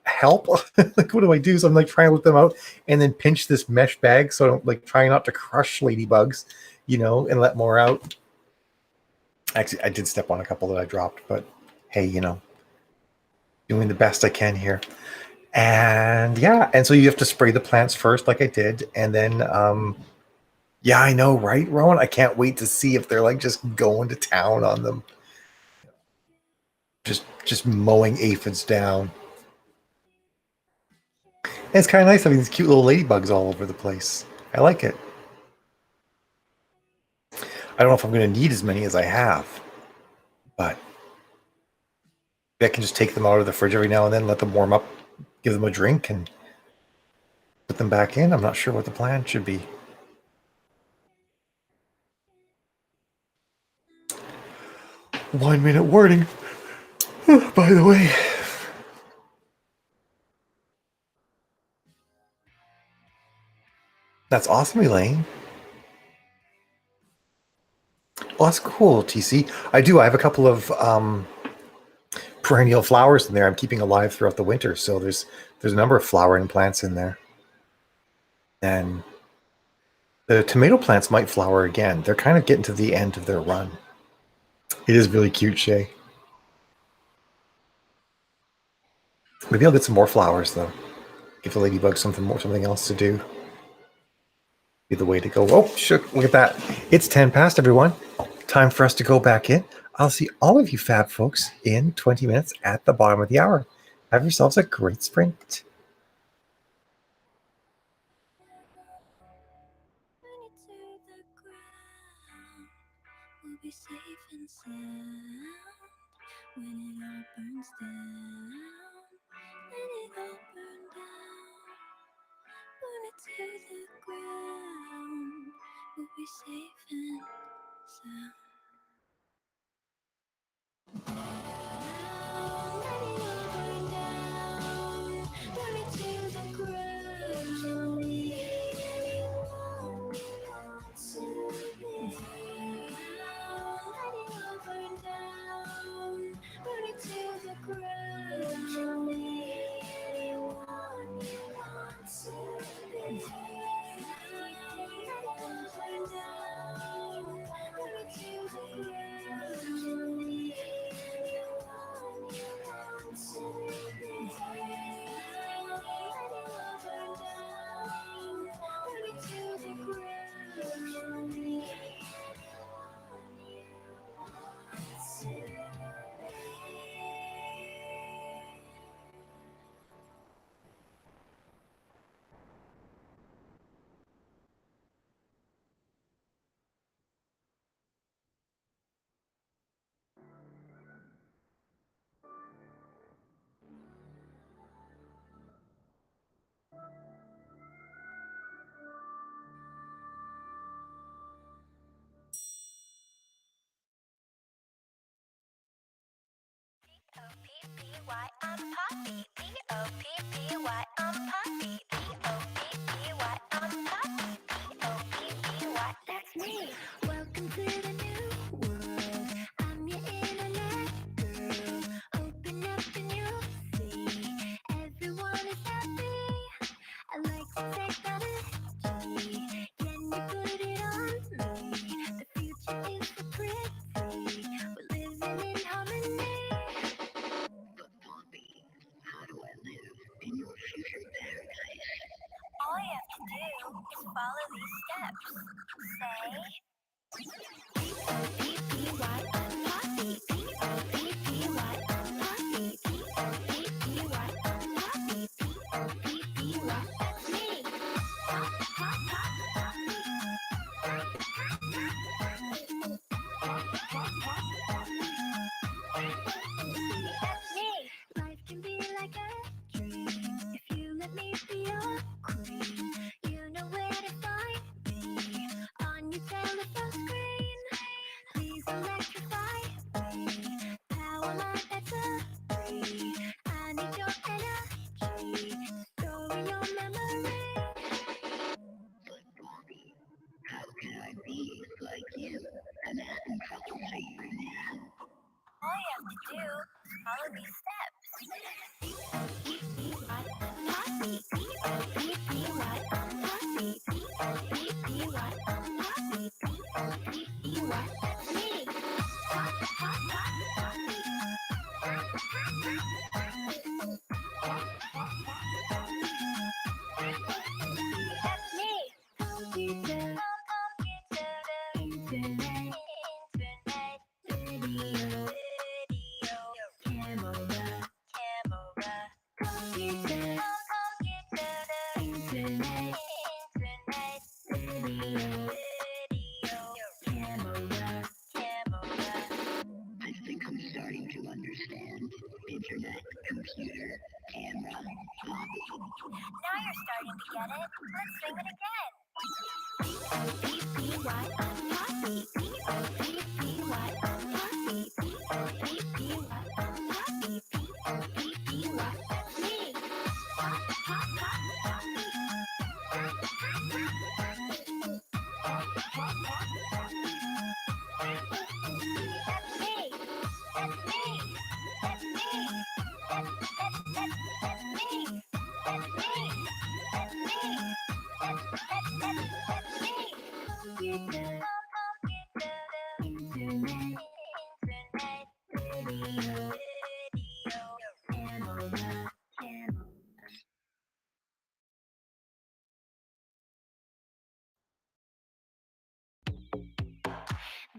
help! What do I do? So I'm trying to let them out, and then pinch this mesh bag, so I don't trying not to crush ladybugs. And let more out. Actually, I did step on a couple that I dropped, but hey, doing the best I can here. And yeah, and so you have to spray the plants first, like I did, and then, yeah, I know, right, Rowan? I can't wait to see if they're just going to town on them. Just mowing aphids down. And it's kind of nice having these cute little ladybugs all over the place. I like it. I don't know if I'm going to need as many as I have, but I can just take them out of the fridge every now and then, let them warm up, give them a drink, and put them back in. I'm not sure what the plan should be. One-minute warning. By the way. That's awesome, Elaine. Well, that's cool, TC. I do. I have a couple of perennial flowers in there. I'm keeping alive throughout the winter, so there's a number of flowering plants in there. And the tomato plants might flower again. They're kind of getting to the end of their run. It is really cute, Shay. Maybe I'll get some more flowers though. Give the ladybug something else to do. Be the way to go. Oh, shook! Look at that. It's 10 past, everyone. Time for us to go back in. I'll see all of you fab folks in 20 minutes at the bottom of the hour. Have yourselves a great sprint. We'll be safe and sound when it all burns down. Let it all burn down. Burn it to the ground. We'll be safe and sound. Let it all burn down. Burn it to the ground. We want to be. Burn it to the ground. We want to be. Burn down. Burn it to the ground. We want to be. Burn it to the ground. We P-O-P-P-Y, I'm Poppy. P-O-P-P-Y, I'm Poppy. P-O-P-P-Y, I'm Poppy. P-O-P-P-Y, that's me. Welcome to the new world. I'm your internet girl. Open up and you'll see everyone is happy. I like to take that energy. Can you put it on me? The future is so pretty. We're living in harmony. All you have to do is follow these steps. Say P-O-P-P-Y, I'm Poppy. P-O-P-P-Y, I'm Poppy. P-O-P-P-Y, I'm Poppy. P-O-P-P-Y, that's me. Pop, pop, pop, Poppy. That's me. Life can be like a dream if you let me be your queen. You know where to find me on your telephone screen. Please electrify me. Power my battery. I need your energy. Store your memory. But Bobby, how can I be like you? I'm having trouble figuring it out. All you have to do is follow these steps. P-O-P-P-Y, I'm Poppy. P-O-P-P-Y, I'm Poppy. P-O-P-P-Y, I'm Poppy. P-O-P-P-Y, that's me. Pop, pop, pop, Poppy. That's me. Computer, internet, video, camera, computer, internet, video, camera. I think I'm starting to understand. Internet, computer, camera, hobby. Now you're starting to get it. Let's sing it again. P-O-P-P-Y, I'm happy. P-O-P-P-Y, I'm happy. P-O-P-P-Y, I'm happy. P-O-P-P-Y, that's me. Hot, hot, hot, happy. Hot, hot, hot, happy. That's me. That's me. That's me. That's me. That's me. That's me.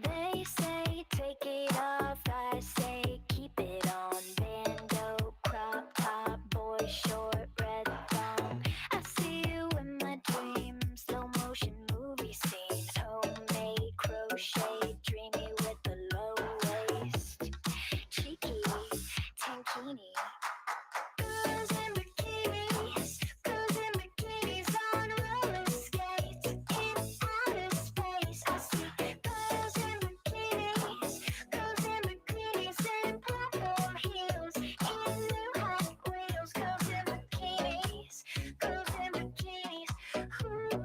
They say take it off, I say keep it on. Bando, crop top, boy short, red thong. I see you in my dreams, slow motion movie scenes, homemade crochet, dreamy with the low waist, cheeky, tankini. Girls in bikinis on roller skates in outer space. I see girls in bikinis in platform heels in new Hot Wheels. Girls in bikinis. Ooh.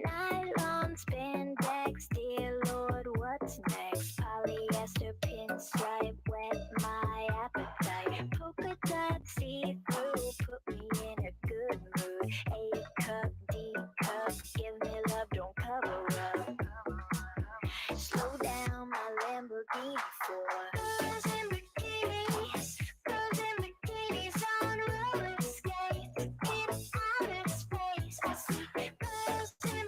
Nylon spandex, dear Lord, what's next? Polyester pinstripe, whet my appetite. Polka dot see-through, put me in a good mood. A cup, D cup, give me love, don't cover up. Slow down my Lamborghini for girls in bikinis on roller skates in outer space. I see girls in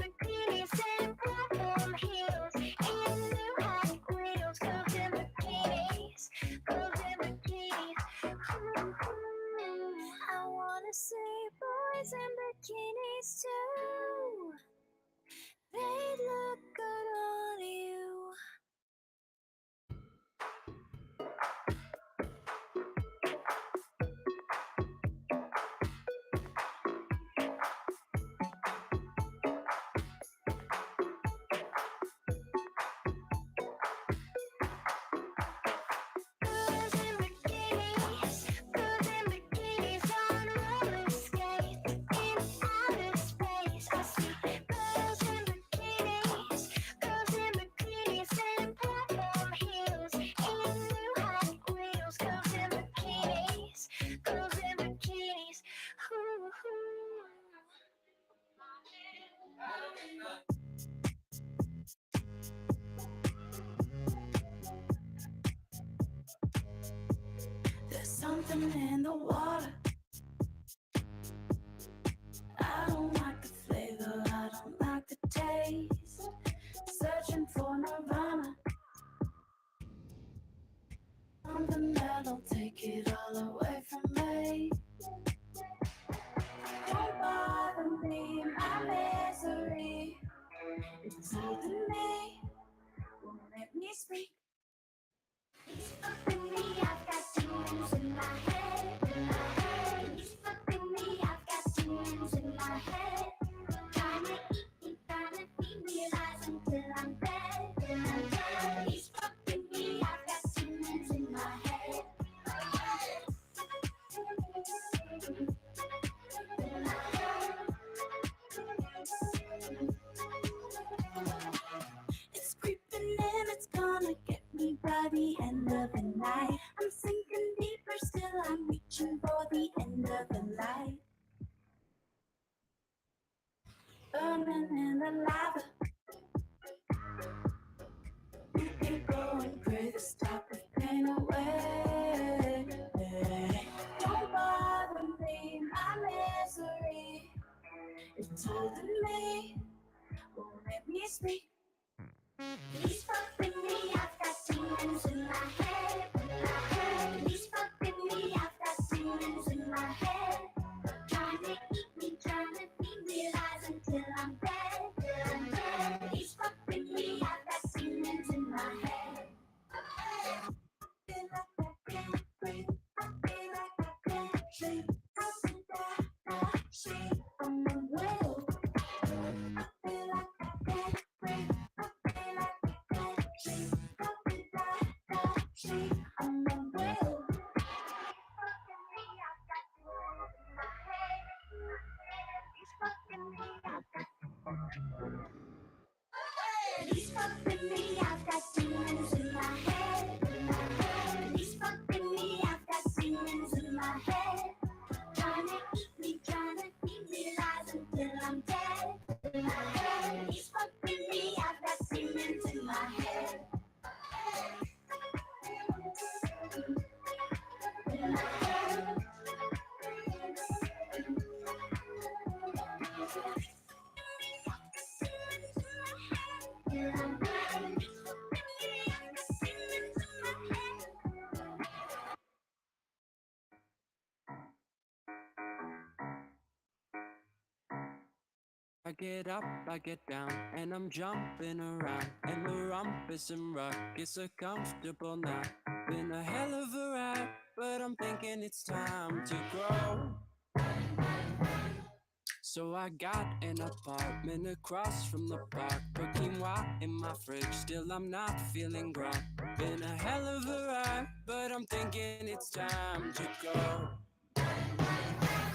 bikinis in platform heels in new Hot Wheels. Girls in bikinis. Ooh. I wanna see boys in bikinis too. They look good on you. Girls in bikinis on roller skates in outer space. I see girls in bikinis in platform heels in new Hot Wheels. Girls in bikinis. Ooh. There's something in the water. I don't like the flavor, I don't like the taste. Searching for Nirvana. Something that'll take it all away from me. Don't bother me, my misery. It's holding me, won't let me speak. He's fucking me, I've got demons in my head. He's fucking me, I've got demons in my head. Trying to eat me, trying to feed me lies until I'm dead. He's fucking me, I've got demons in my head. It's creeping in, it's gonna get me by the end of the night. I'm sinking deeper, still I'm reaching for the end of the light. Burning in the lava. You keep going crazy, stop the pain away. Don't bother me, my misery. It's holding me, won't let me speak. He's fucking me, I've got demons in my head. He's fucking me, I've got demons in my head. Trying to eat me, trying to feed me lies until I'm dead. He's fucking me, I've got demons in my head. I get up, I get down, and I'm jumping around. And the rumpus and ruckus are comfortable now. Been a hell of a ride, but I'm thinking it's time to grow. So I got an apartment across from the park. Put quinoa in my fridge, still I'm not feeling grown. Been a hell of a ride, but I'm thinking it's time to go.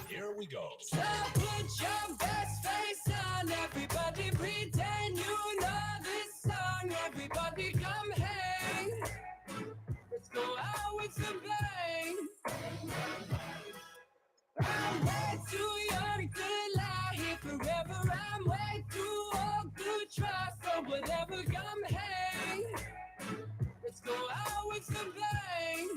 Here we go. So put your best face on, everybody pretend you know this song. Everybody come hang, let's go out with a bang. I'm way too young to lie here forever. I'm way too old to try, so whatever, come hang, let's go out with a bang.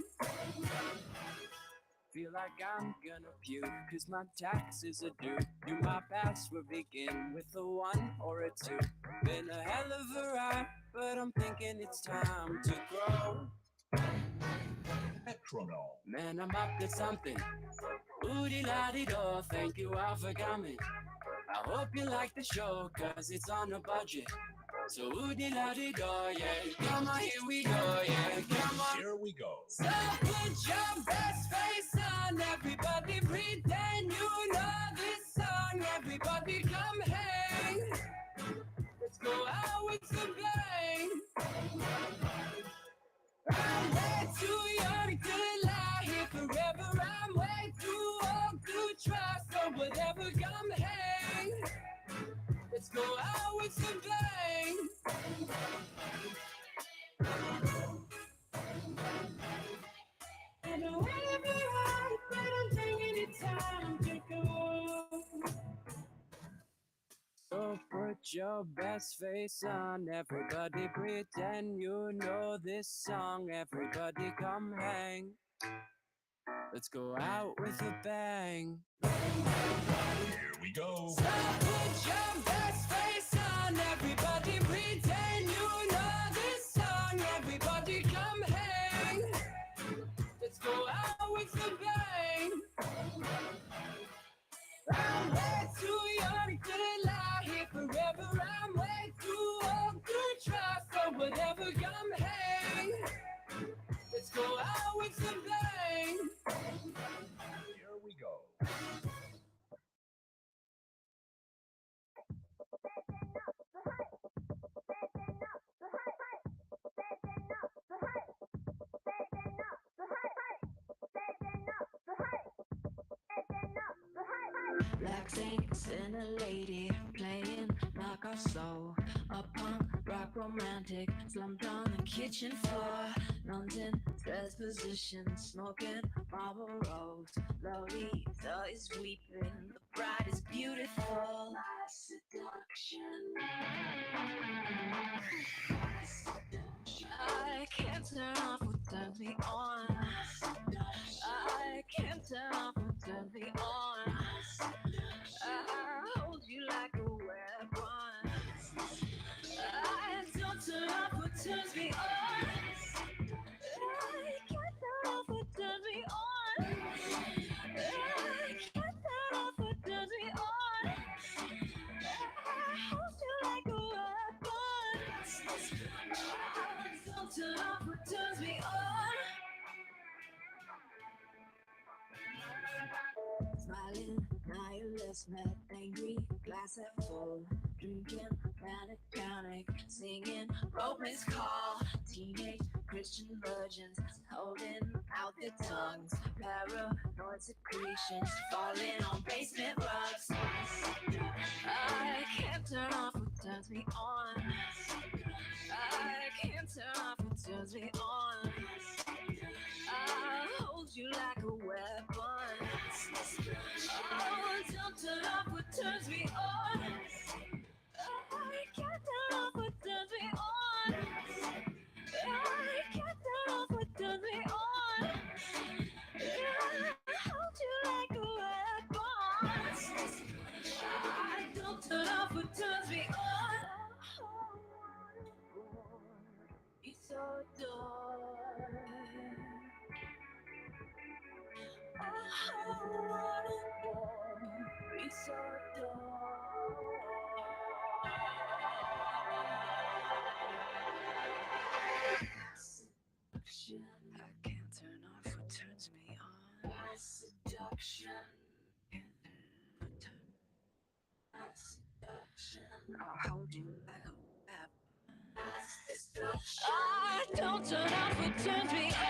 Feel like I'm gonna puke, cause my taxes are due. Do my password begin with a 1 or a 2? Been a hell of a ride, but I'm thinking it's time to grow. Metronome. Man, I'm up to something. Oodie-la-dee-do, thank you all for coming. I hope you like the show, cause it's on a budget. So oodie-la-dee-do, yeah. Come on, here we go, yeah. Come on. Here we go. So put your best face on, everybody pretend you know this song. Everybody come hang, let's go out with a bang. I'm way too young to lie here forever. I'm way too old to try, so whatever, come hang, let's go out with a bang. I know it'll be right, but I'm thinking it's time to go. So put your best face on, everybody pretend you know this song. Everybody come hang, let's go out with a bang. Here we go. So put your best face on, everybody pretend you know this song. Everybody come hang, let's go out with a bang. I'm way too young to lie here forever. I'm way too old to try, so whatever, come hang, let's go out with a bang. Here we go. Black Saints and a lady playing knock off soul. A punk rock romantic slumped on the kitchen floor. Nuns in dress position, smoking Marlboros. Lolita is weeping, the bride is beautiful. My seduction. I can't turn off what turns me on. I can't turn off what turns me on. I hold you like a weapon. I don't turn off what turns me on. I can't turn off what turns me on. I can't turn off what turns me on. I hold you like a weapon. I don't turn off what turns me on. Smiling, nihilist, mad, angry, glass half full. Drinking, panic, singing, Roman's call. Teenage Christian virgins holding out their tongues. Paranoid secretions falling on basement rugs. I can't turn off what turns me on. I can't turn off what turns me on. I hold you like a weapon. Oh, don't turn off what turns me on. I can't turn off what turns me on. I can't turn off what turns me on. I I can't turn off what turns me on. Seduction. I'll hold you like a weapon. I don't turn off what turns me on.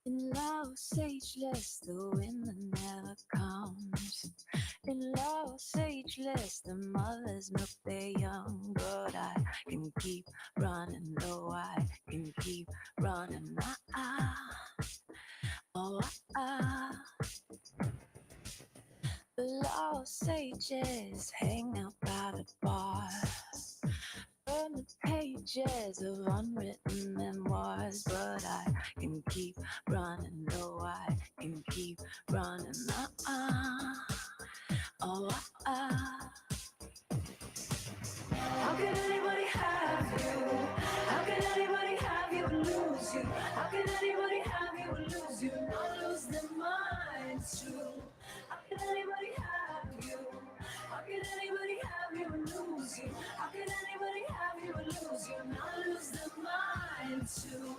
In love, sageless, the wind that never comes. In love, sageless, the mothers milk their young. But I can keep running, though I can keep running. Oh, The love sages hang out by the bar. Burn the pages of unwritten memoirs, but I can keep running, though I can keep running. Oh, How can anybody have you? How can anybody have you and lose you? How can anybody have you and lose you? Not lose their minds too. How can anybody have you? How can anybody have you and lose you? How can anybody have you and lose you? Not lose their minds too.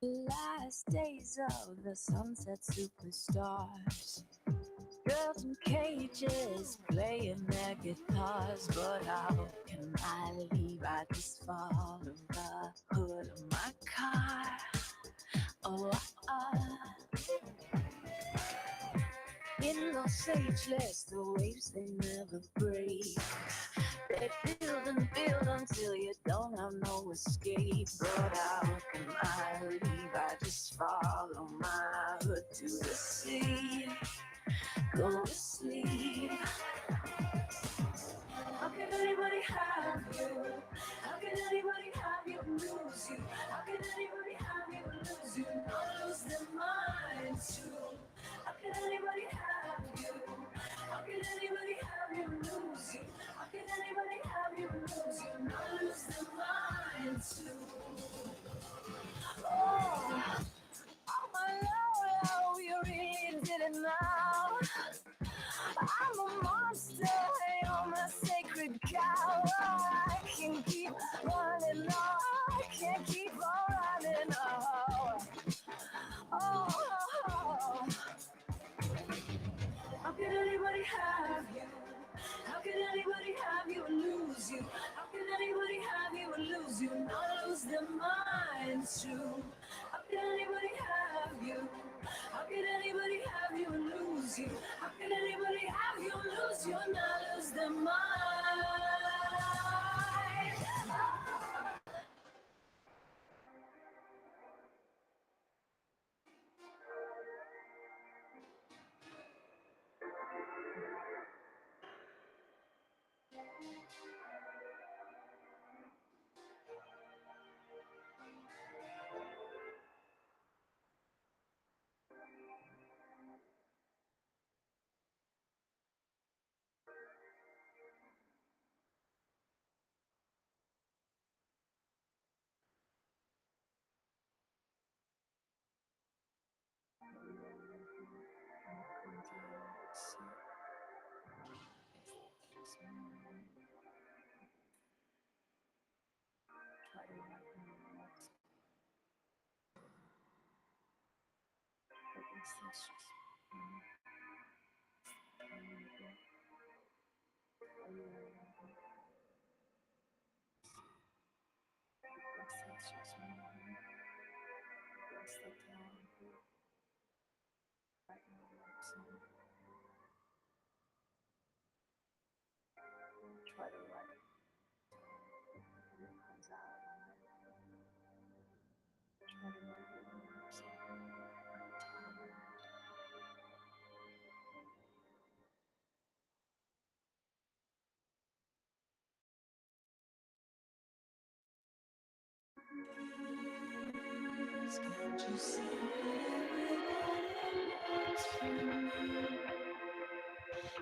The last days of the sunset superstars. Girls in cages playing their guitars, but how can I leave? I just follow the hood of my car. Oh, in those sageless, the waves they never break. They build and build until you don't have no escape. But how can I leave? I just follow my hood to the sea. Go to sleep. How can anybody have you? How can anybody have you and lose you? How can anybody have you and lose you? Not lose their minds too. How can anybody have you? How can anybody have you and lose you? How can anybody have you and lose you? Not lose their minds too. Oh my Lord, you really did it now. I'm a monster, hey, I'm a sacred cow. I can keep running, no, I can't keep on running. Oh. How can anybody have you? How can anybody have you and lose you? How can anybody have you and lose you? Not lose their minds too. How can anybody have you? How can anybody have you and lose you? How can anybody have you and lose you? Not lose their mind. Try to let it comes out. Try to let it can't you see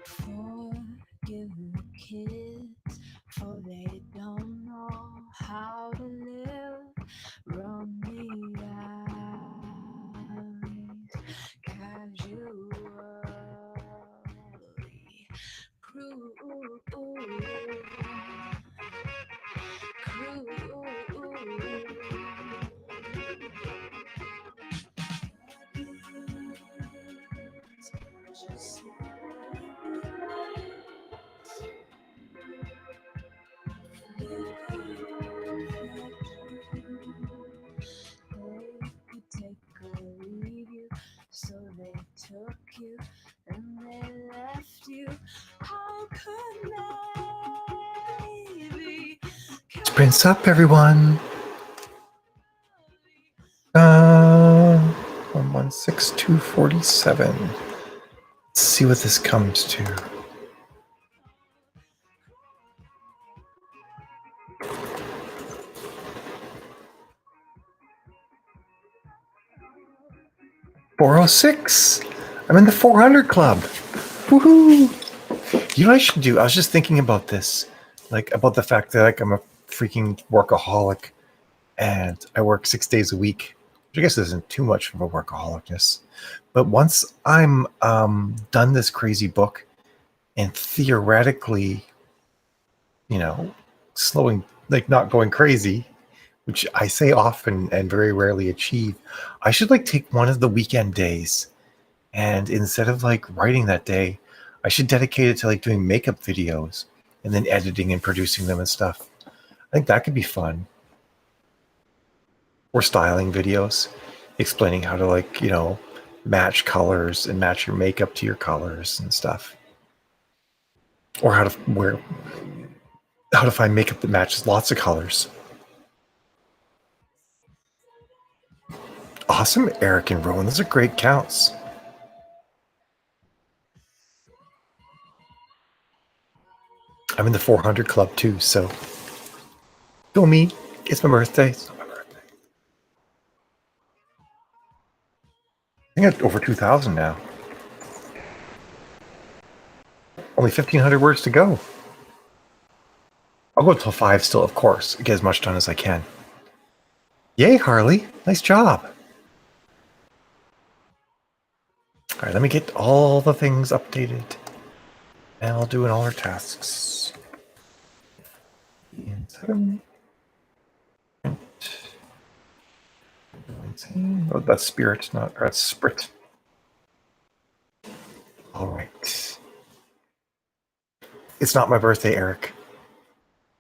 forgive the kids, for they don't know how to live. Run the eyes casually, They could take or leave you, so they took you and they left you. How could they be? Sprints up, everyone. 116247. Let's see what this comes to. $406. I'm in the 400 club. Woohoo! You know what I should do? I was just thinking about this, like about the fact that like I'm a freaking workaholic, and I work 6 days a week, which I guess isn't too much of a workaholicness. But once I'm done this crazy book, and theoretically, slowing, like not going crazy, which I say often and very rarely achieve, I should like take one of the weekend days, and instead of like writing that day, I should dedicate it to like doing makeup videos and then editing and producing them and stuff. I think that could be fun. Or styling videos, explaining how to like, match colors and match your makeup to your colors and stuff. Or how to find makeup that matches lots of colors. Awesome, Eric and Rowan. Those are great counts. I'm in the 400 club too, so go me. It's my birthday. It's not my birthday. I think I'm over 2,000 now. Only 1,500 words to go. I'll go till 5 still, of course. Get as much done as I can. Yay, Harley. Nice job. All right, let me get all the things updated. And I'll do all our tasks. Oh, that's spirit, that's sprit. All right. It's not my birthday, Eric.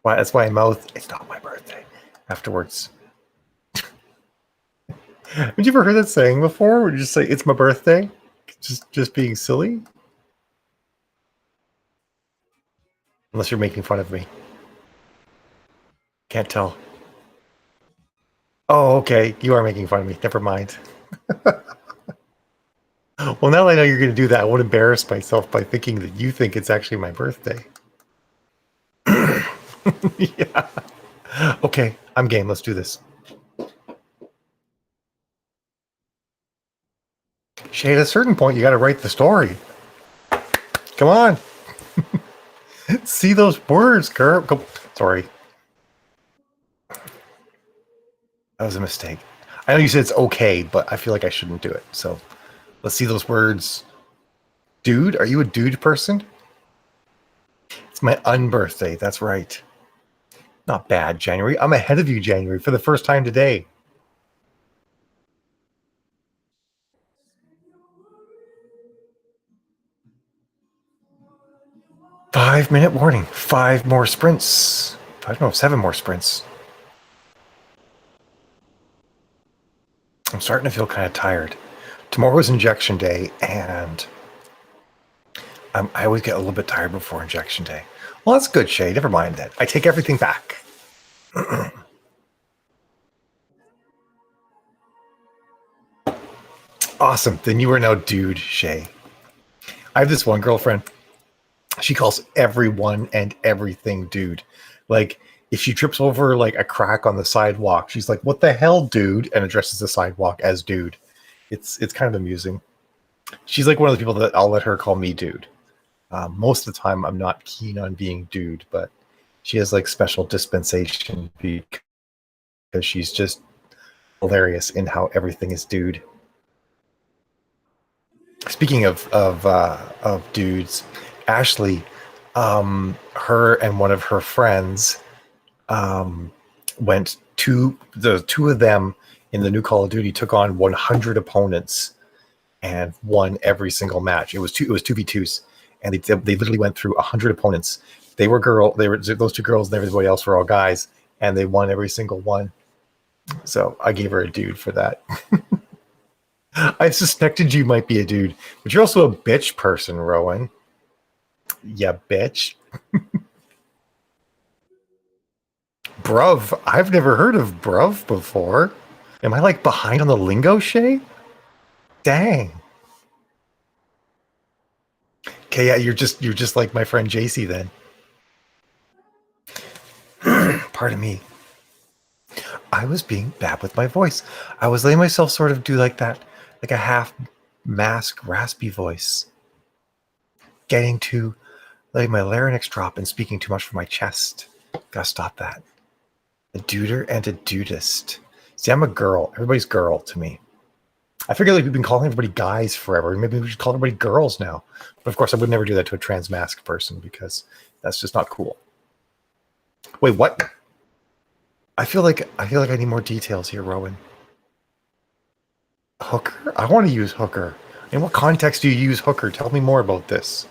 Why? That's why I mouthed, it's not my birthday afterwards. Have you ever heard that saying before? Where you just say, it's my birthday? Just being silly? Unless you're making fun of me. Can't tell. Oh, okay. You are making fun of me. Never mind. Well, now that I know you're going to do that, I won't embarrass myself by thinking that you think it's actually my birthday. Yeah. Okay, I'm game. Let's do this. Shay, at a certain point, you got to write the story. Come on. See those words, girl. Go. Sorry. That was a mistake. I know you said it's okay, but I feel like I shouldn't do it. So let's see those words. Dude, are you a dude person? It's my unbirthday. That's right. Not bad, January. I'm ahead of you, January, for the first time today. 5-minute warning. 5 more sprints. I don't know, 7 more sprints. I'm starting to feel kind of tired. Tomorrow's injection day, and I always get a little bit tired before injection day. Well, that's good, Shay. Never mind that. I take everything back. Awesome. Then you are now dude, Shay. I have this one girlfriend. She calls everyone and everything dude. Like, if she trips over like a crack on the sidewalk, she's like, "What the hell, dude?" and addresses the sidewalk as dude. It's kind of amusing. She's like one of the people that I'll let her call me dude. Most of the time, I'm not keen on being dude, but she has like special dispensation because she's just hilarious in how everything is dude. Speaking of dudes, Ashley, her and one of her friends went to the two of them in the new Call of Duty took on 100 opponents and won every single match. It was 2v2s, and they literally went through 100 opponents. They were those two girls, and everybody else were all guys, and they won every single one. So I gave her a dude for that. I suspected you might be a dude, but you're also a bitch person, Rowan. Yeah, bitch. Bruv. I've never heard of bruv before. Am I like behind on the lingo, Shay? Dang. Okay, yeah, you're just like my friend JC then. Pardon me. I was being bad with my voice. I was letting myself sort of do like that, like a half mask raspy voice. Letting my larynx drop and speaking too much from my chest. Gotta stop that. A duder and a dudist. See, I'm a girl. Everybody's girl to me. I figure like we've been calling everybody guys forever. Maybe we should call everybody girls now. But of course, I would never do that to a trans mask person because that's just not cool. Wait, what? I feel like I need more details here, Rowan. Hooker? I want to use hooker. In what context do you use hooker? Tell me more about this.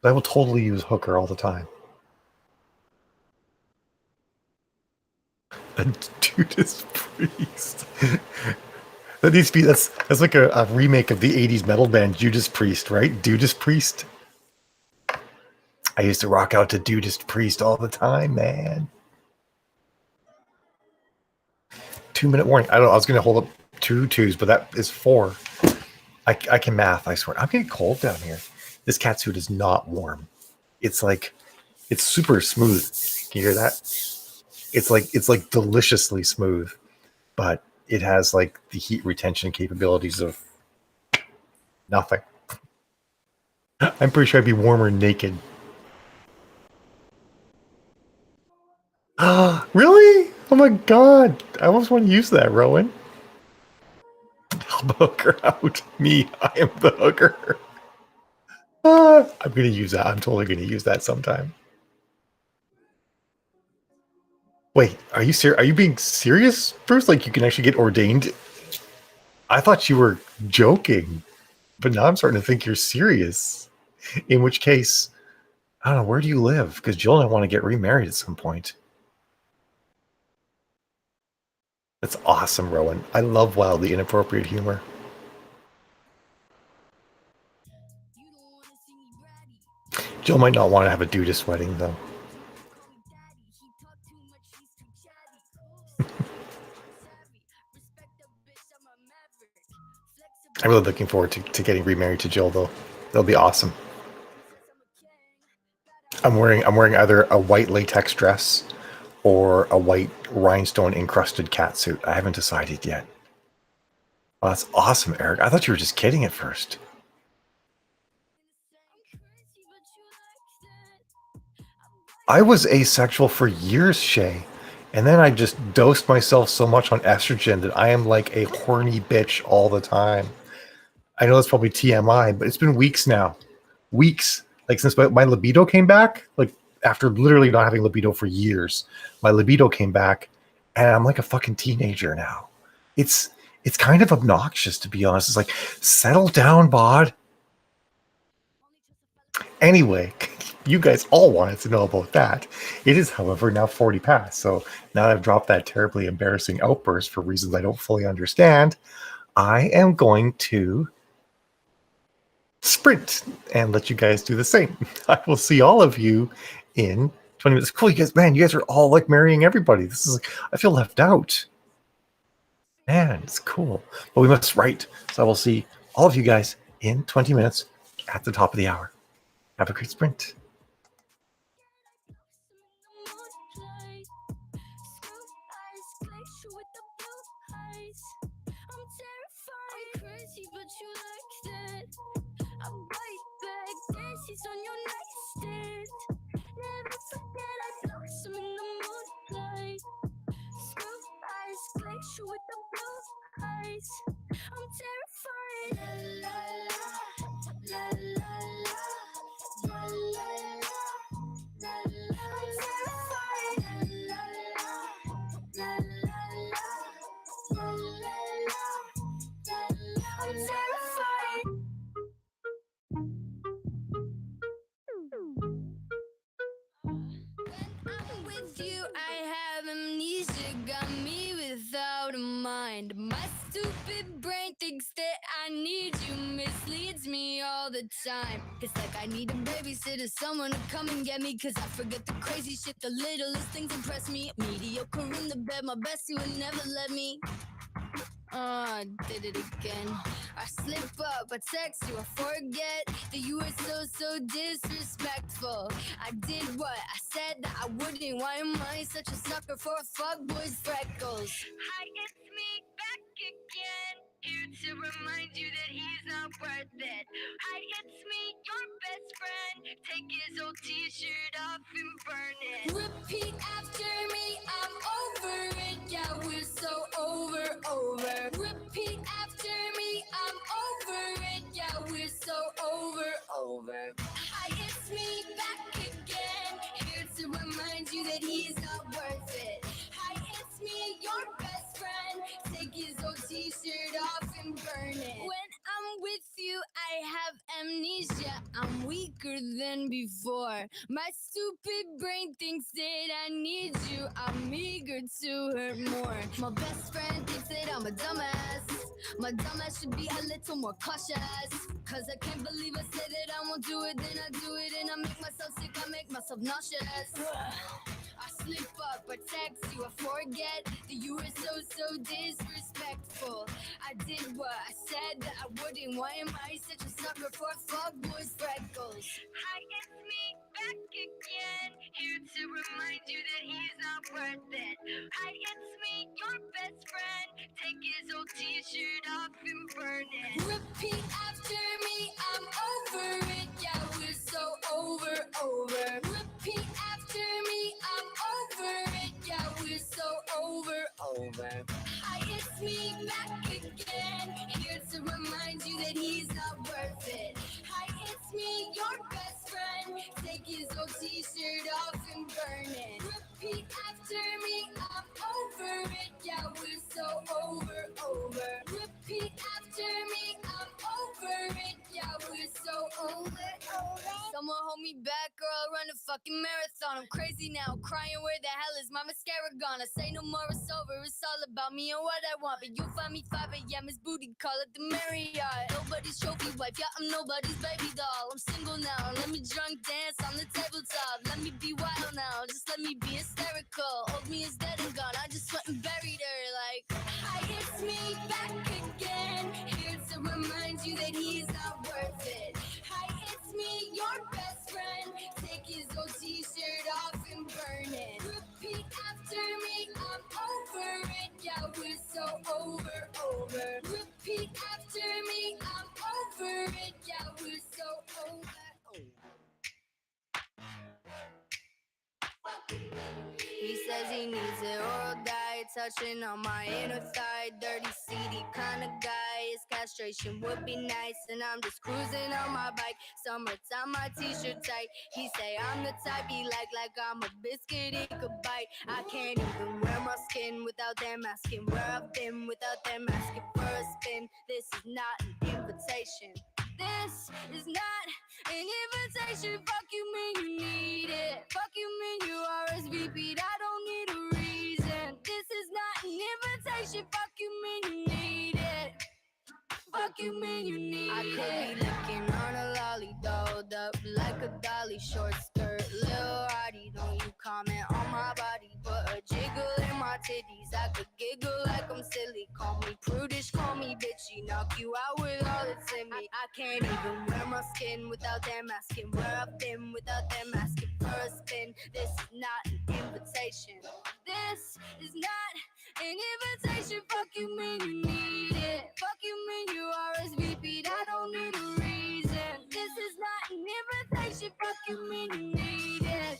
I will totally use hooker all the time. A Judas Priest. That needs to be that's like a remake of the 80s metal band Judas Priest, right? Judas Priest. I used to rock out to Judas Priest all the time, man. 2-minute warning. I was gonna hold up 2 twos, but that is 4. I can math, I swear. I'm getting cold down here. This catsuit is not warm. It's super smooth. Can you hear that? It's like deliciously smooth, but it has like the heat retention capabilities of nothing. I'm pretty sure I'd be warmer naked. Really? Oh my god. I almost want to use that, Rowan. Help a hooker out. Me, I am the hooker. I'm going to use that. I'm totally going to use that sometime. Wait, are you being serious, Bruce? Like you can actually get ordained? I thought you were joking, but now I'm starting to think you're serious. In which case, I don't know, where do you live? Because Jill and I want to get remarried at some point. That's awesome, Rowan. I love wildly inappropriate humor. Jill might not want to have a dudist wedding, though. I'm really looking forward to getting remarried to Jill, though. That'll be awesome. I'm wearing either a white latex dress or a white rhinestone encrusted catsuit. I haven't decided yet. Oh, that's awesome, Eric. I thought you were just kidding at first. I was asexual for years, Shay. And then I just dosed myself so much on estrogen that I am like a horny bitch all the time. I know that's probably TMI, but it's been weeks now. Weeks. Like since my libido came back, like after literally not having libido for years, my libido came back and I'm like a fucking teenager now. It's kind of obnoxious, to be honest. It's like, settle down, bod. Anyway, you guys all wanted to know about that. It is, however, now 40 past. So now that I've dropped that terribly embarrassing outburst for reasons I don't fully understand, I am going to sprint and let you guys do the same. I will see all of you in 20 minutes. Cool, you guys, man, you guys are all like marrying everybody. This is, I feel left out. Man, it's cool. But we must write. So I will see all of you guys in 20 minutes at the top of the hour. Have a great sprint. But you like that. I bite back, dances on your nightstand. Never forget I blossom in the moonlight. Screw eyes, glacier with the blue eyes. I'm terrified. La la la, la la la, la la la, la la. I'm terrified. La la la, la la la, la la la. I'm terrified. When I'm with you, I have amnesia. Got me without a mind. My stupid brain thinks that I need you, misleads me all the time. It's like I need a babysitter, someone to come and get me. Cause I forget the crazy shit, the littlest things impress me. Mediocre in the bed, my bestie would never let me. I did it again. I slip up, I text you, I forget that you were so disrespectful. I did what I said that I wouldn't. Why am I such a sucker for a fuckboy's freckles? Hi, it's me back again. Here to remind you that he's not worth it. Hi, it's me, your best friend. Take his old t-shirt off and burn it. Repeat after me, I'm over it. Yeah, we're so over. Repeat after me, I'm over it. Yeah, we're so over. Hi, it's me back again. Here to remind you that he's not worth it. Hi, it's me, your best friend. Take his old t-shirt off and burn it. When I'm with you, I have amnesia. I'm weaker than before. My stupid brain thinks that I need you. I'm eager to hurt more. My best friend thinks that I'm a dumbass. My dumbass should be a little more cautious. Cause I can't believe I said that I won't do it, then I do it, and I make myself sick, I make myself nauseous. I slip up, I text you, I forget that you were so disrespectful. I did what I said that I wouldn't. Why am I such a sucker for fuckboy's freckles? Hi, it's me back again. Here to remind you that he's not worth it. Hi, it's me, your best friend. Take his old t-shirt off and burn it. Repeat after me, I'm over it. Yeah, we're so over. Repeat after me, I'm over it. Yeah, we're so over. Hi, it's me back again. Here to remind you that he's not worth it. Hi, it's me, your best friend. Take his old t-shirt off and burn it. Repeat after me, I'm over it. Yeah, we're so over. Repeat after me, I'm over it. Yeah, we're so over. Someone hold me back, girl, I'll run a fucking marathon. I'm crazy now, crying, where the hell is my mascara gone? I say no more, it's over, it's all about me and what I want. But you'll find me 5 a.m. is booty call at the Marriott. Nobody's trophy wife, yeah, I'm nobody's baby doll. I'm single now, let me drunk dance on the tabletop. Let me be wild now, just let me be hysterical. Old me is dead and gone, I just went and buried her like. Hi, it's me back again. Here to remind you that he's not worth it. Hi, it's me, your best friend. Take his old t-shirt off and burn it. Repeat after me, I'm over it. Yeah, we're so over. Repeat after me, I'm over it. Yeah, we're so over. He says he needs an oral diet, touching on my inner thigh. Dirty, seedy kind of guy. His castration would be nice, and I'm just cruising on my bike. Summertime, my t-shirt tight. He say I'm the type he like I'm a biscuit he could bite. I can't even wear my skin without them asking where I've been, without them asking for a spin. This is not an invitation. This is not an invitation. Fuck you mean you need it. Fuck you mean you RSVP'd. I don't need a reason. This is not an invitation. Fuck you mean you need it. Fuck you mean you need it. I could be looking on a lolly, dolled up like a dolly, short skirt, Lil Roddy. Don't you comment on my body, put a jiggle in my titties. I could giggle like I'm silly. Call me prudish, call me bitchy. Knock you out with all that's in me. I can't even wear my skin without them asking where I've been, without them asking for a spin. This is not an invitation. This is not an invitation. Fuck you mean you need it. Fuck you mean you RSVP'd. I don't need a reason. This is not an invitation. Fuck you mean you need it.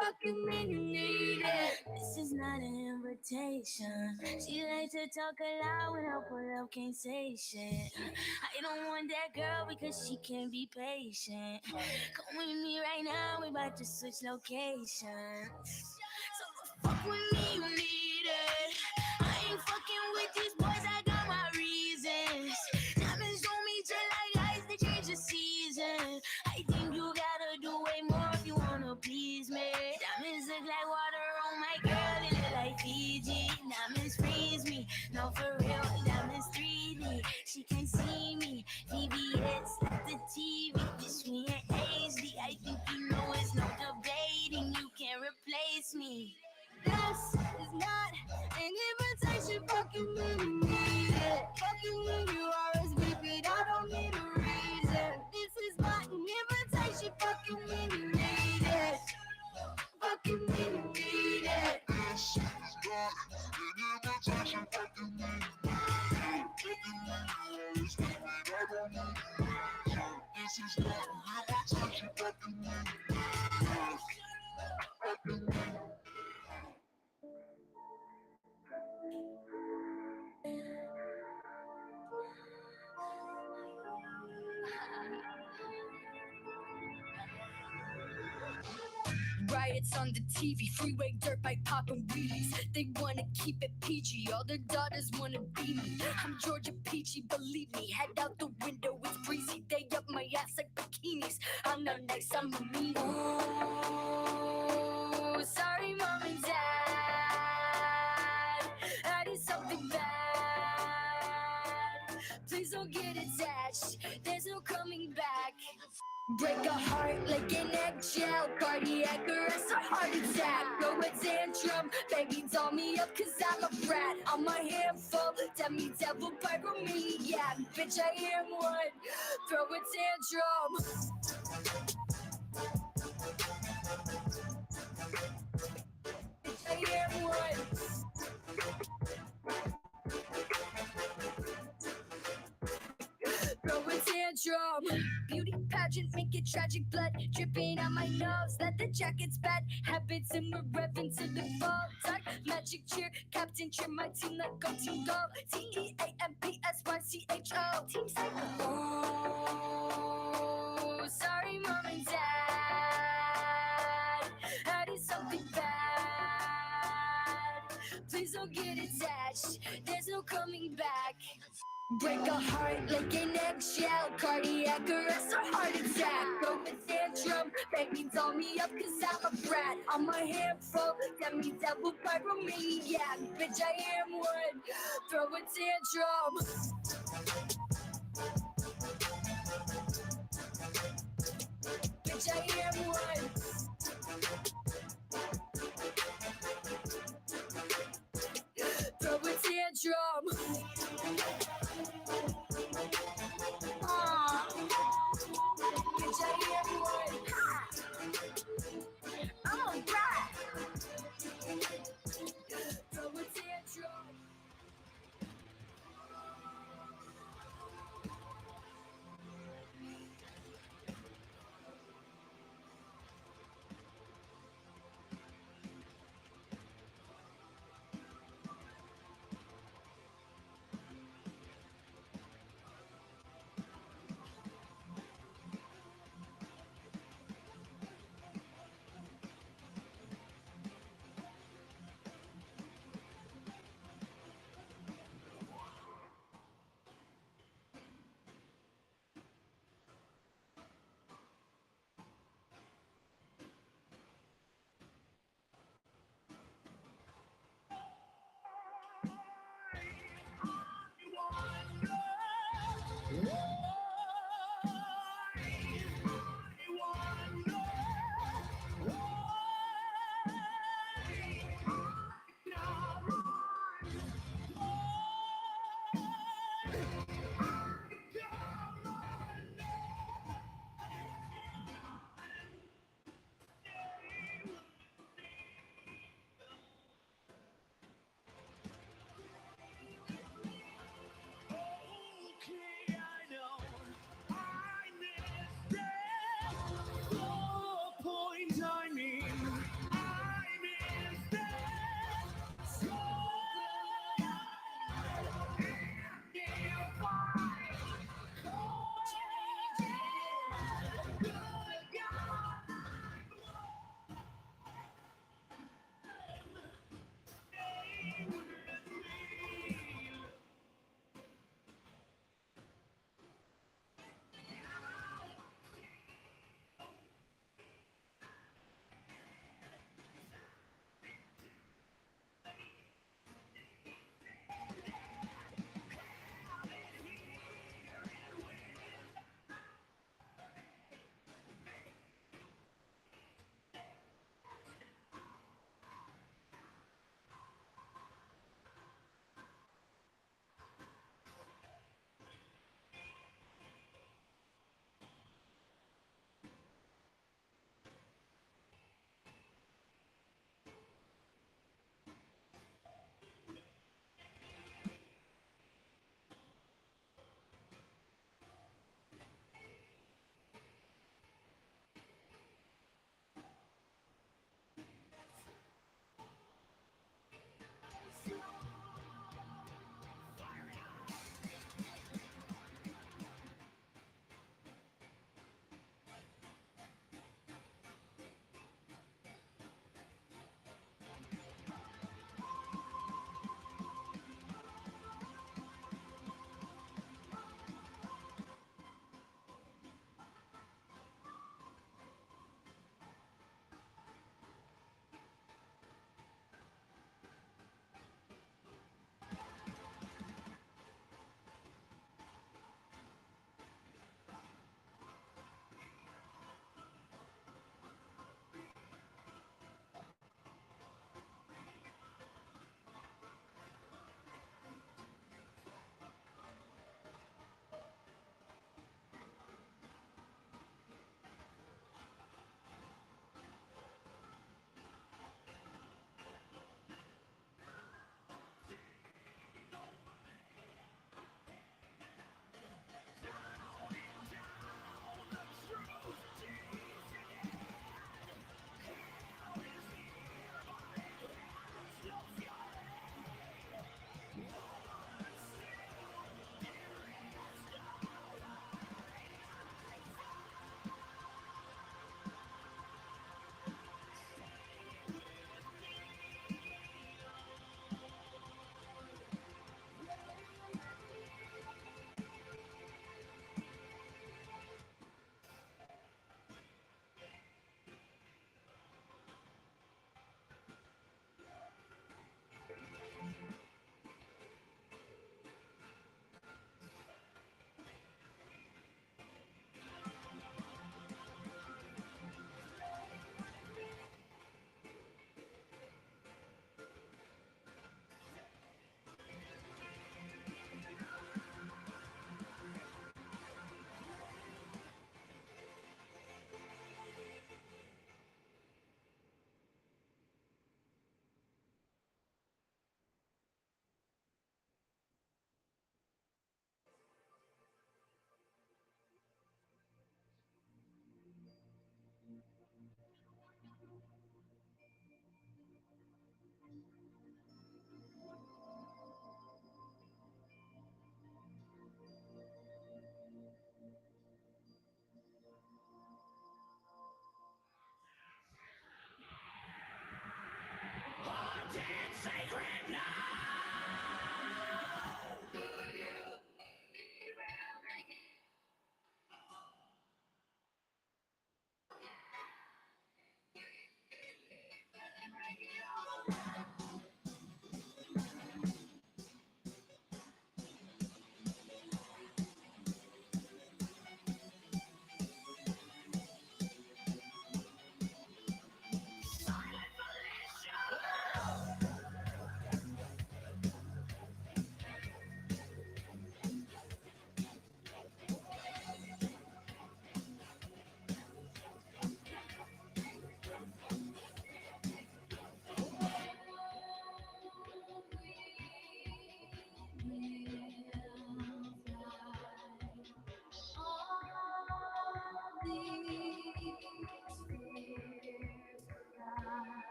Fuck you mean you need it. This is not an invitation. She likes to talk a lot when I pull up, can't say shit. I don't want that girl because she can't be patient. Come with me right now, we about to switch locations. So fuck with me, you need it. I ain't fucking with these boys, I got my reasons. Diamonds on me just like ice, they change the season. I think you gotta do way more if you wanna please me. Diamonds look like water on my girl, they look like Fiji. Diamonds freeze me, no for real, diamonds 3D. She can't see me, VVS like the TV. This me in HD, I think you know it's no debating. You can't replace me. This is not an invitation. Fuck you mean you need it. Fuck you mean you RSVP'd. I don't need a reason. This is not an invitation. Fuck you mean you need it. Fuck you mean you need it. This is not an invitation. Fuck you mean you need it. Fuck you mean you RSVP'd. I don't need a reason. This is not an invitation. Fuck you mean you need it. Fuck you mean. Riots on the TV, freeway dirt bike popping wheelies. They wanna keep it PG, all their daughters wanna be me. I'm Georgia Peachy, believe me. Head out the window, it's breezy. They up my ass like bikinis. I'm not nice, I'm a mean. Ooh, sorry, mom and dad. I did something bad. Please don't get attached. There's no coming back. Break a heart like an eggshell, cardiac arrest or heart attack. Throw a tantrum, baby, doll me up cause I'm a brat. I'm a handful, demi devil pyromaniac. Bitch, I am one, throw a tantrum. Bitch, I am one. Throw a tantrum. Beauty pageant, make it tragic, blood dripping on my nose. Let the jacket's bad habits immersive into the fall. Dark magic cheer, captain cheer my team like go team go. TEAMPSYCHO, team psycho. Ooh, sorry, mom and dad. I did something bad. Please don't get attached. There's no coming back. Break a heart like an eggshell, cardiac arrest or heart attack. Throw a tantrum, baby, doll me up cause I'm a brat. I'm a handful, demi devil pyromaniac. Bitch, I am one, throw a tantrum. Bitch, I am one. Throw a tantrum. Bitch, I am one. I'm a brat. Throw a tantrum.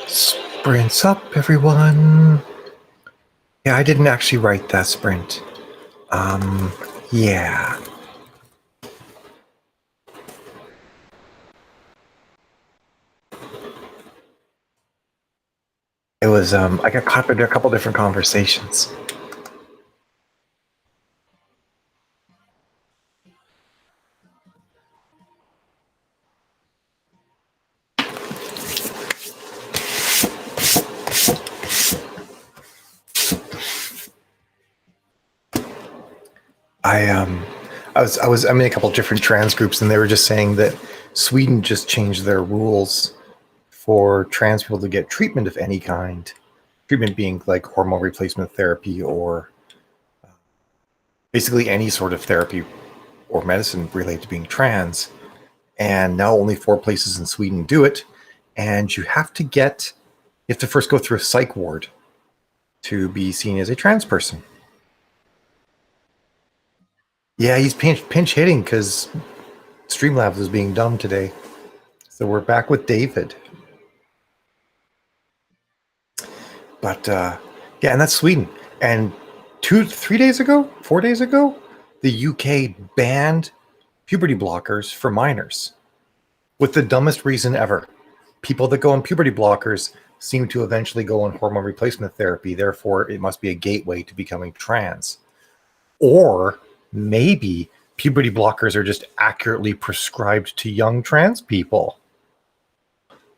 Sprints up, everyone. Yeah, I didn't actually write that sprint. Yeah. It was, I got caught in a couple different conversations. I'm in a couple different trans groups, and they were just saying that Sweden just changed their rules for trans people to get treatment of any kind. Treatment being like hormone replacement therapy or basically any sort of therapy or medicine related to being trans. And now only 4 places in Sweden do it. And you have to first go through a psych ward to be seen as a trans person. Yeah, he's pinch hitting because Streamlabs is being dumb today. So we're back with David. But yeah, and that's Sweden. And 4 days ago, the UK banned puberty blockers for minors with the dumbest reason ever. People that go on puberty blockers seem to eventually go on hormone replacement therapy. Therefore, it must be a gateway to becoming trans. Or maybe puberty blockers are just accurately prescribed to young trans people.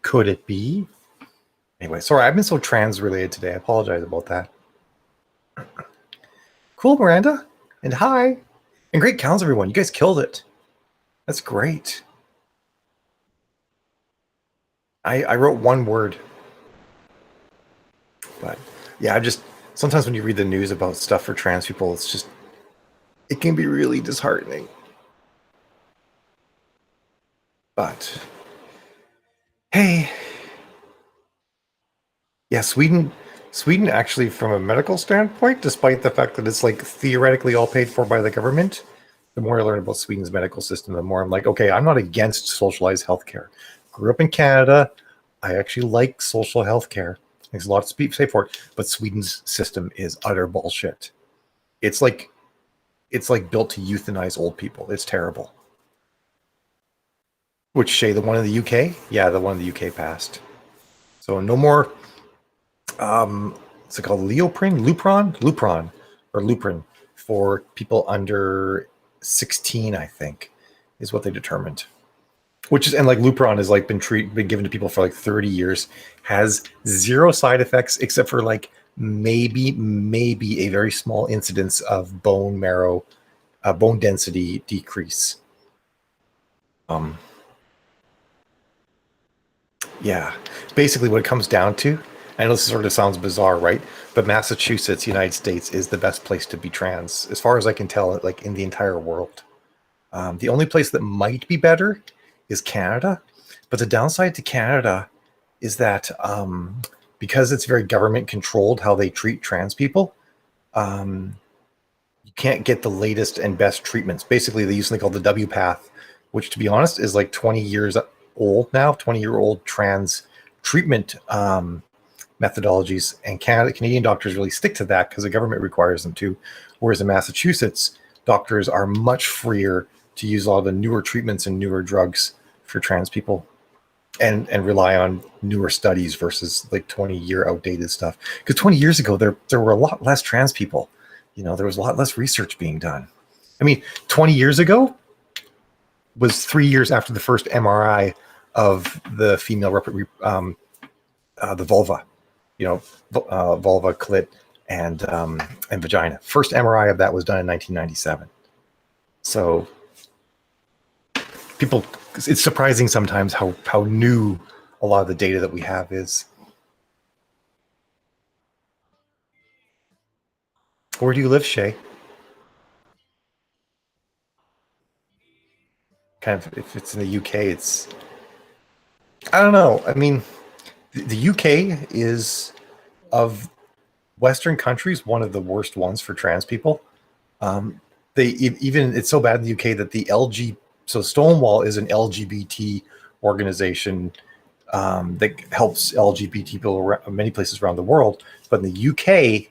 Could it be? Anyway, sorry, I've been so trans related today. I apologize about that. Cool, Miranda. And hi. And great counts, everyone. You guys killed it. That's great. I wrote 1 word. But yeah, sometimes when you read the news about stuff for trans people, it can be really disheartening. But hey, yeah, Sweden actually, from a medical standpoint, despite the fact that it's like theoretically all paid for by the government, the more I learn about Sweden's medical system, the more I'm like, okay, I'm not against socialized healthcare. Grew up in Canada. I actually like social healthcare. There's a lot to say for it, but Sweden's system is utter bullshit. It's like built to euthanize old people. It's terrible. Which Shay, the one in the UK? Yeah, the one in the UK passed. So no more. What's it called? Lupron for people under 16, I think, is what they determined. And like Lupron has like been given to people for like 30 years, has 0 side effects except for like maybe a very small incidence of bone density decrease. Yeah, basically what it comes down to, I know this sort of sounds bizarre, right? But Massachusetts, United States, is the best place to be trans, as far as I can tell, like in the entire world. The only place that might be better is Canada. But the downside to Canada is that because it's very government controlled how they treat trans people, you can't get the latest and best treatments. Basically, they use something called the W path, which, to be honest, is like 20 years old now, 20-year-old trans treatment methodologies. And Canadian doctors really stick to that because the government requires them to. Whereas in Massachusetts, doctors are much freer to use a lot of the newer treatments and newer drugs for trans people and rely on newer studies versus like 20-year outdated stuff. Because 20 years ago, there were a lot less trans people. There was a lot less research being done. I mean, 20 years ago was 3 years after the first MRI of the female, the vulva, vulva, clit, and vagina. First MRI of that was done in 1997. So it's surprising sometimes how new a lot of the data that we have is. Where do you live, Shay? Kind of, if it's in the UK, I don't know. I mean, the UK is, of Western countries, one of the worst ones for trans people. It's so bad in the UK that so Stonewall is an LGBT organization that helps LGBT people around, many places around the world. But in the UK,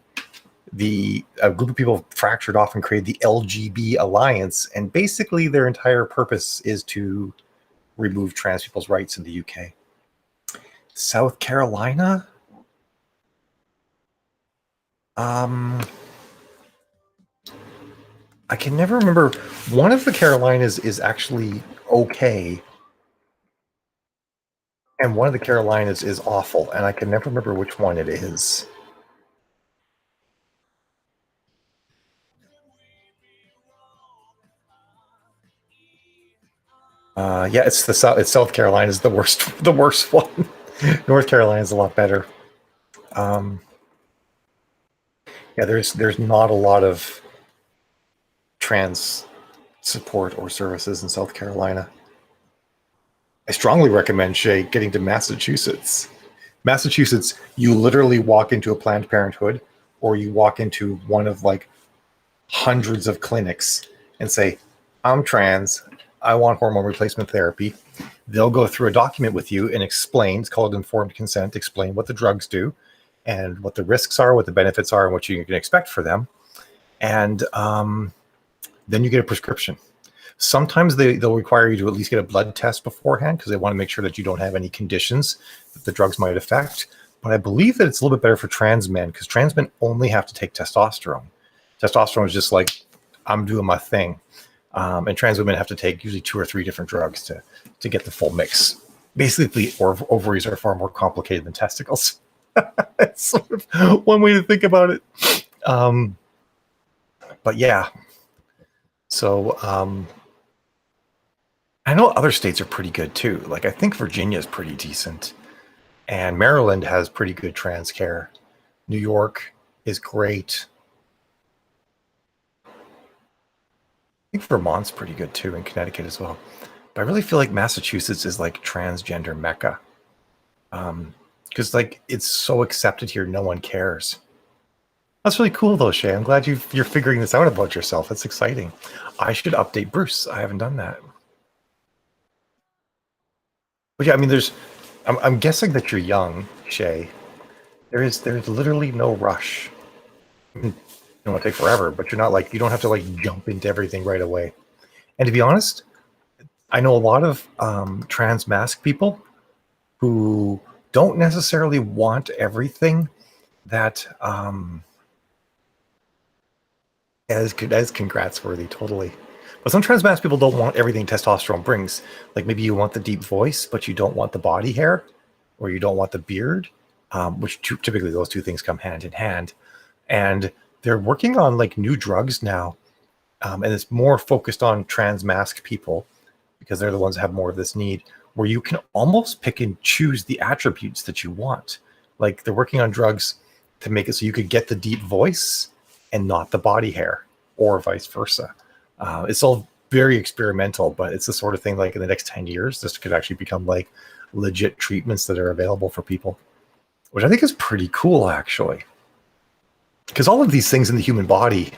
a group of people fractured off and created the LGB Alliance, and basically their entire purpose is to remove trans people's rights in the UK. South Carolina, I can never remember. One of the Carolinas is actually okay, and one of the Carolinas is awful, and I can never remember which one it is. Yeah, it's the South. It's South Carolina is the worst. The worst one. North Carolina is a lot better. Yeah, there's not a lot of trans support or services in South Carolina. I strongly recommend, Shay, getting to Massachusetts. Massachusetts, you literally walk into a Planned Parenthood, or you walk into one of like hundreds of clinics and say, I'm trans, I want hormone replacement therapy. They'll go through a document with you and explain, it's called informed consent, explain what the drugs do and what the risks are, what the benefits are, and what you can expect for them. And then you get a prescription. Sometimes they'll require you to at least get a blood test beforehand because they want to make sure that you don't have any conditions that the drugs might affect. But I believe that it's a little bit better for trans men because trans men only have to take testosterone. Testosterone is just like, I'm doing my thing. And trans women have to take usually 2 or 3 different drugs to get the full mix. Basically, ovaries are far more complicated than testicles. It's sort of one way to think about it. But yeah. So I know other states are pretty good too. Like I think Virginia is pretty decent. And Maryland has pretty good trans care. New York is great. I think Vermont's pretty good too, and Connecticut as well. But I really feel like Massachusetts is like transgender mecca. Because like it's so accepted here, no one cares. That's really cool though, Shay. I'm glad you're figuring this out about yourself. That's exciting. I should update Bruce. I haven't done that. But yeah, I mean, I'm guessing that you're young, Shay. There's literally no rush. I mean, it won't take forever, but you're not like you don't have to like jump into everything right away. And to be honest, I know a lot of trans masc people who don't necessarily want everything that as congrats worthy, totally. But some trans masc people don't want everything testosterone brings. Like maybe you want the deep voice, but you don't want the body hair, or you don't want the beard, which typically those two things come hand in hand. And they're working on like new drugs now, and it's more focused on trans masc people because they're the ones that have more of this need, where you can almost pick and choose the attributes that you want. Like they're working on drugs to make it so you could get the deep voice and not the body hair, or vice versa. It's all very experimental, but it's the sort of thing like in the next 10 years, this could actually become like legit treatments that are available for people, which I think is pretty cool actually. Because all of these things in the human body,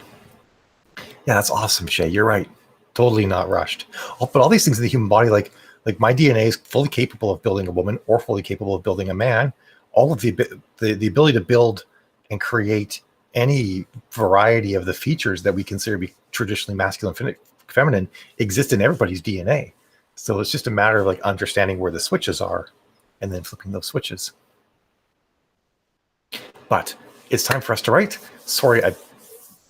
yeah, that's awesome, Shay. You're right. Totally not rushed. But all these things in the human body, like my DNA is fully capable of building a woman or fully capable of building a man. All of the ability to build and create any variety of the features that we consider to be traditionally masculine, feminine exist in everybody's DNA. So it's just a matter of like understanding where the switches are and then flipping those switches. But it's time for us to write. Sorry,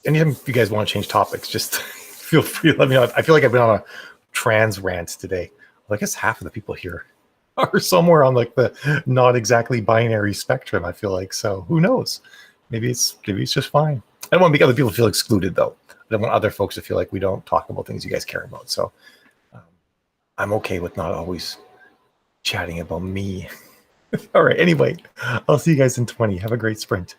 anytime you guys want to change topics, just feel free to let me know. I feel like I've been on a trans rant today. Well, I guess half of the people here are somewhere on like the not exactly binary spectrum, I feel like. So who knows? Maybe it's just fine. I don't want to make other people feel excluded though. I don't want other folks to feel like we don't talk about things you guys care about. So I'm okay with not always chatting about me. All right. Anyway, I'll see you guys in 20. Have a great sprint.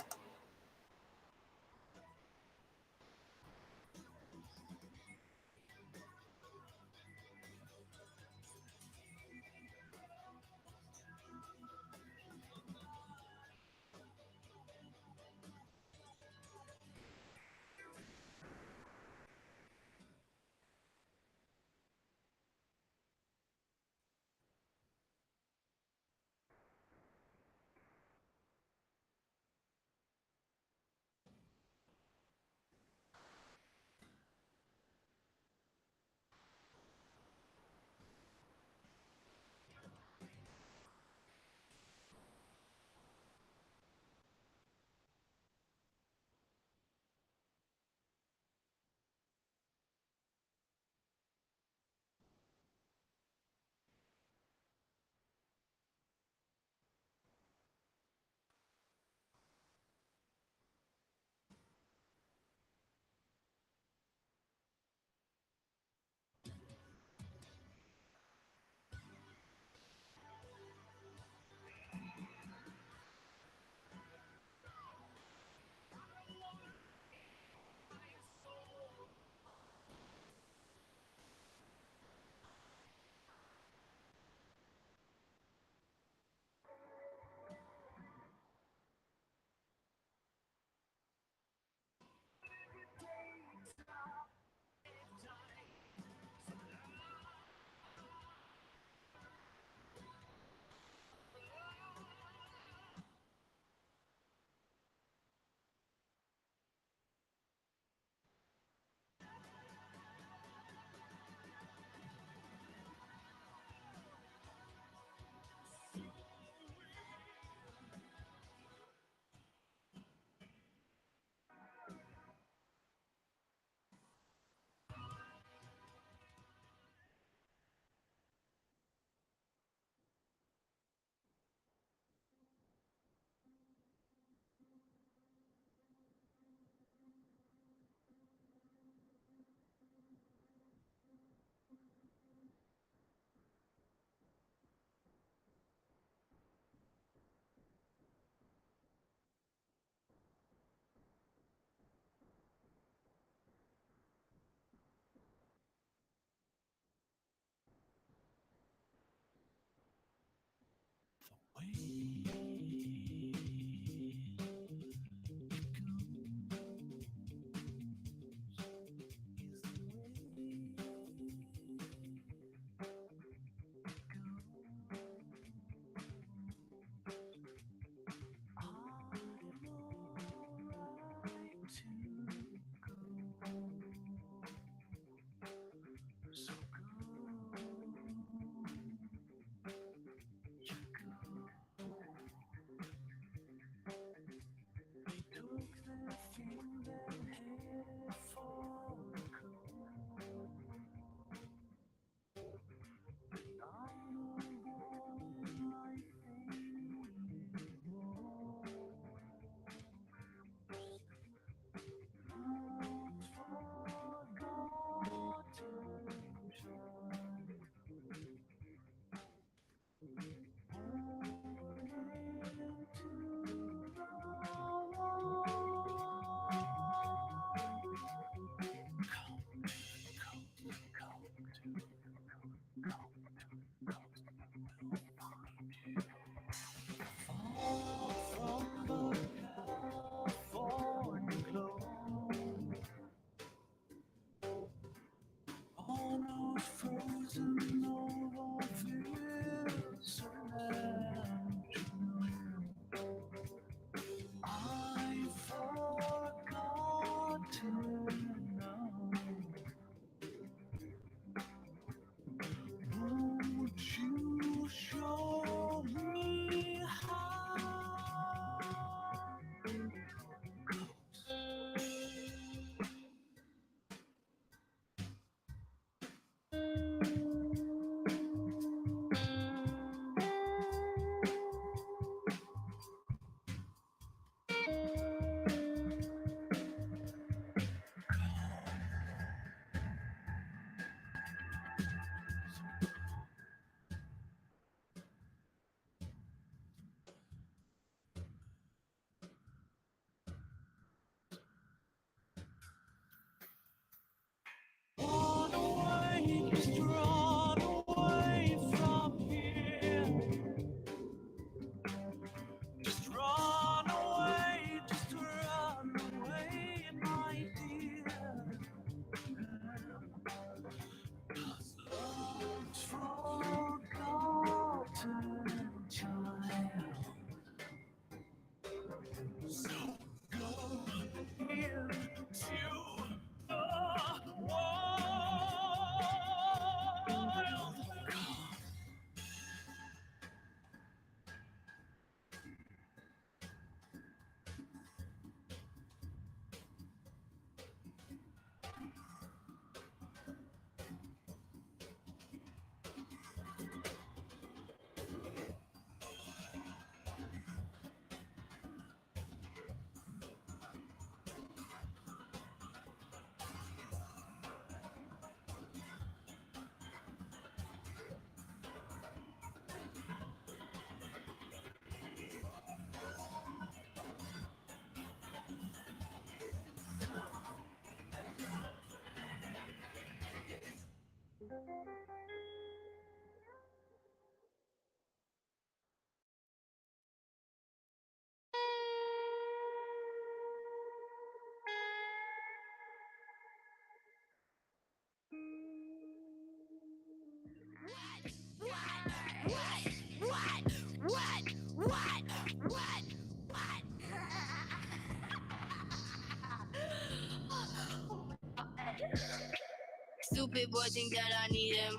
Stupid boy think that I need him.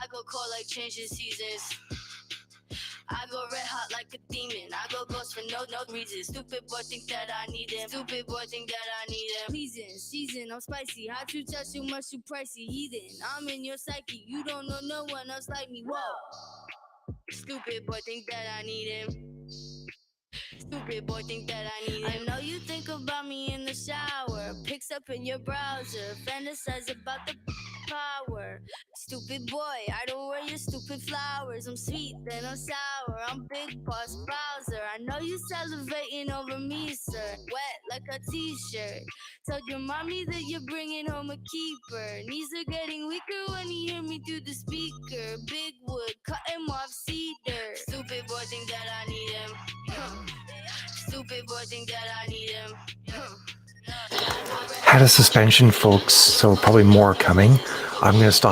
I go cold like changing seasons. I go red hot like a demon. I go ghost for no reason. Stupid boy think that I need him. Stupid boy think that I need him. Pleasing, season, I'm spicy. Hot you touch too much, you pricey. Heathen, I'm in your psyche. You don't know no one else like me. Whoa. Stupid boy think that I need him. Stupid boy think that I need him. I know you think about me in the shower. Pics up in your browser. Fantasize about the power. Stupid boy, I don't wear your stupid flowers. I'm sweet, then I'm sour. I'm Big Boss Bowser. I know you salivating over me, sir. Wet like a t-shirt. Told your mommy that you're bringing home a keeper. Knees are getting weaker when you hear me through the speaker. Big wood, cut him off cedar. Stupid boy think that I need him. Stupid boy think that I need him. Had a suspension, folks, so probably more coming. I'm going to stop